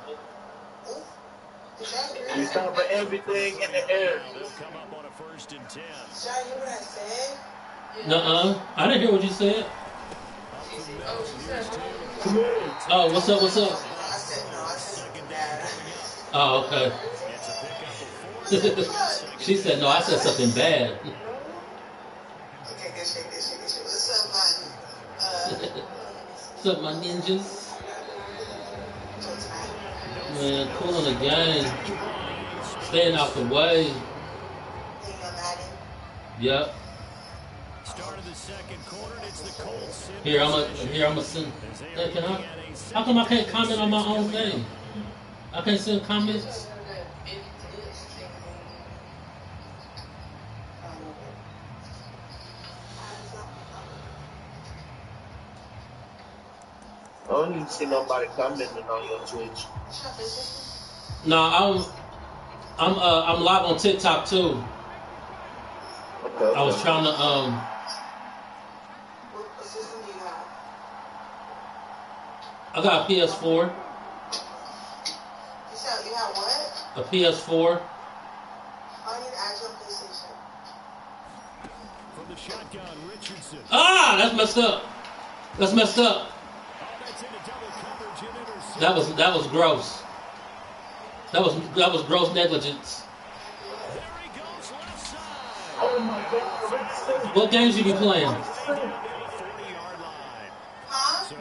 You stop for everything in the air. They'll come up on a 1st and 10. Nuh-uh. I didn't hear what you said. Oh, what's up? Oh, okay. She said no, I said something bad. What's up, my ninjas? Man, cool in the game. Staying out the way. Yep. Start of the second quarter, it's the Colts. Here, I'm gonna send. Hey, how come I can't comment on my own thing? I can't send comments. I don't even see nobody commenting on your Twitch. No, I'm live on TikTok too. Okay. I was trying to I got a PS4. You said you have what? A PS4. I need to add your PlayStation. From the shotgun, Richardson. Ah, that's messed up. That's messed up. That was gross. That was gross negligence. Oh my God. What games you be playing?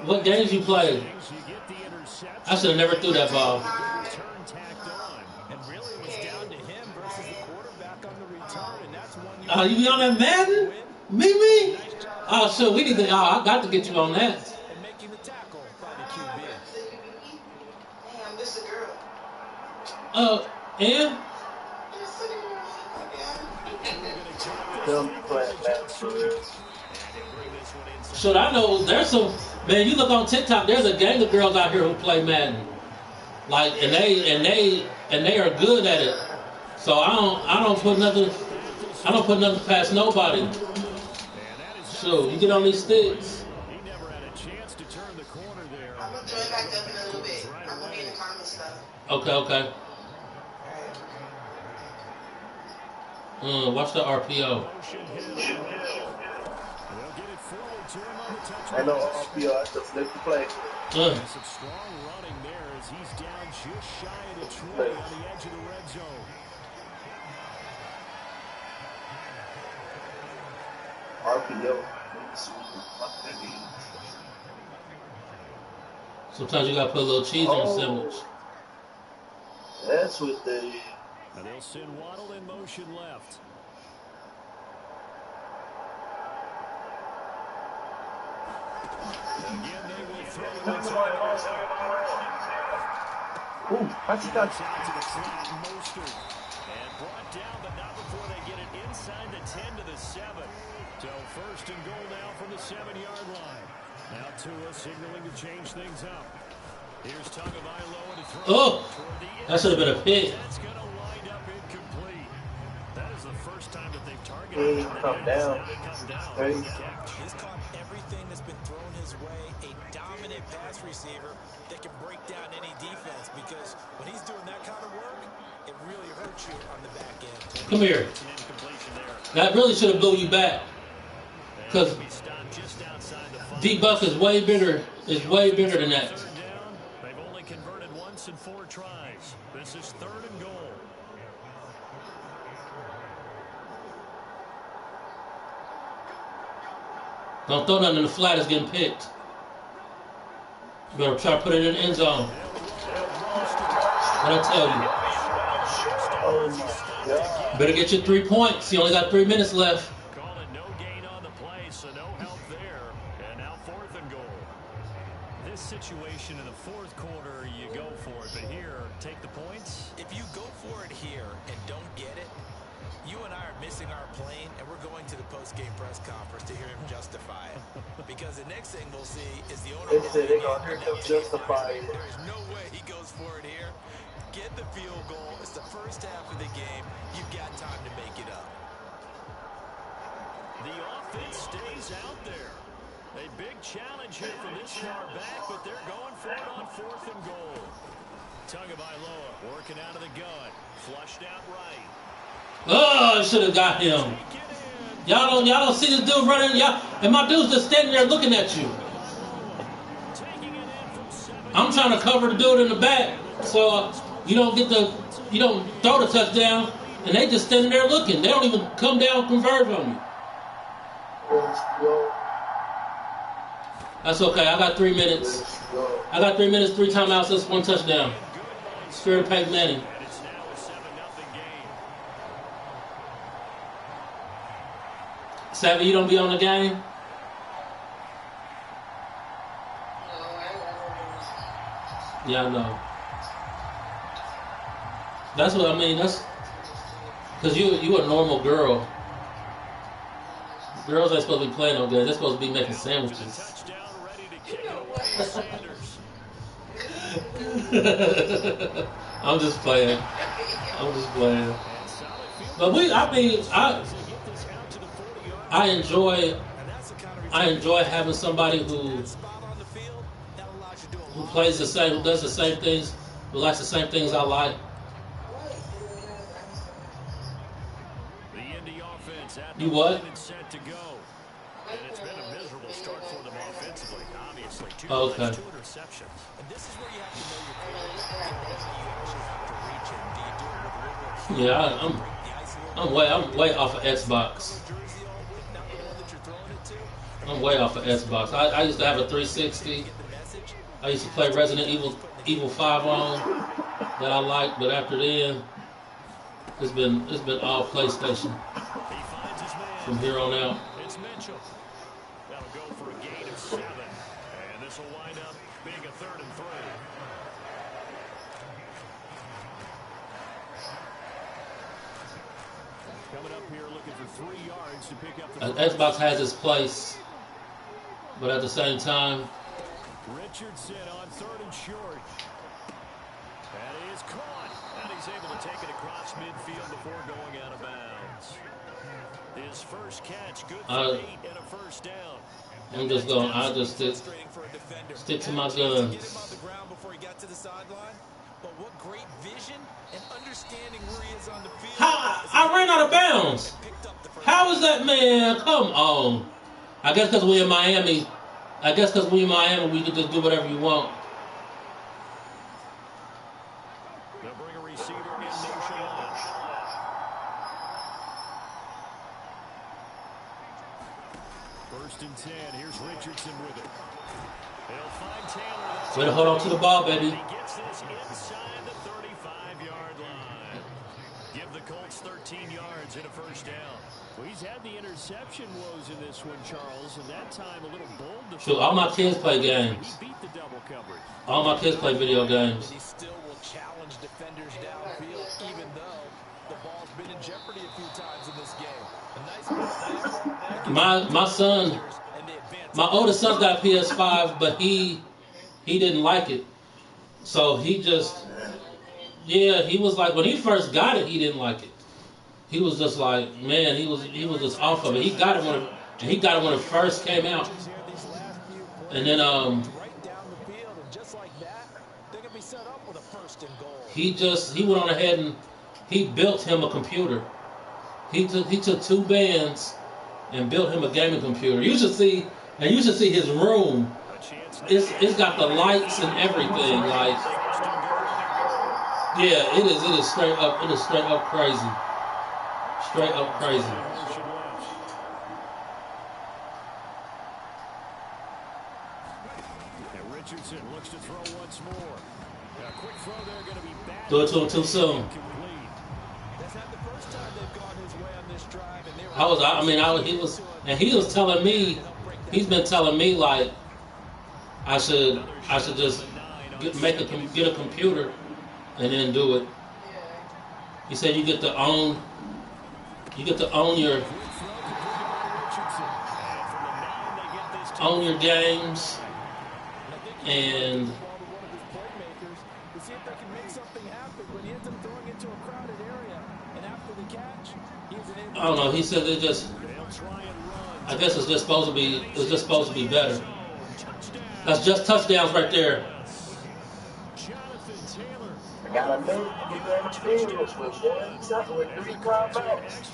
What games you play? I should have never threw that ball. Oh, you be on that Madden? Me? Oh, sure. We need to. Oh, I got to get you on that. And? Should I know? There's some, man. You look on TikTok. There's a gang of girls out here who play Madden, like, and they are good at it. So I don't put nothing past nobody. So you get on these sticks. He never had a chance to turn the corner there. I'm gonna join back up in a little bit. I'm gonna be in the comments stuff. Okay. Watch the RPO. I know RPO. That's a flip to play. Some strong running there as he's down just shy of the 20 on the edge of the red zone. RPO. Sometimes you gotta put a little cheese on the sandwich. That's what they. And they'll send Waddle in motion left. Again, they will throw it. Ooh, I just got Mostert. And brought down, but not before they get it inside the 10 to the 7. So first and goal now from the 7-yard line. Now Tua signaling to change things up. Here's Tagovailoa to throw. Oh, that should have been a pick. That's going to wind up incomplete. That is the first time that they've targeted him. come down. He's caught everything that's been thrown his way. A dominant pass receiver that can break down any defense, because when he's doing that kind of work, it really hurts you on the back end. Come here. That really should have blew you back. Because D-Buck is way bigger than that. They've only converted once in 4 tries. This is 3rd and goal. Don't throw nothing in the flat, it's getting picked. You better try to put it in the end zone. What I tell you. Better get your 3 points. You only got 3 minutes left. Calling no gain on the play, so no help there. And now 4th and goal. This situation in the 4th quarter, you go for it. But here, take the points. If you go for it here and don't get it, you and I are missing our plane, and we're going to the post-game press conference to hear him justify it. Because the next thing we'll see is the owner. They said they're going to hear him justify it. There's no way he goes for it here. Get the field goal. It's the first half of the game. You've got time to make it up. The offense stays out there. A big challenge here from this far back, but they're going for it on 4th and goal. Tagovailoa working out of the gun. Flushed out right. Oh, I should have got him. Y'all don't see this dude running. And my dude's just standing there looking at you. I'm trying to cover the dude in the back, so you don't throw the touchdown, and they just standing there looking. They don't even come down and converge on you. That's okay. I got 3 minutes. 3 timeouts. That's 1 touchdown. Spirit of Peyton Manning. Savvy, you don't be on the game? Yeah, I know. That's what I mean. That's because you a normal girl. Girls ain't supposed to be playing no games. They're supposed to be making sandwiches. I'm just playing. But I enjoy having somebody who plays the same, who does the same things, who likes the same things I like. You what? And it's been a miserable start for them offensively, obviously. 2 okay. 2 interceptions. And this is where you have to know your quarterback. You actually have to reach him. Do you do it with Yeah, I'm way off of Xbox. I'm way off of Xbox. I used to have a 360. I used to play Resident Evil 5 on that I liked, but after then, it's been all PlayStation from here on out. It's Mitchell. That'll go for a gain of 7, and this will wind up being a 3rd and 3. Coming up here looking for 3 yards to pick up the Xbox has its place, but at the same time, Richardson on 3rd and short. And he is caught, and he's able to will take it across midfield before going out of bounds. His first catch, good for 8 and a first down. I'm just going. I'll just stick to my guns. Get him on the ground before he got to the sideline. But what great vision and understanding where he is on the field. I ran out of bounds. How is that, man? Come on. I guess because we in Miami. We can just do whatever you want. They'll bring a receiver in nonchalant. First and 10. Here's Richardson with it. They'll find Taylor. Way to hold on to the ball, baby. He gets this inside the 35-yard line. Give the Colts 13 yards and a first down. Well, he's had the interception woes in this one, Charles, and that time a little bold. Shoot, all my kids play games. He beat the double coverage. All my kids play video games. He still will challenge defenders downfield, even though the ball's been in jeopardy a few times in this game. A nice my son, my oldest son's got a PS5, but he didn't like it. So he just, he was like, when he first got it, he didn't like it. He was just like, man, he was just off of it. He got it when it first came out. And then he went on ahead and he built him a computer. He took 2 bands and built him a gaming computer. You should see his room. It's got the lights and everything. Like, yeah, it is straight up crazy. Straight up crazy. And Richardson looks to throw once more. A quick throw there, going to be bad. Do it to him too soon. That's not the first time they've gone his way on this drive, and he was telling me, he's been telling me like I should just get a computer and then do it. He said you get to own your games and I don't know. He said I guess it's just supposed to be better. That's just touchdowns right there. I got a minute to get that experience with 3 timeouts.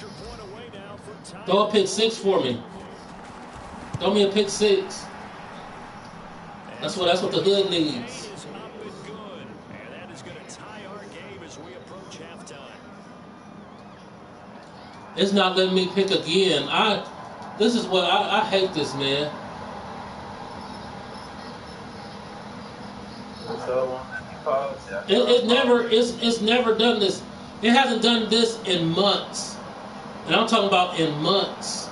Throw a pick 6 for me. Throw me a pick 6. That's what the hood needs. And that is going to tie our game as we approach halftime. It's not letting me pick again. I hate this, man. It's never done this. It hasn't done this in months. And I'm talking about in months.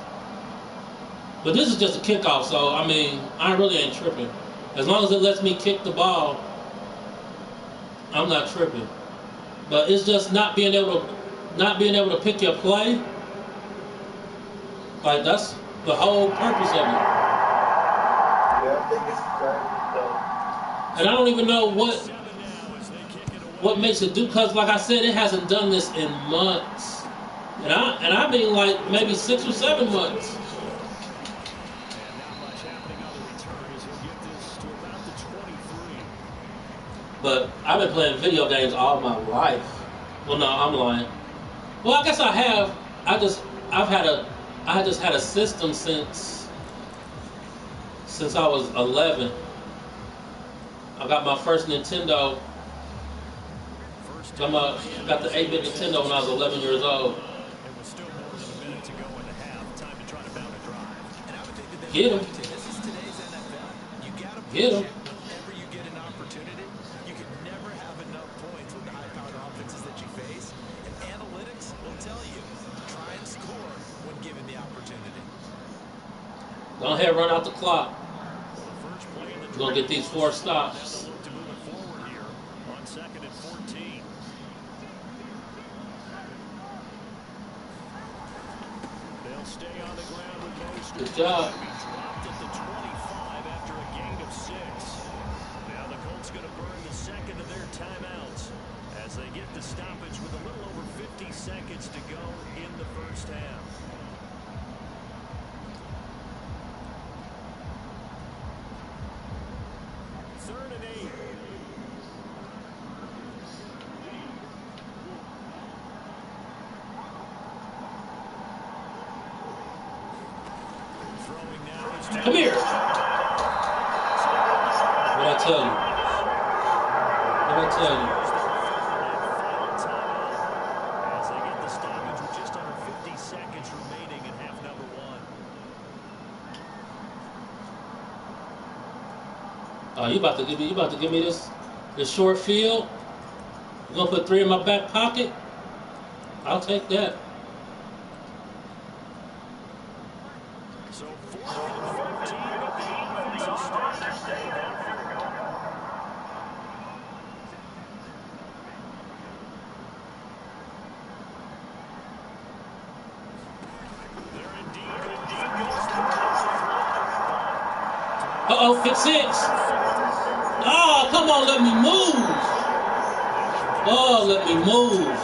But this is just a kickoff, so I mean, I really ain't tripping. As long as it lets me kick the ball, I'm not tripping. But it's just not being able to pick your play. Like, that's the whole purpose of it. Yeah, I think it's crazy, though. And I don't even know what makes it do, because like I said, it hasn't done this in months. And I mean like maybe 6 or 7 months. But I've been playing video games all my life. Well, no, I'm lying. Well, I guess I have. I just had a system since I was 11. I got my first Nintendo. Got the 8-bit Nintendo when I was 11 years old. Get him. Get him. Whenever you get an opportunity, you can never have enough points with the high-powered offenses that you face. And analytics will tell you, try and score when given the opportunity. Go ahead, run out the clock. We're going to get these 4 stops. To move it forward here on 2nd and 14. They'll stay on the ground with most. Good job. Dropped at the 25 after a gain of 6. Now the Colts going to burn the second of their timeouts as they get the stoppage with a little over 50 seconds to go in the first half. Third and 8. Throwing now is Come here. What'd I tell you? What'd I tell you? As they get the stoppage with just under 50 seconds remaining in half number 1. You about to give me this short field? You gonna put 3 in my back pocket? I'll take that. So 4th and 15 with the offensive stop. Uh-oh, pick 6. Oh, come on, let me move. Oh, let me move. You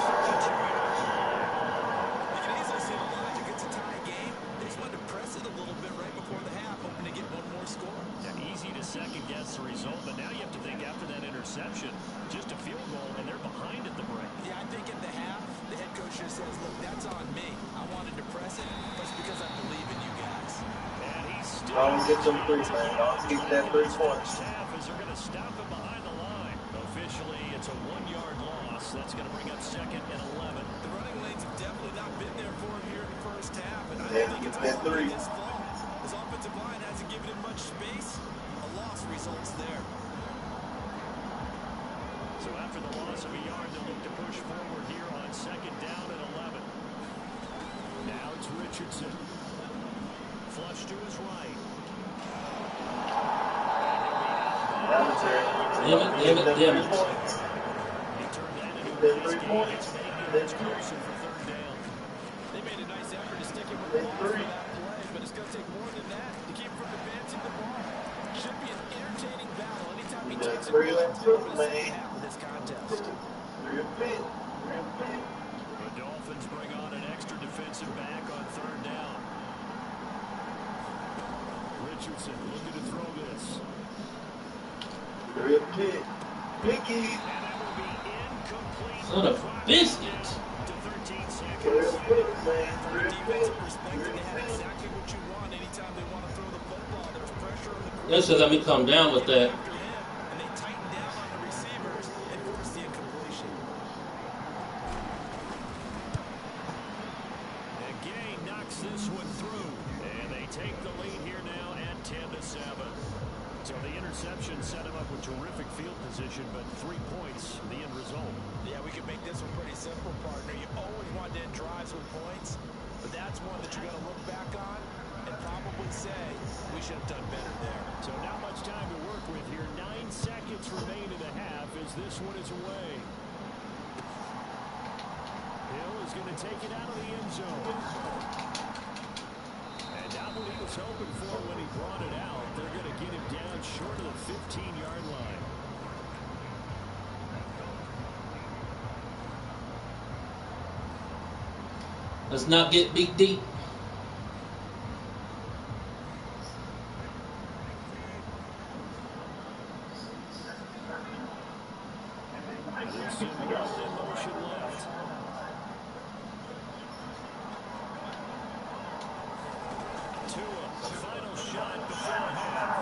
can easily see the logic. It's a tie game. They just wanted to press it a little bit right before the half, hoping to get one more score. Yeah, easy to second-guess the result, but now you have to think after that interception, just a field goal, and they're behind at the break. Yeah, I think at the half, the head coach just says, look, that's on me. I wanted to press it, but it's because I believe in you guys. And he's still Don't get them 3, man. Don't get that 3 points. half as they're going to stop him behind the line. Officially, it's a 1-yard loss. That's going to bring up 2nd and 11. The running lanes have definitely not been there for him here in the first half, and I don't think it's really his fault. His offensive line hasn't given him much space. A loss results there. So after the loss of a yard, they'll look to push forward here on 2nd down and 11. Now it's Richardson. Flush to his right. Damn it. He turned that into a nice game. It's making it much closer for 3rd down. They made a nice effort to stick him with the ball for that play, but it's going to take more than that to keep him from advancing the ball. Should be an entertaining battle anytime he takes it over the second half of this contest. The Dolphins bring on an extra defensive back on 3rd down. Richardson looking to throw this. Picky. And that will be incomplete. Son of a biscuit. To 13 seconds. From a defensive perspective, they have exactly what you want anytime they want to throw the football. There's pressure on the quarterback. That should let me come down with that. After him, and they tighten down on the receivers and force the incompletion. And Gay knocks this one through. And they take the lead here now at 10-7. So the interception set him up with terrific field position, but 3 points, the end result. Yeah, we can make this one pretty simple, partner. You always want to end drives with points, but that's one that you're going to look back on and probably say, we should have done better there. So not much time to work with here. 9 seconds remain in the half as this one is away. Hill is going to take it out of the end zone. And not what he was hoping for when he brought it out. They're going to get him down short of the 15-yard line. Let's not get beat deep. Wilson in motion left. Tua, the final shot before half.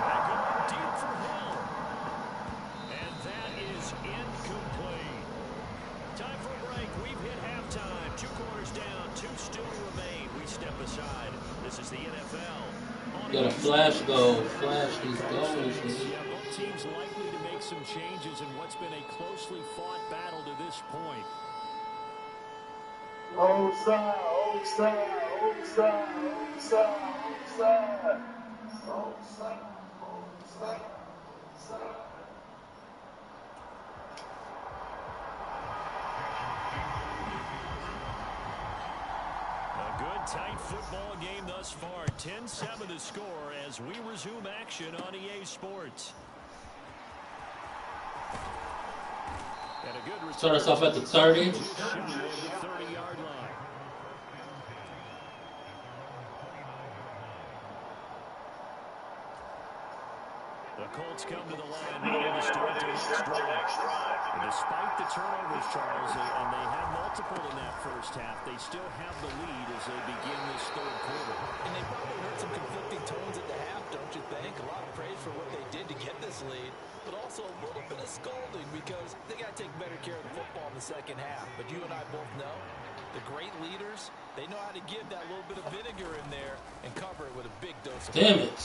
Back up deep for Hill. And that is incomplete. Time for a break. We've hit halftime. 2 quarters down, 2 still to remain. We step aside. This is the NFL. Got a flash goal. Flash these goals. Yeah, both teams likely to make some changes in what's been a closely fought battle to this point. Onside. A good tight football game thus far. 10-7 the score as we resume action on EA Sports. Start us off at the 30. 30-yard line. The Colts come to the line ready to start their next drive. And despite the turnovers, Charles, and they had multiple in that first half, they still have the lead as they begin this third quarter. And they probably heard some conflicting tones at the half, don't you think? A lot of praise for what they did to get this lead, but also a little bit of scolding because they got to take better care of the football in the second half. But you and I both know the great leaders, they know how to give that little bit of vinegar in there and cover it with a big dose of Damn it.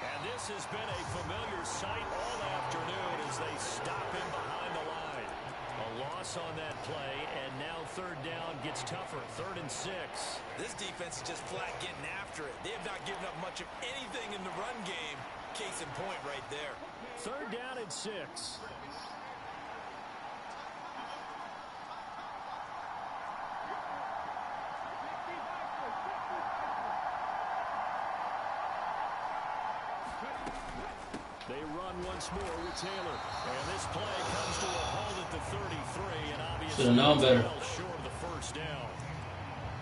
And this has been a familiar sight all afternoon as they stop him behind the line. A loss on that play, and now third down gets tougher. 3rd and 6. This defense is just flat getting after it. They have not given up much of anything in the run game. Case in point right there. 3rd down and 6. They run once more with Taylor. And this play comes to a halt at the 33, and obviously should have known better. Well short of the first down.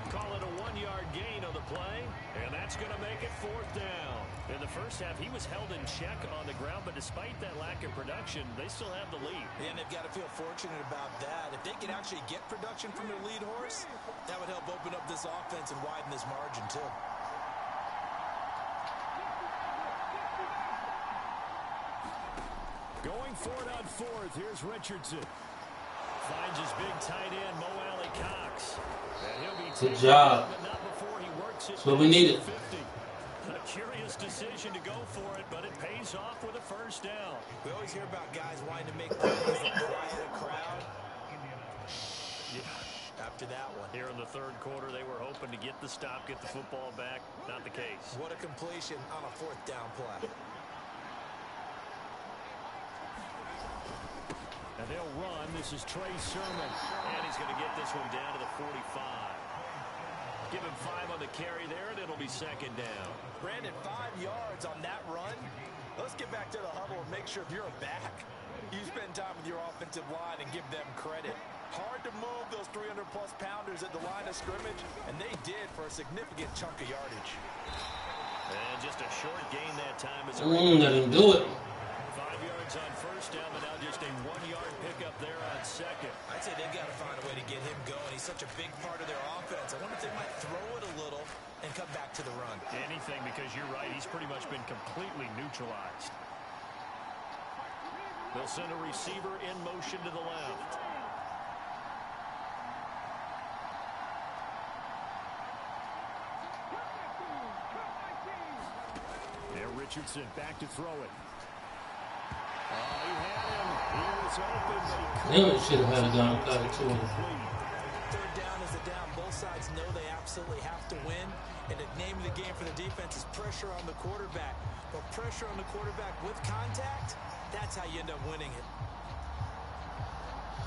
Call it a 1-yard gain on the play, and that's going to make it 4th down. In the first half, he was held in check on the ground, but despite that lack of production, they still have the lead. And they've got to feel fortunate about that. If they can actually get production from their lead horse, that would help open up this offense and widen this margin too. Going for it on 4th, here's Richardson. Finds his big tight end, Mo Alley Cox. And he'll be good job. but not before he works it. That's what we needed. 50. A curious decision to go for it, but it pays off with a first down. We always hear about guys wanting to make plays that quiet a crowd. Yeah, after that one. Here in the third quarter, they were hoping to get the stop, get the football back. Not the case. What a completion on a 4th down play. And they'll run. This is Trey Sermon. And he's going to get this one down to the 45. Give him 5 on the carry there, and it'll be 2nd down. Brandon, 5 yards on that run. Let's get back to the huddle and make sure if you're a back, you spend time with your offensive line and give them credit. Hard to move those 300-plus pounders at the line of scrimmage, and they did for a significant chunk of yardage. And just a short gain that time. Let him do it. 5 yards on first down, but now just a 1-yard pickup there on 2nd. I'd say they've got to find a way to get him going. He's such a big part of their offense. I wonder if they might throw it a little and come back to the run. Anything, because you're right. He's pretty much been completely neutralized. They'll send a receiver in motion to the left. There, Richardson back to throw it. He had him. He was open, but he couldn't. Should have had a gun cut to him. 3rd down is a down. Both sides know they absolutely have to win. And the name of the game for the defense is pressure on the quarterback. But pressure on the quarterback with contact, that's how you end up winning it.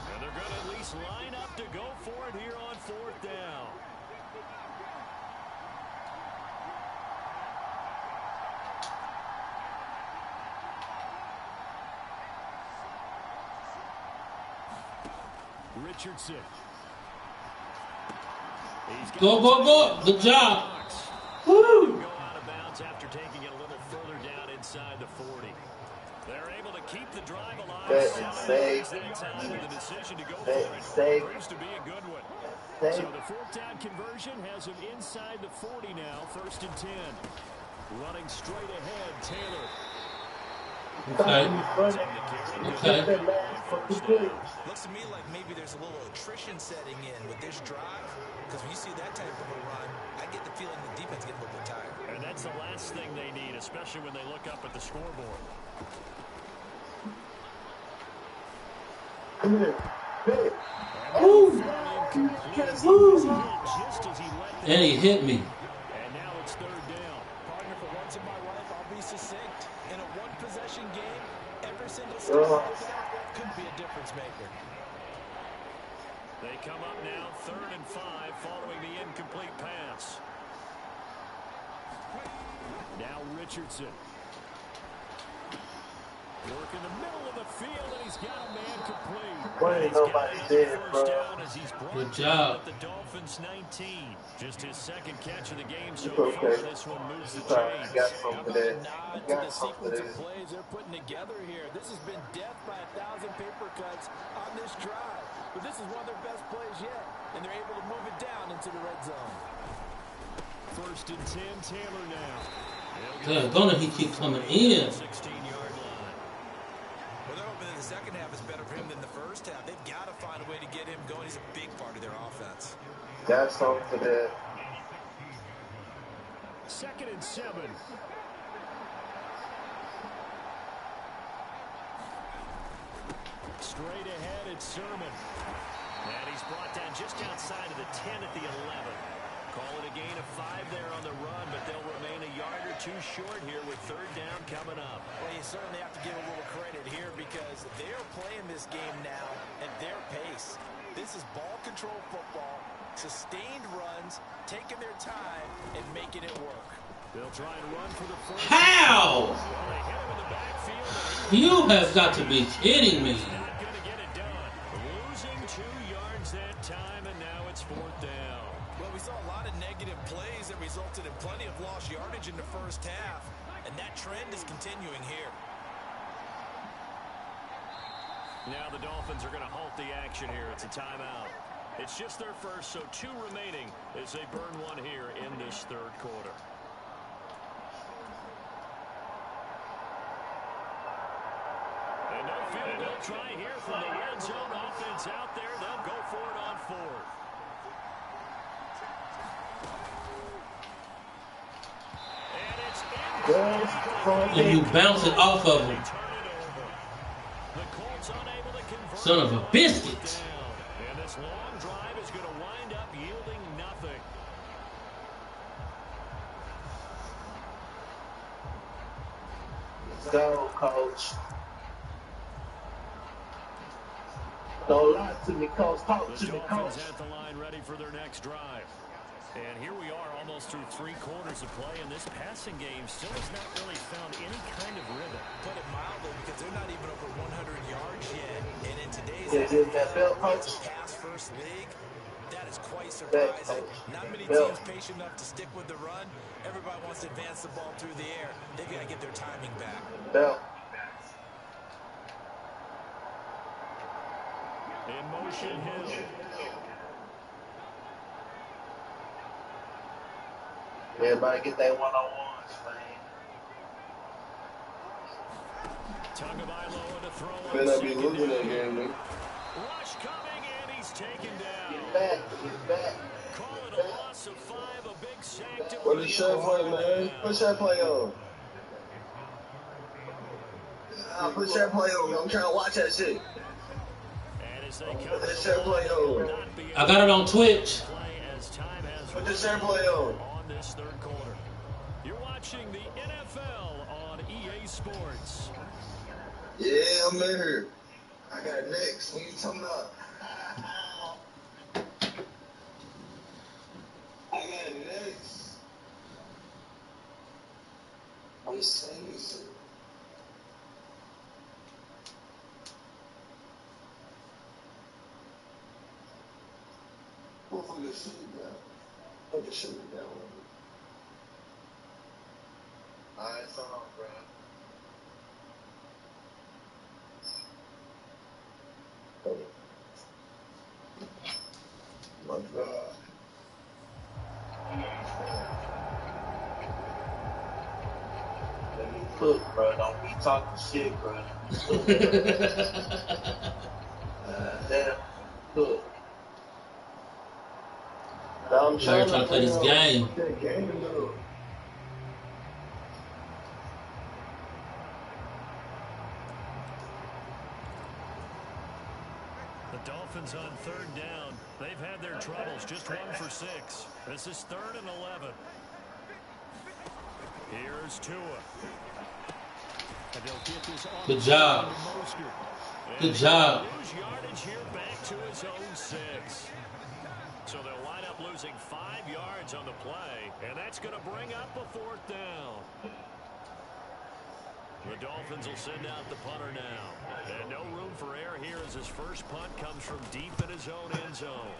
And they're going to at least line up to go for it here on 4th down. Richardson. Go. Good job. Woo. Go out of bounds after taking it a little further down inside the 40. They're able to keep the drive alive. Save. That time with the decision to go for it. Proves to be a good one. So the 4th down conversion has him inside the 40 now. 1st and 10. Running straight ahead, Taylor. Okay. Looks to me like maybe there's a little attrition setting in with this drive, because when you see that type of a run, I get the feeling the defense gets a little bit tired. And that's the last thing they need, especially when they look up at the scoreboard. Come here. Hey. And he hit me. And now it's 3rd down. Partner, for once in my life, I'll be succinct. In a one-possession game, every single step could be a difference maker. They come up now 3rd and 5 following the incomplete pass. Now Richardson. Work in the middle of the field, and he's got a man complete. Why ain't nobody dead, bro? Good job. At the Dolphins 19. Just his second catch of the game so It's okay. far. This one moves the I got chains. something How for about that. a nod I to got the something for sequence of that. plays they're putting together here? This has been death by 1,000 paper cuts on this drive. But this is one of their best plays yet, and they're able to move it down into the red zone. 1st and 10, Taylor now. Good, gonna he keep coming in. 16-yard line. Well, they're hoping that the second half is better for him than the first half. They've got to find a way to get him going. He's a big part of their offense. Got something for that. 2nd and 7. Straight ahead, it's Sermon. And he's brought down just outside of the 10 at the 11. Call it a gain of 5 there on the run, but they'll remain a yard or two short here with 3rd down coming up. Well, you certainly have to give a little credit here because they're playing this game now at their pace. This is ball control football, sustained runs, taking their time, and making it work. They'll try and run for the first. How? Well, they hit him in the backfield. You have got to be kidding me. Not going to get it done. Losing 2 yards that time, and now it's 4th down. Well, we saw a lot of negative plays that resulted in plenty of lost yardage in the first half, and that trend is continuing here. Now the Dolphins are going to halt the action here. It's a timeout. It's just their first, so 2 remaining as they burn one here in this 3rd quarter. And no field goal try here from the red zone offense out there. They'll go for it on 4th. And it's in. And you bounce it off of him. Son of a biscuit. And this long drive is going to wind up yielding nothing. Let's go, coach. Don't lie to me, coach. Talk to me, coach. At the line ready for their next drive. And here we are almost through 3 quarters of play, and this passing game still has not really found any kind of rhythm. Put it mildly, because they're not even over 100 yards yet. And in today's that belt, coach. pass-first league, that is quite surprising. Not many teams patient enough to stick with the run. Everybody wants to advance the ball through the air. They've got to get their timing back. Belt. In motion, Hill. Everybody get that one-on-ones, man. Tagovailoa to throw on Better be losing that game, man. Rush coming, and he's taken down. Get back, get back. Call it a loss of 5, a big sack to What is shirt play, man? Put shirt play on. Put shirt play on. I'm trying to watch that shit. And as they Put that shirt play on. I got it on Twitch. Put the shirt play on. This 3rd quarter. You're watching the NFL on EA Sports. Yeah, I'm in here. I got it next. What you talking about? I got it next. I'm just saying this. Motherfucker, shoot it down. Fucking shoot it down. Alright, it's on, bro. My God. Let me cook, bro. Don't be talking shit, bro. Damn, cook. I'm trying to play this game. The Dolphins on 3rd down. They've had their troubles. Just 1 for 6. This is 3rd and 11. Here's Tua. And they'll get this on. Good job. Good job. Lose yardage here back to his own 6. So they'll wind up losing 5 yards on the play, and that's going to bring up a 4th down. The Dolphins will send out the punter now. And no room for error here as his first punt comes from deep in his own end zone.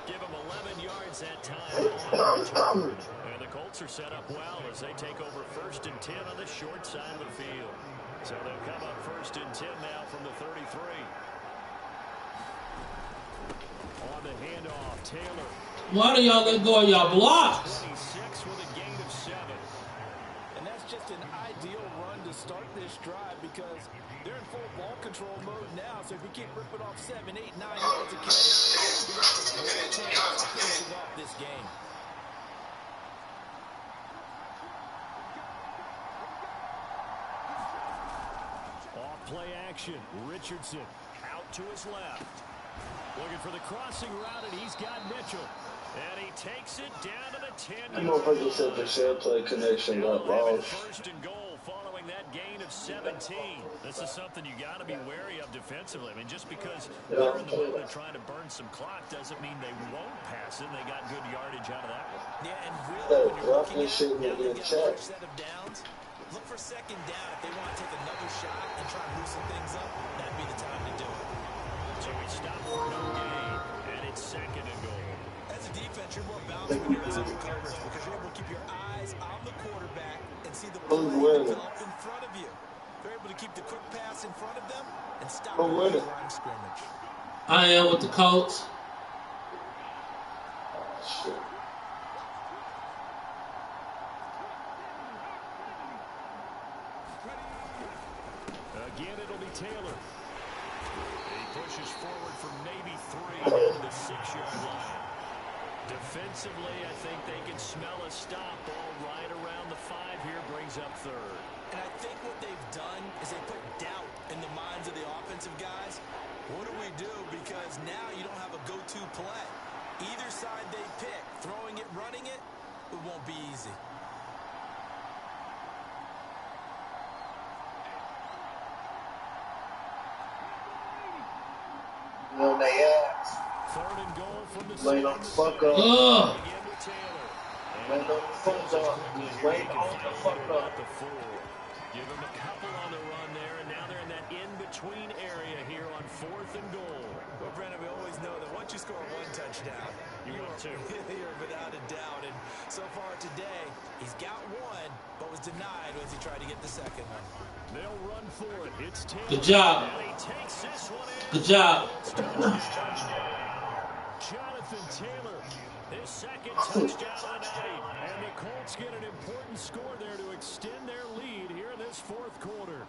Give him 11 yards that time. And the Colts are set up well as they take over 1st and 10 on the short side of the field. So they'll come up 1st and 10 now from the 33. On the handoff, Taylor. Why do y'all let go of y'all blocks? 26 with a gain of 7. And that's just an ideal run to start this drive because they're in full ball control mode now. So if we keep ripping off 7, 8, 9 yards a carry, we're going to have a great chance of finishing off this game. Off play action. Richardson out to his left. Looking for the crossing route, and he's got Mitchell. And he takes it down to the 10. That motherfucker said the share play connection got lost. 1st and goal following that gain of 17. This is something you got to be wary of defensively. I mean, just because they're in the mode of trying to burn some clock doesn't mean they won't pass it. They got good yardage out of that one. Yeah, and really, when you're looking at shit now in they get a chat. large set of downs, look for 2nd down. If they want to take another shot and try and loosen things up, that'd be the time to do it. So we stop for no gain, and it's 2nd and goal. As a defense, you're more balanced when you're in zone coverage because you're able to keep your eyes on the quarterback and see the play develop in front of you. You're able to keep the quick pass in front of them and stop the line of scrimmage. I am with the Colts. Shit. Again, it'll be Taylor. He pushes forward from maybe 3 down to the 6-yard line. Defensively, I think they can smell a stop ball right around the 5 here, brings up 3rd. And I think what they've done is they put doubt in the minds of the offensive guys. What do we do? Because now you don't have a go-to play. Either side they pick, throwing it, running it, it won't be easy. On their ass. 3rd and goal from the Wait on the fuck up. Wait on the fuck up. Wait on the fuck up. Give them a couple on the run there, and now they're in that in-between area here on 4th and goal. Well, Brandon, we always know that once you score 1 touchdown, you are two. You're without a doubt. And so far today, he's got 1, but was denied as he tried to get the 2nd one. They'll run for it. It's Taylor. Good job. And he takes this one in. Good job. Jonathan Taylor, his 2nd touchdown of the night. And the Colts get an important score there to extend their lead here in this 4th quarter.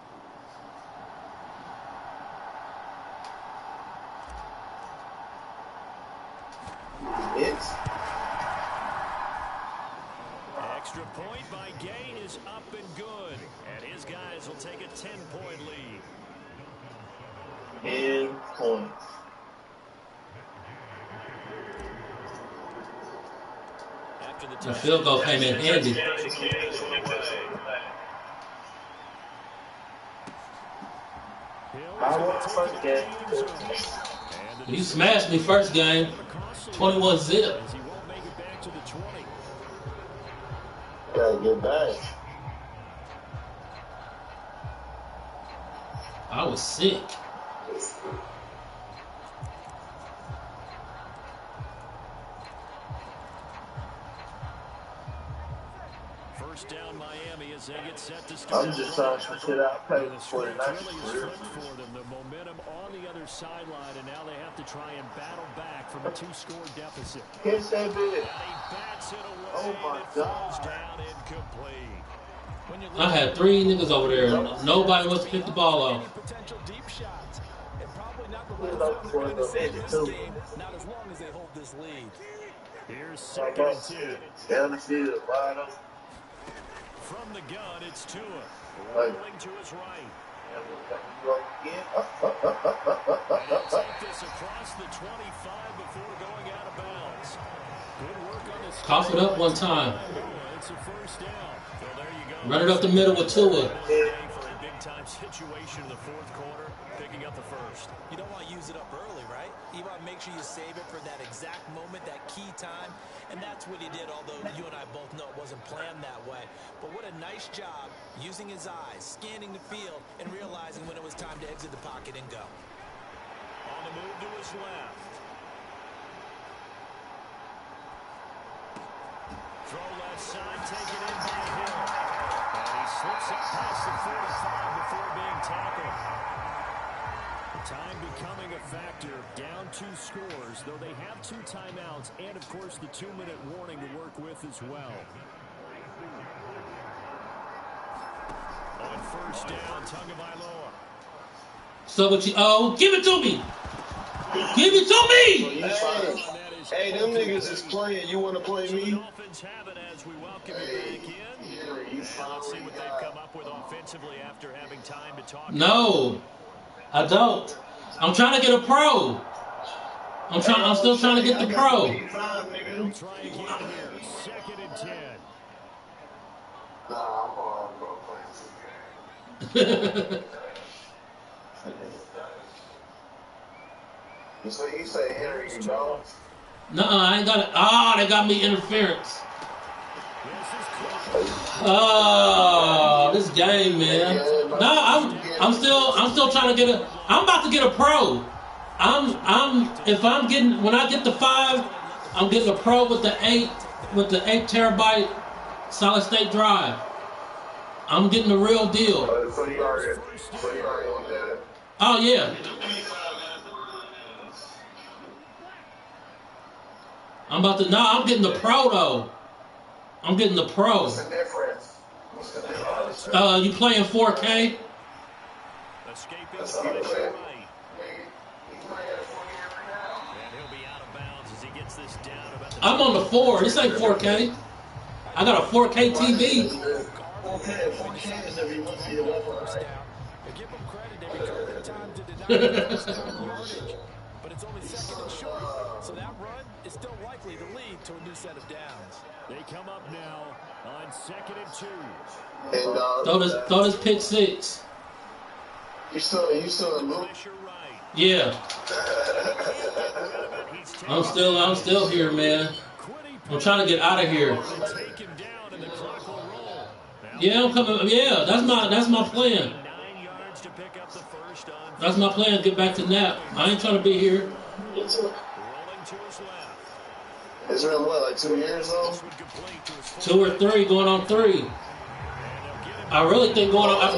Extra point by Gain is up and good. And his guys will take a 10-point lead. 10 points. The field goal came in handy. You smashed me first game. 21-zip. Gotta get back. I was sick. First down Miami as they get set to start. I'm just trying to sit out pay for the next really for them. The momentum on the other sideline, and now they have to try and battle back from a 2-score deficit. Catch that bitch. Oh my God. Down incomplete. I had 3 niggas over there. Nobody wants to pick the ball off. Potential deep shots. And probably not the ones that we're going to see in this game, not as long as they hold this lead. Here's 2nd and 10. Down the field, wide open. From the gun, it's Tua. Rolling to his right. They'll take this across the 25 before going out of bounds. Good work on this. Cough it up one time. It's a first down. Well, there you go. Run it up the middle with Tua. For a big-time situation in the 4th quarter, picking up the first. You don't want to use it up early, right? You want to make make sure you save it for that exact moment, that key time. And that's what he did, although you and I both know it wasn't planned that way. But what a nice job using his eyes, scanning the field, and realizing when it was time to exit the pocket and go. On the move to his left. Throw left side, taken in by Hill. And he slips up past the 45 before being tackled. Time becoming a factor, down 2 scores, though they have 2 timeouts and, of course, the 2-minute warning to work with as well. On first down, Tagovailoa. So what you? Oh, give it to me! Give it to me! Hey, them niggas is playing. You want to play me? Dolphins have it as we welcome you back in. And let's see what they've come up with offensively after having time to talk. No, I don't. I'm trying to get a pro. I'm still trying to get the pro. They'll try again here. 2nd and 10. So you say Henry, you know? No, I ain't got it. Oh, they got me interference. Oh, this game, man. No, I'm still trying to get a. I'm about to get a pro. When I get the 5, I'm getting a pro with the 8 terabyte solid state drive. I'm getting the real deal. So you already on that. Oh yeah. I'm getting the pro though. I'm getting the pro. What's the difference? You playing 4K? Escaping That's the what I'm finish saying. right. And he'll be out of bounds as he gets this down about the. I'm on the 4. This ain't 4K. I got a 4K TV. 4K is every once in a while, right? Give him credit every couple of times to deny first down yardage. But it's only 2nd and short, so that run is still likely to lead to a new set of downs. They come up now on 2nd and 2. And, Throw this pick 6. You still in loop? Pressure right. Yeah. I'm still here, man. I'm trying to get out of here. Take him down and the clock will roll. Yeah, I'm coming. Yeah, that's my plan. 9 yards to pick up the first on. That's my plan. Get back to nap. I ain't trying to be here. Rolling to his left. It's been what, like 2 years though? 2 or 3, going on 3. I really think going on. I've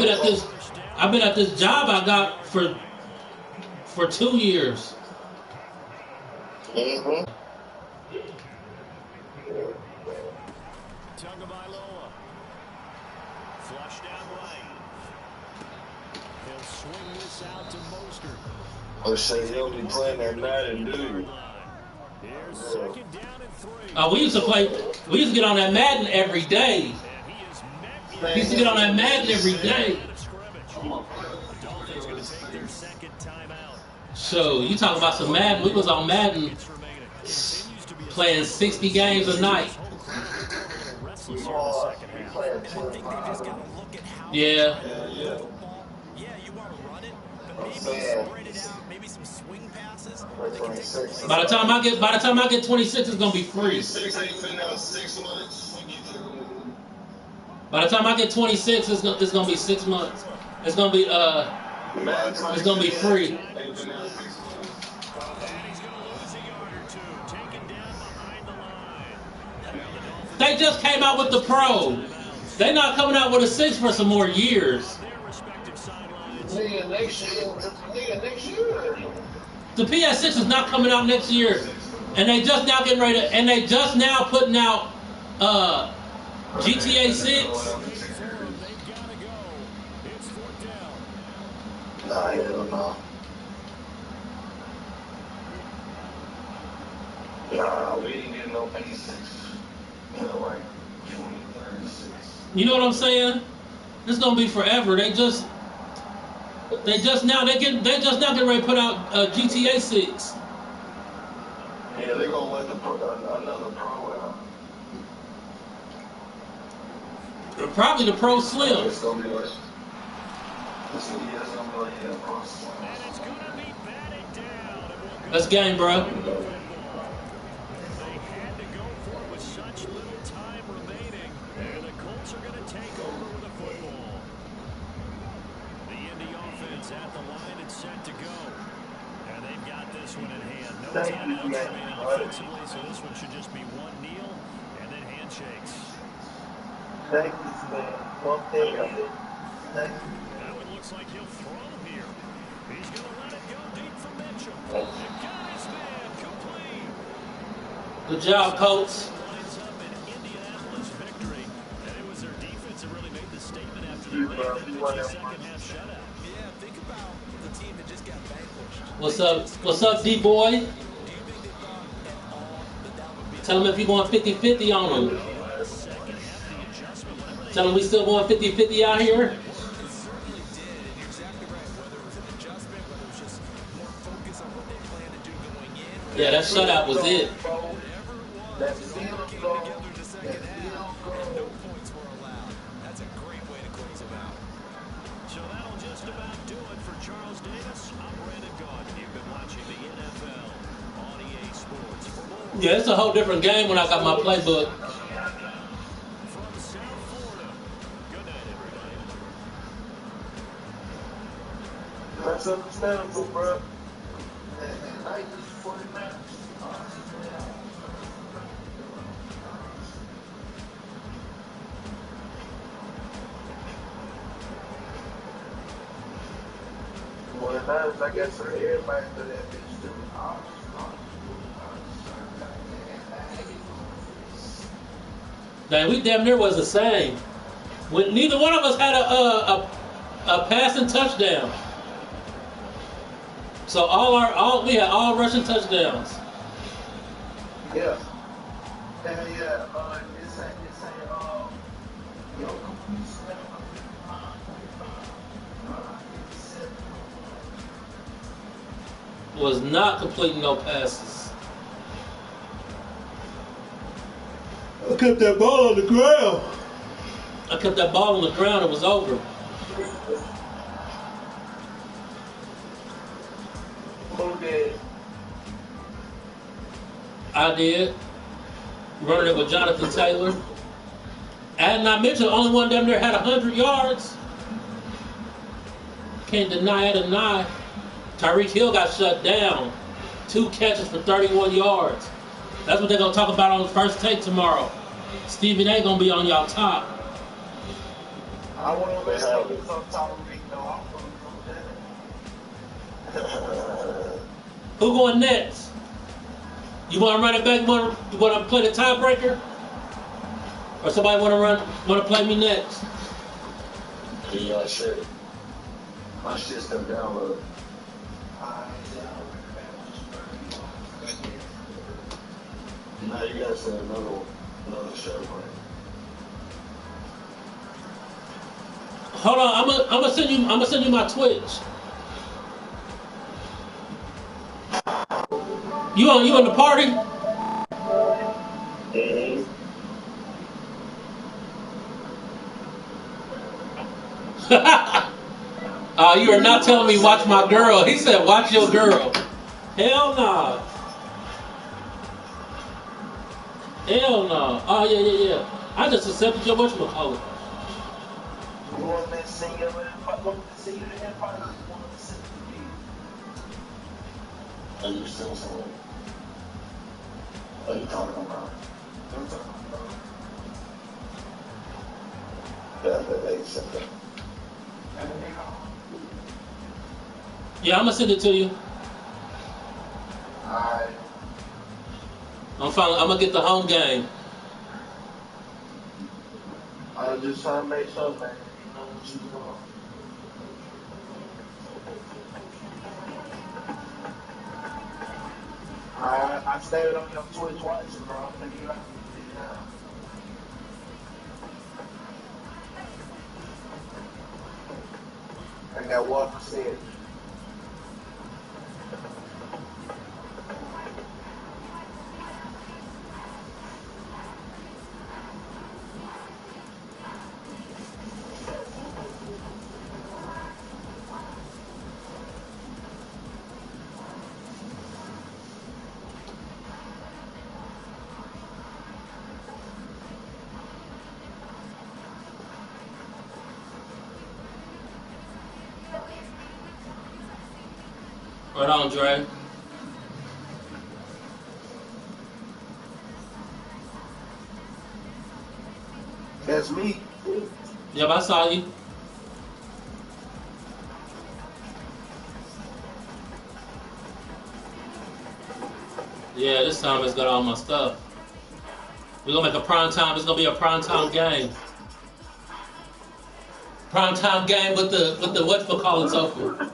been at this job I got for 2 years. Mm-hmm. Tagovailoa. Flush down right. He'll swing this out to Mostert. Oh shit, you don't be playing that Madden, do you? Here's 2nd down and 3. We used to get on that Madden every day. We used to get on that Madden every day. The Dolphins going to take their 2nd timeout. So you talk about some Madden. We was on Madden playing 60 games a night. Yeah. Yeah, you want to run it, but maybe spread it out, maybe some swing passes. By the time I get 26, it's gonna be free. By the time I get 26, it's gonna be 6 months. It's gonna be free. They just came out with the Pro. They're not coming out with a 6 for some more years. Nigga, next year. The PS6 is not coming out next year, and they just now getting ready to, and they just now putting out GTA 6. Nah, I don't know. Nah, we didn't get no PS6. You know, like 2036. You know what I'm saying? It's gonna be forever. They just now getting ready to put out GTA 6. Yeah, they're gonna let another Pro out. Probably the Pro Slim. It's gonna be like, it's gonna be like Pro Slim. And it's going to be batted down. That's game, bro. They had to go for it with such little time remaining. And the Colts are going to take over with a football. The Indy offense at the line and set to go. And they've got this one in hand. No timeouts remaining defensively, so this one should just be one kneel and then handshakes. Thank you, man. One thing of it. Thank you. That one looks like he'll throw here. He's going to let it go deep for Mitchell. And got his man complete. Good job, Colts. Lines up an Indianapolis victory. And it was their defense that really made the statement after they made that second half shutout. Yeah, think about the team that just got vanquished. What's up? What's up, D-boy? Tell him if you're going 50-50 on him. Tell him we still going 50-50 out here. Yeah, that shutout was it. That's a great way to close them out. So that'll just about do it for Charles Davis. I'm Brandon Gaudin. You've been watching the NFL on EA Sports. For more Yeah, it's a whole different game when I got my playbook. from South Florida. Good night, everybody. That's understandable, bro. And I just 49. I guess for everybody to that bitch too. Dang, we damn near was the same. Neither one of us had a passing touchdown. So we had all rushing touchdowns. Yeah. Yeah. Was not completing no passes. I kept that ball on the ground. It was over. Who did? I did. Running it with Jonathan Taylor. And not mention, the only one down there had 100 yards. Can't deny it. Tyreek Hill got shut down. 2 catches for 31 yards. That's what they're going to talk about on the First Take tomorrow. Stephen A. going to be on y'all top. I want to listen to some Tyreek, though. Who going next? You want to run it back? You want to play the tiebreaker? Or somebody want to play me next? Yeah, sure. My shit's still downloaded. Now you gotta send another show, right? Hold on, I'm gonna send you my Twitch. You in the party? Mm-hmm. You are not telling me watch my girl. He said watch your girl. Hell no. Hell no. Oh yeah. I just accepted your whatchamacallit. You want to see you in party? Are you still saying? What are you talking about? They said that. Yeah, I'm gonna send it to you. Alright. I'm gonna get the home game. I was just trying to make sure, man. You know what you're doing. I stayed on your Twitch watching, bro. I'm thinking about it now. I got 1%. Right on, Dre. That's me. Yep, I saw you. Yeah, this time it's got all my stuff. We're gonna make a prime time. It's gonna be a prime time game. Prime time game with the whatchamacallits open.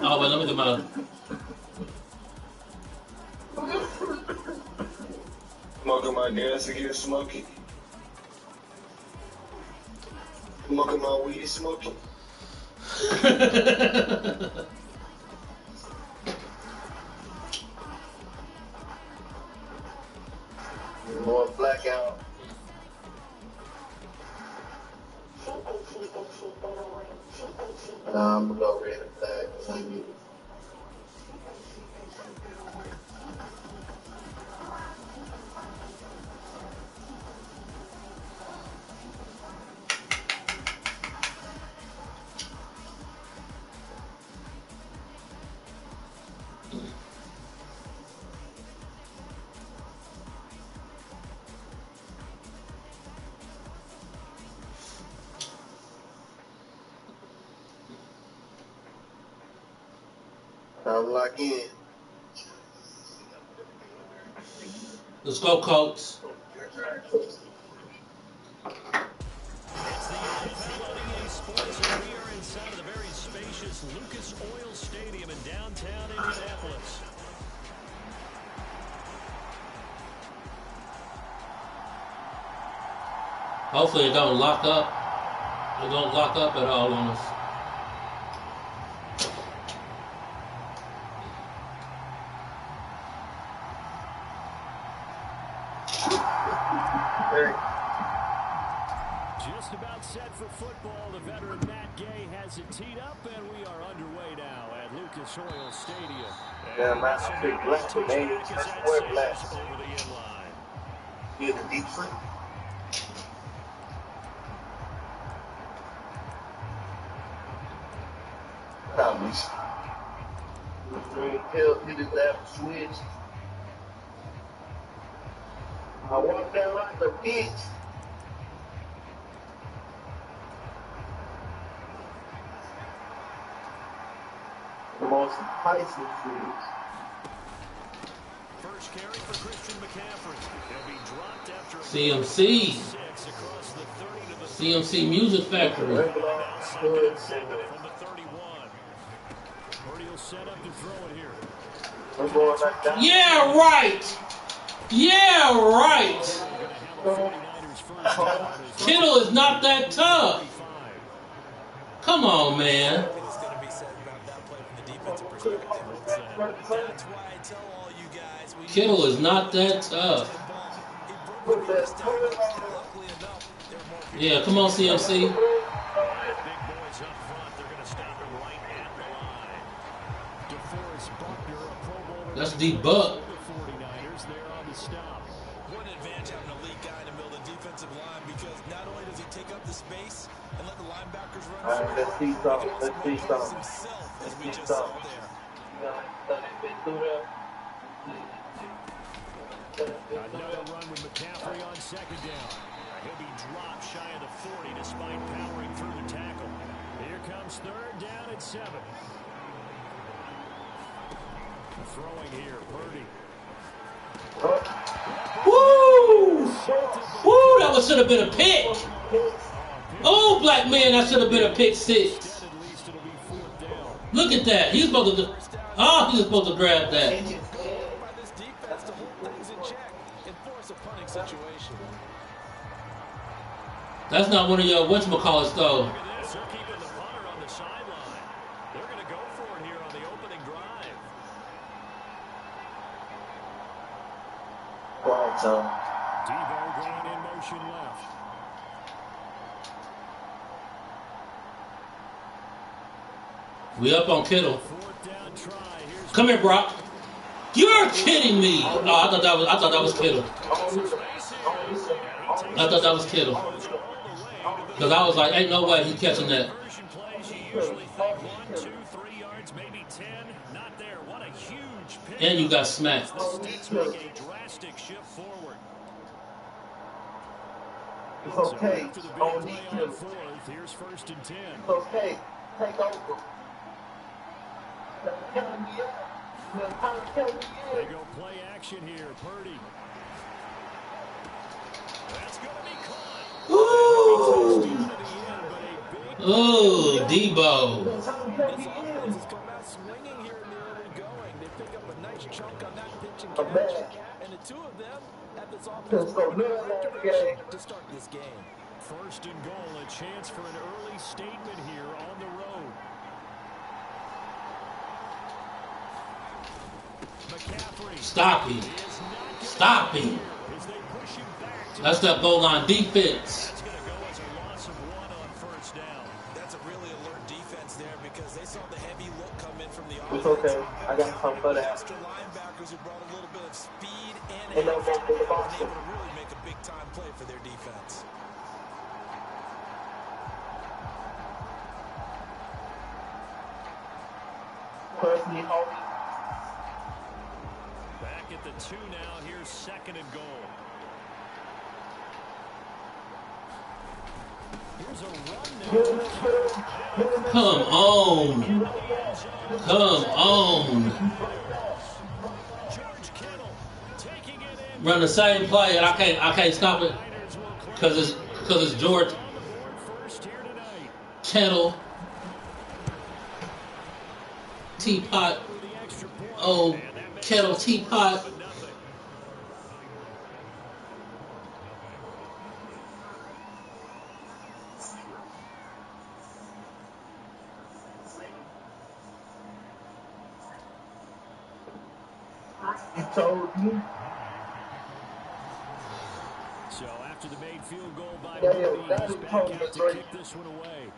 Oh wait, let me get my. Smoking my gas to get smoky. Smoking my weed smoky. More blackout. I'm gonna go red and black. I'm locked in. Let's go, Colts. Sports, and we are inside of the very spacious Lucas Oil Stadium in downtown Indianapolis. Hopefully it don't lock up. It don't lock up at all on us. Just about set for football. The veteran Matt Gay has it teed up, and we are underway now at Lucas Oil Stadium. Yeah, I'm not a big black, but they ain't square black. Over the end line. Here's the deep front. Problems. Hit his left switch. I walked down like a bitch. Most enticing foods. First carry for Christian McCaffrey. He'll be dropped after CMC. 6 across the 30 to the CMC Music Factory. from the 31. Purdy will set up to throw it here. Yeah, right. Yeah, right. Kittle is not that tough. Come on, man. Kittle is not that tough. Yeah, come on, CMC. That's deep buck. What an advantage having a lead guy in the middle of the defensive line, because not only does he take up the space and let the linebackers run through, Let's see something. Let's see something. himself, as Let's we see just saw something. there. Another run with McCaffrey on second down. He'll be dropped shy of the 40 despite powering through the tackle. Here comes third down at 7. Throwing here, Purdy. Woo! Woo! That should have been a pick. Oh, black man, that should have been a pick 6. Look at that. He's supposed to. Oh, he's supposed to grab that. By this defense to hold things in check and force a punting situation. That's not one of your whatchamacallits, though. Look at this. They're keeping the punter on the sideline. They're going to go for it here on the opening drive. Devo going in motion left. We up on Kittle. Come here, Brock. You're kidding me. Oh, I thought that was Kittle. I thought that was Kittle. Because I was like, ain't no way he's catching that. usually think 1, 2, 3 yards, maybe 10. Not there. What a huge pick. And you got smacked. The States make a drastic shift forward. It's okay. So after the big play on fourth, here's 1st and 10. It's okay. Take over. They go play action here. Purdy. That's going to be caught. Ooh, Debo. This offense has come out swinging here in the early going. They pick up a nice chunk on that pitch and catch. And the two of them have this offense moving in the right direction to start this game. 1st and goal, a chance for an early statement here on the road. McCaffrey. Stop him. Stop him. That's that goal line defense. That's going to go as a loss of 1 on 1st down. That's a really alert defense there because they saw the heavy look come in from the It's offense. okay. I got some for that. Extra linebackers who brought a little bit of speed and And effort they'll go for the and box. able to really make a big-time play for their defense. Personally, homie. Back at the 2 now. Here's 2nd and goal. Here's a run now. Come on. Come on. George Kittle taking it in. Run the same play, and I can't stop it because it's George Kittle. Teapot. Oh, Kettle Teapot. You told me. So after the made field goal by Yeah, Brady, that he's is back totally out to great. kick this one away.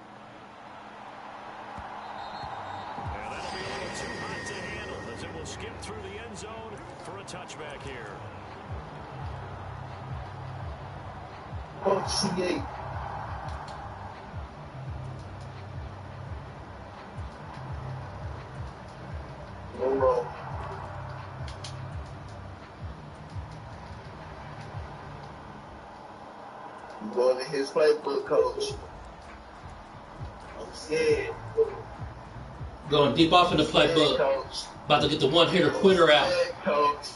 And that'll be a little too hot to handle as it will skip through the end zone for a touchback here. C8. No wrong. I'm going to his playbook, coach. I'm scared. Going deep off in the Scared, playbook. coach. About to get the one-hitter quitter out. Scared, coach.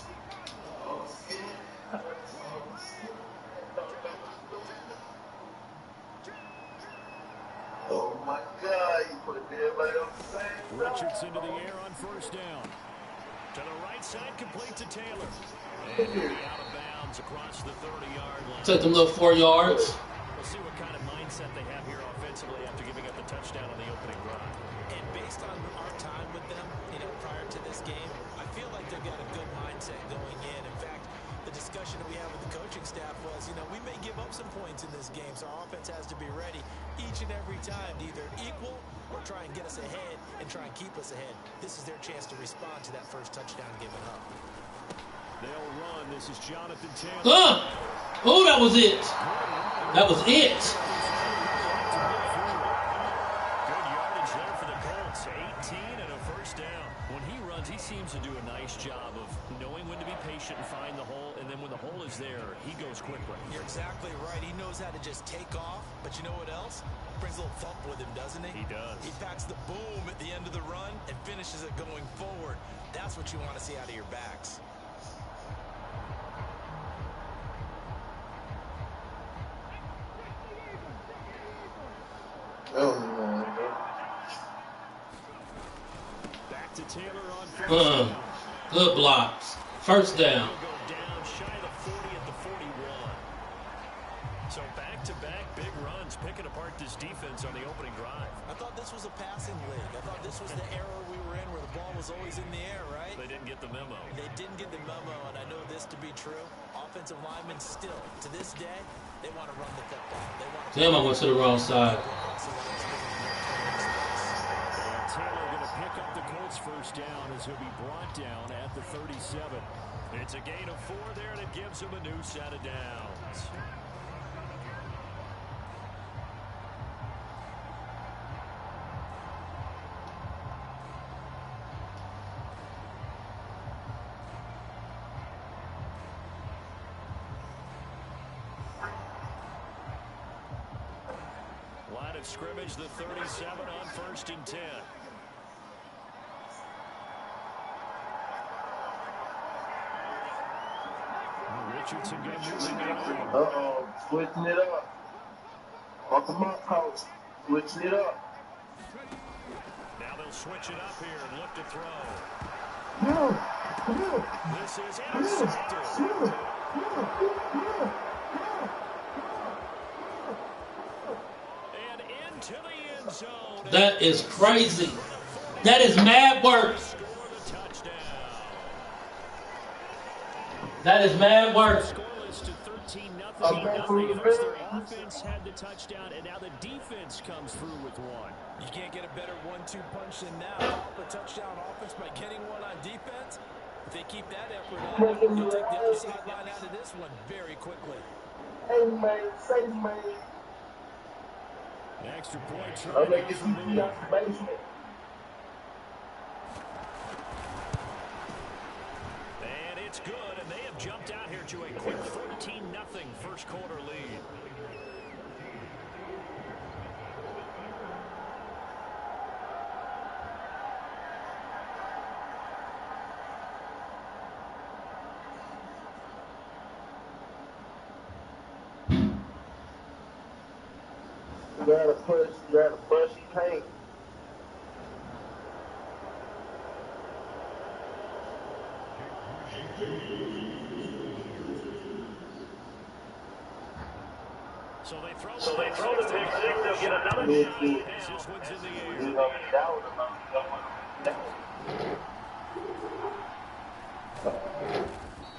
Oh my God, you put everybody on the same Richards into the air on 1st down. To the right side, complete to Taylor. And he'll be out of bounds across the 30-yard line. Take them little 4 yards. We'll see what kind of mindset they have here offensively after giving up the touchdown on the opening drive. And based on our time with them, prior to this game, I feel like they've got a good mindset going in. In fact, the discussion that we had with the coaching staff was, we may give up some points in this game, so our offense has to be ready each and every time to either equal or try and get us ahead and try and keep us ahead. This is their chance to respond to that first touchdown given up. They'll run. This is Jonathan Taylor. Oh, that was it. That was it. Good yardage there for the Colts. 18 and a 1st down. When he runs, he seems to do a nice job of knowing when to be patient and find the hole, and then when the hole is there, he goes quickly. You're exactly right. He knows how to just take off, but you know what else? Brings a little thump with him, doesn't he? He does. He packs the boom at the end of the run and finishes it going forward. That's what you want to see out of your backs. Back to Taylor on 1st down. Good blocks. 1st down. He'll go down shy of the 40 at the 41. So back-to-back big runs, picking apart this defense on the opening drive. I thought this was a passing league. I thought this was the era we were in where the ball was always in the air, right? They didn't get the memo. They didn't get the memo, and I know this to be true. Offensive linemen still, to this day, they want to run the football. They want to. Damn, I went to the wrong side. Taylor going to pick up the Colts 1st down as he'll be brought down at the 37. It's a gain of 4 there, and it gives him a new set of downs. of scrimmage, the 37 on 1st and 10. Richardson moving it over. Uh-oh, switching it up. Welcome up, coach. Switching it up. Now they'll switch it up here and look to throw. This is intercepted. And into the end zone. That is crazy. That is mad work. That is mad work. Scoreless to 13-0. Their offense had the touchdown, and now the defense comes through with one. You can't get a better 1-2 punch than that. A touchdown offense by getting one on defense. If they keep that effort up, you'll take the other sideline out of this one very quickly. Hey, man, say, man. An extra point. I'll make it easy out the basement. And it's good, and they have jumped out here to a quick 14-0 first quarter lead. You gotta push your paint. So they throw the pick six, they'll get another shot. This one's in the air.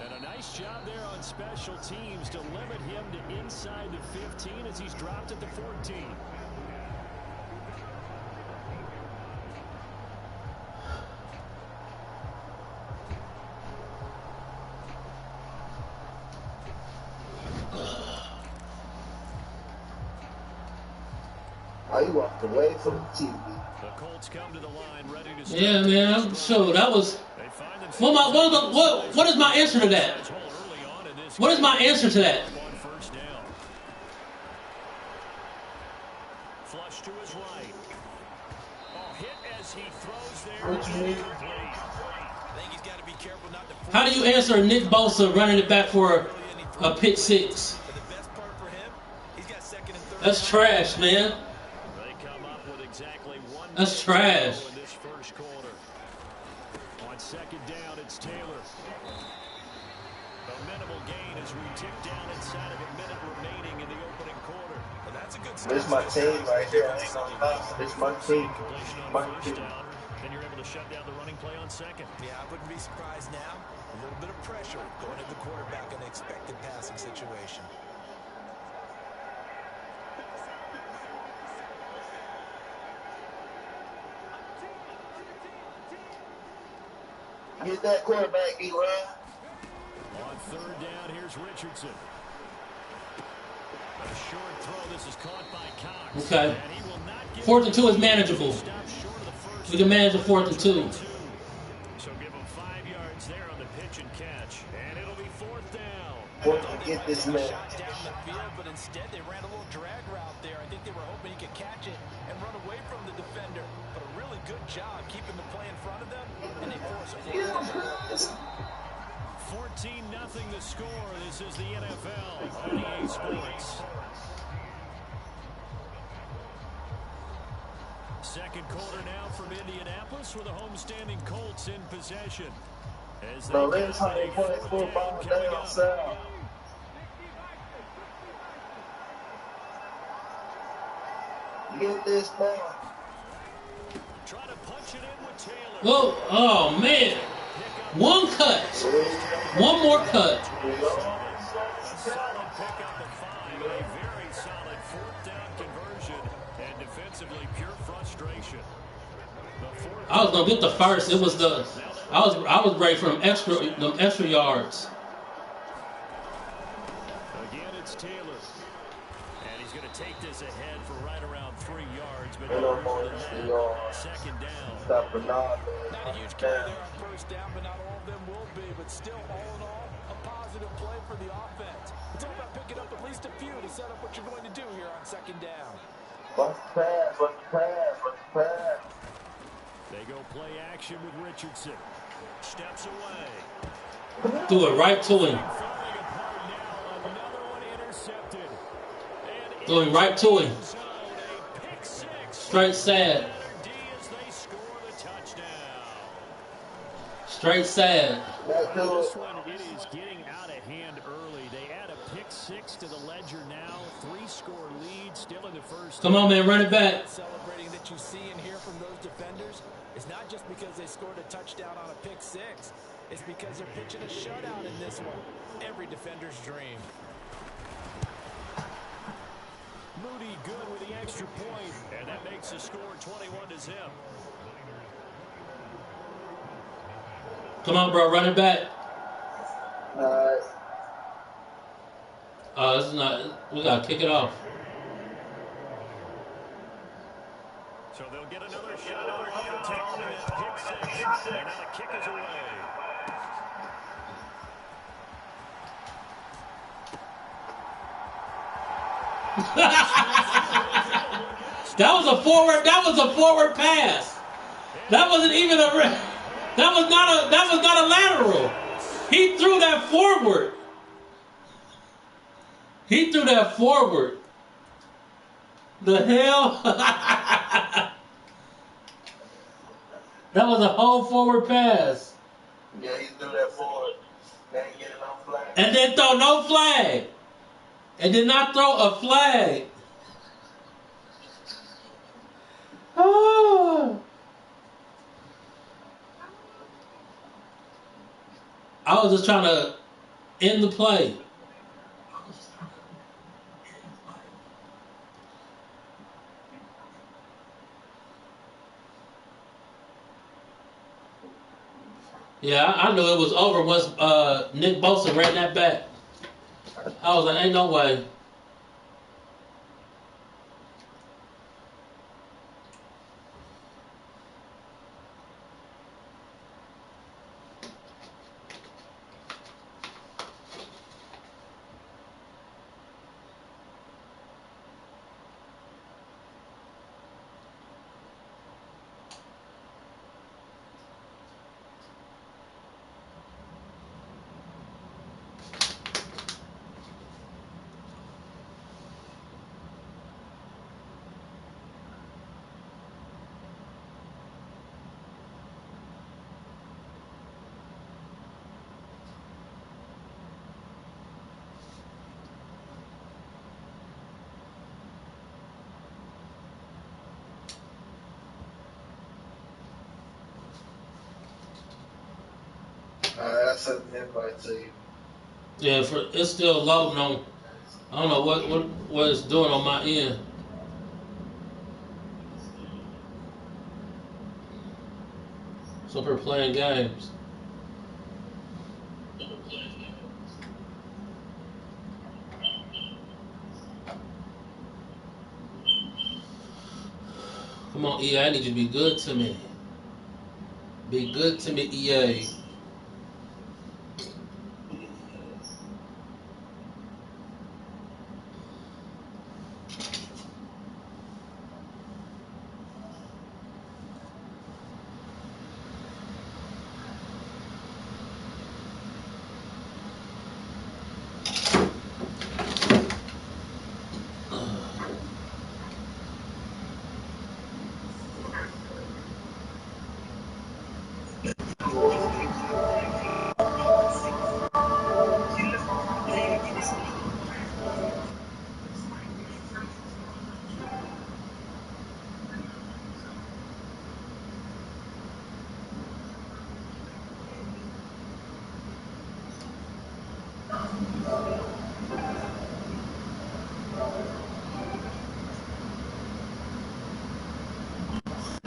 And a nice job there on special teams to limit him to inside the 15 as he's dropped at the 14. You walked away from the TV. The Colts come to the line, ready to start. Yeah, man. So that was. What is my answer to that? What is my answer to that? Flush to his right. Hit as he throws there. I think he's got to be careful not to. How do you answer Nick Bosa running it back for a pick six? That's trash, man. That's trash. In this first quarter. On second down, it's Taylor. A minimal gain as we tick down inside of a minute remaining in the opening quarter. Well, that's a good start. This is my team right here. This is my team. Then you're able to shut down the running play on second. Yeah, I wouldn't be surprised now. A little bit of pressure going at the quarterback in an expected passing situation. Get that quarterback, Eli. On third down, here's Richardson. A short throw. This is caught by Cox. Okay. 4th and 2 is manageable. We can manage a 4th and 2. So give him 5 yards there on the pitch and catch, and it'll be 4th down. Get this man. Shot down the field, but instead they ran a little drag route there. I think they were hoping he could catch it and run away from the defender. But a really good job keeping the play in front of them, and they force it. 14-0 the score. This is the NFL on EA Sports. Second quarter now from Indianapolis with the homestanding Colts in possession. As Bro, that's how they play football down south. Get this ball. Try to punch it in with Taylor. Whoa, oh man. One cut. One more cut. Solid pickup of 5, a very solid 4th down conversion, and defensively pure frustration. I was gonna get the first. It was the I was ready for them extra yards. Again, it's Taylor, and he's going to take this ahead for right around 3 yards, but second down. Stop for not a huge carry there on first down, but not all of them will be. But still, all in all, a positive play for the offense. It's all about picking up at least a few to set up what you're going to do here on second down. What's pass? They go play action with Richardson. Steps away. Threw it right to him. Threw it right to him. Straight sad. Straight sad. This one, it is getting out of hand early. They add a pick 6 to the ledger now. 3-score lead, still in the first. Come on, man, run it back. Celebrating that you see and hear from those defenders is not just because they scored a touchdown on a pick 6. It's because they're pitching a shutout in this one. Every defender's dream. Moody good with the extra point, and that makes the score 21-0. Come on, bro, run it back. This is not. We gotta kick it off. So they'll get another shot on pick 6, and now the kick is away. That was a forward pass. That wasn't even a. That was not a lateral. He threw that forward. The hell? That was a whole forward pass. Yeah, he threw that forward. Didn't get it on flag. And then throw no flag. And did not throw a flag. Oh. I was just trying to end the play. Yeah, I knew it was over once Nick Bosa ran that back. I was like, ain't no way. I sent an invite to you. Yeah, it's still loading on. I don't know what it's doing on my end. So we're playing games. Come on, EA, I need you to be good to me. Be good to me, EA.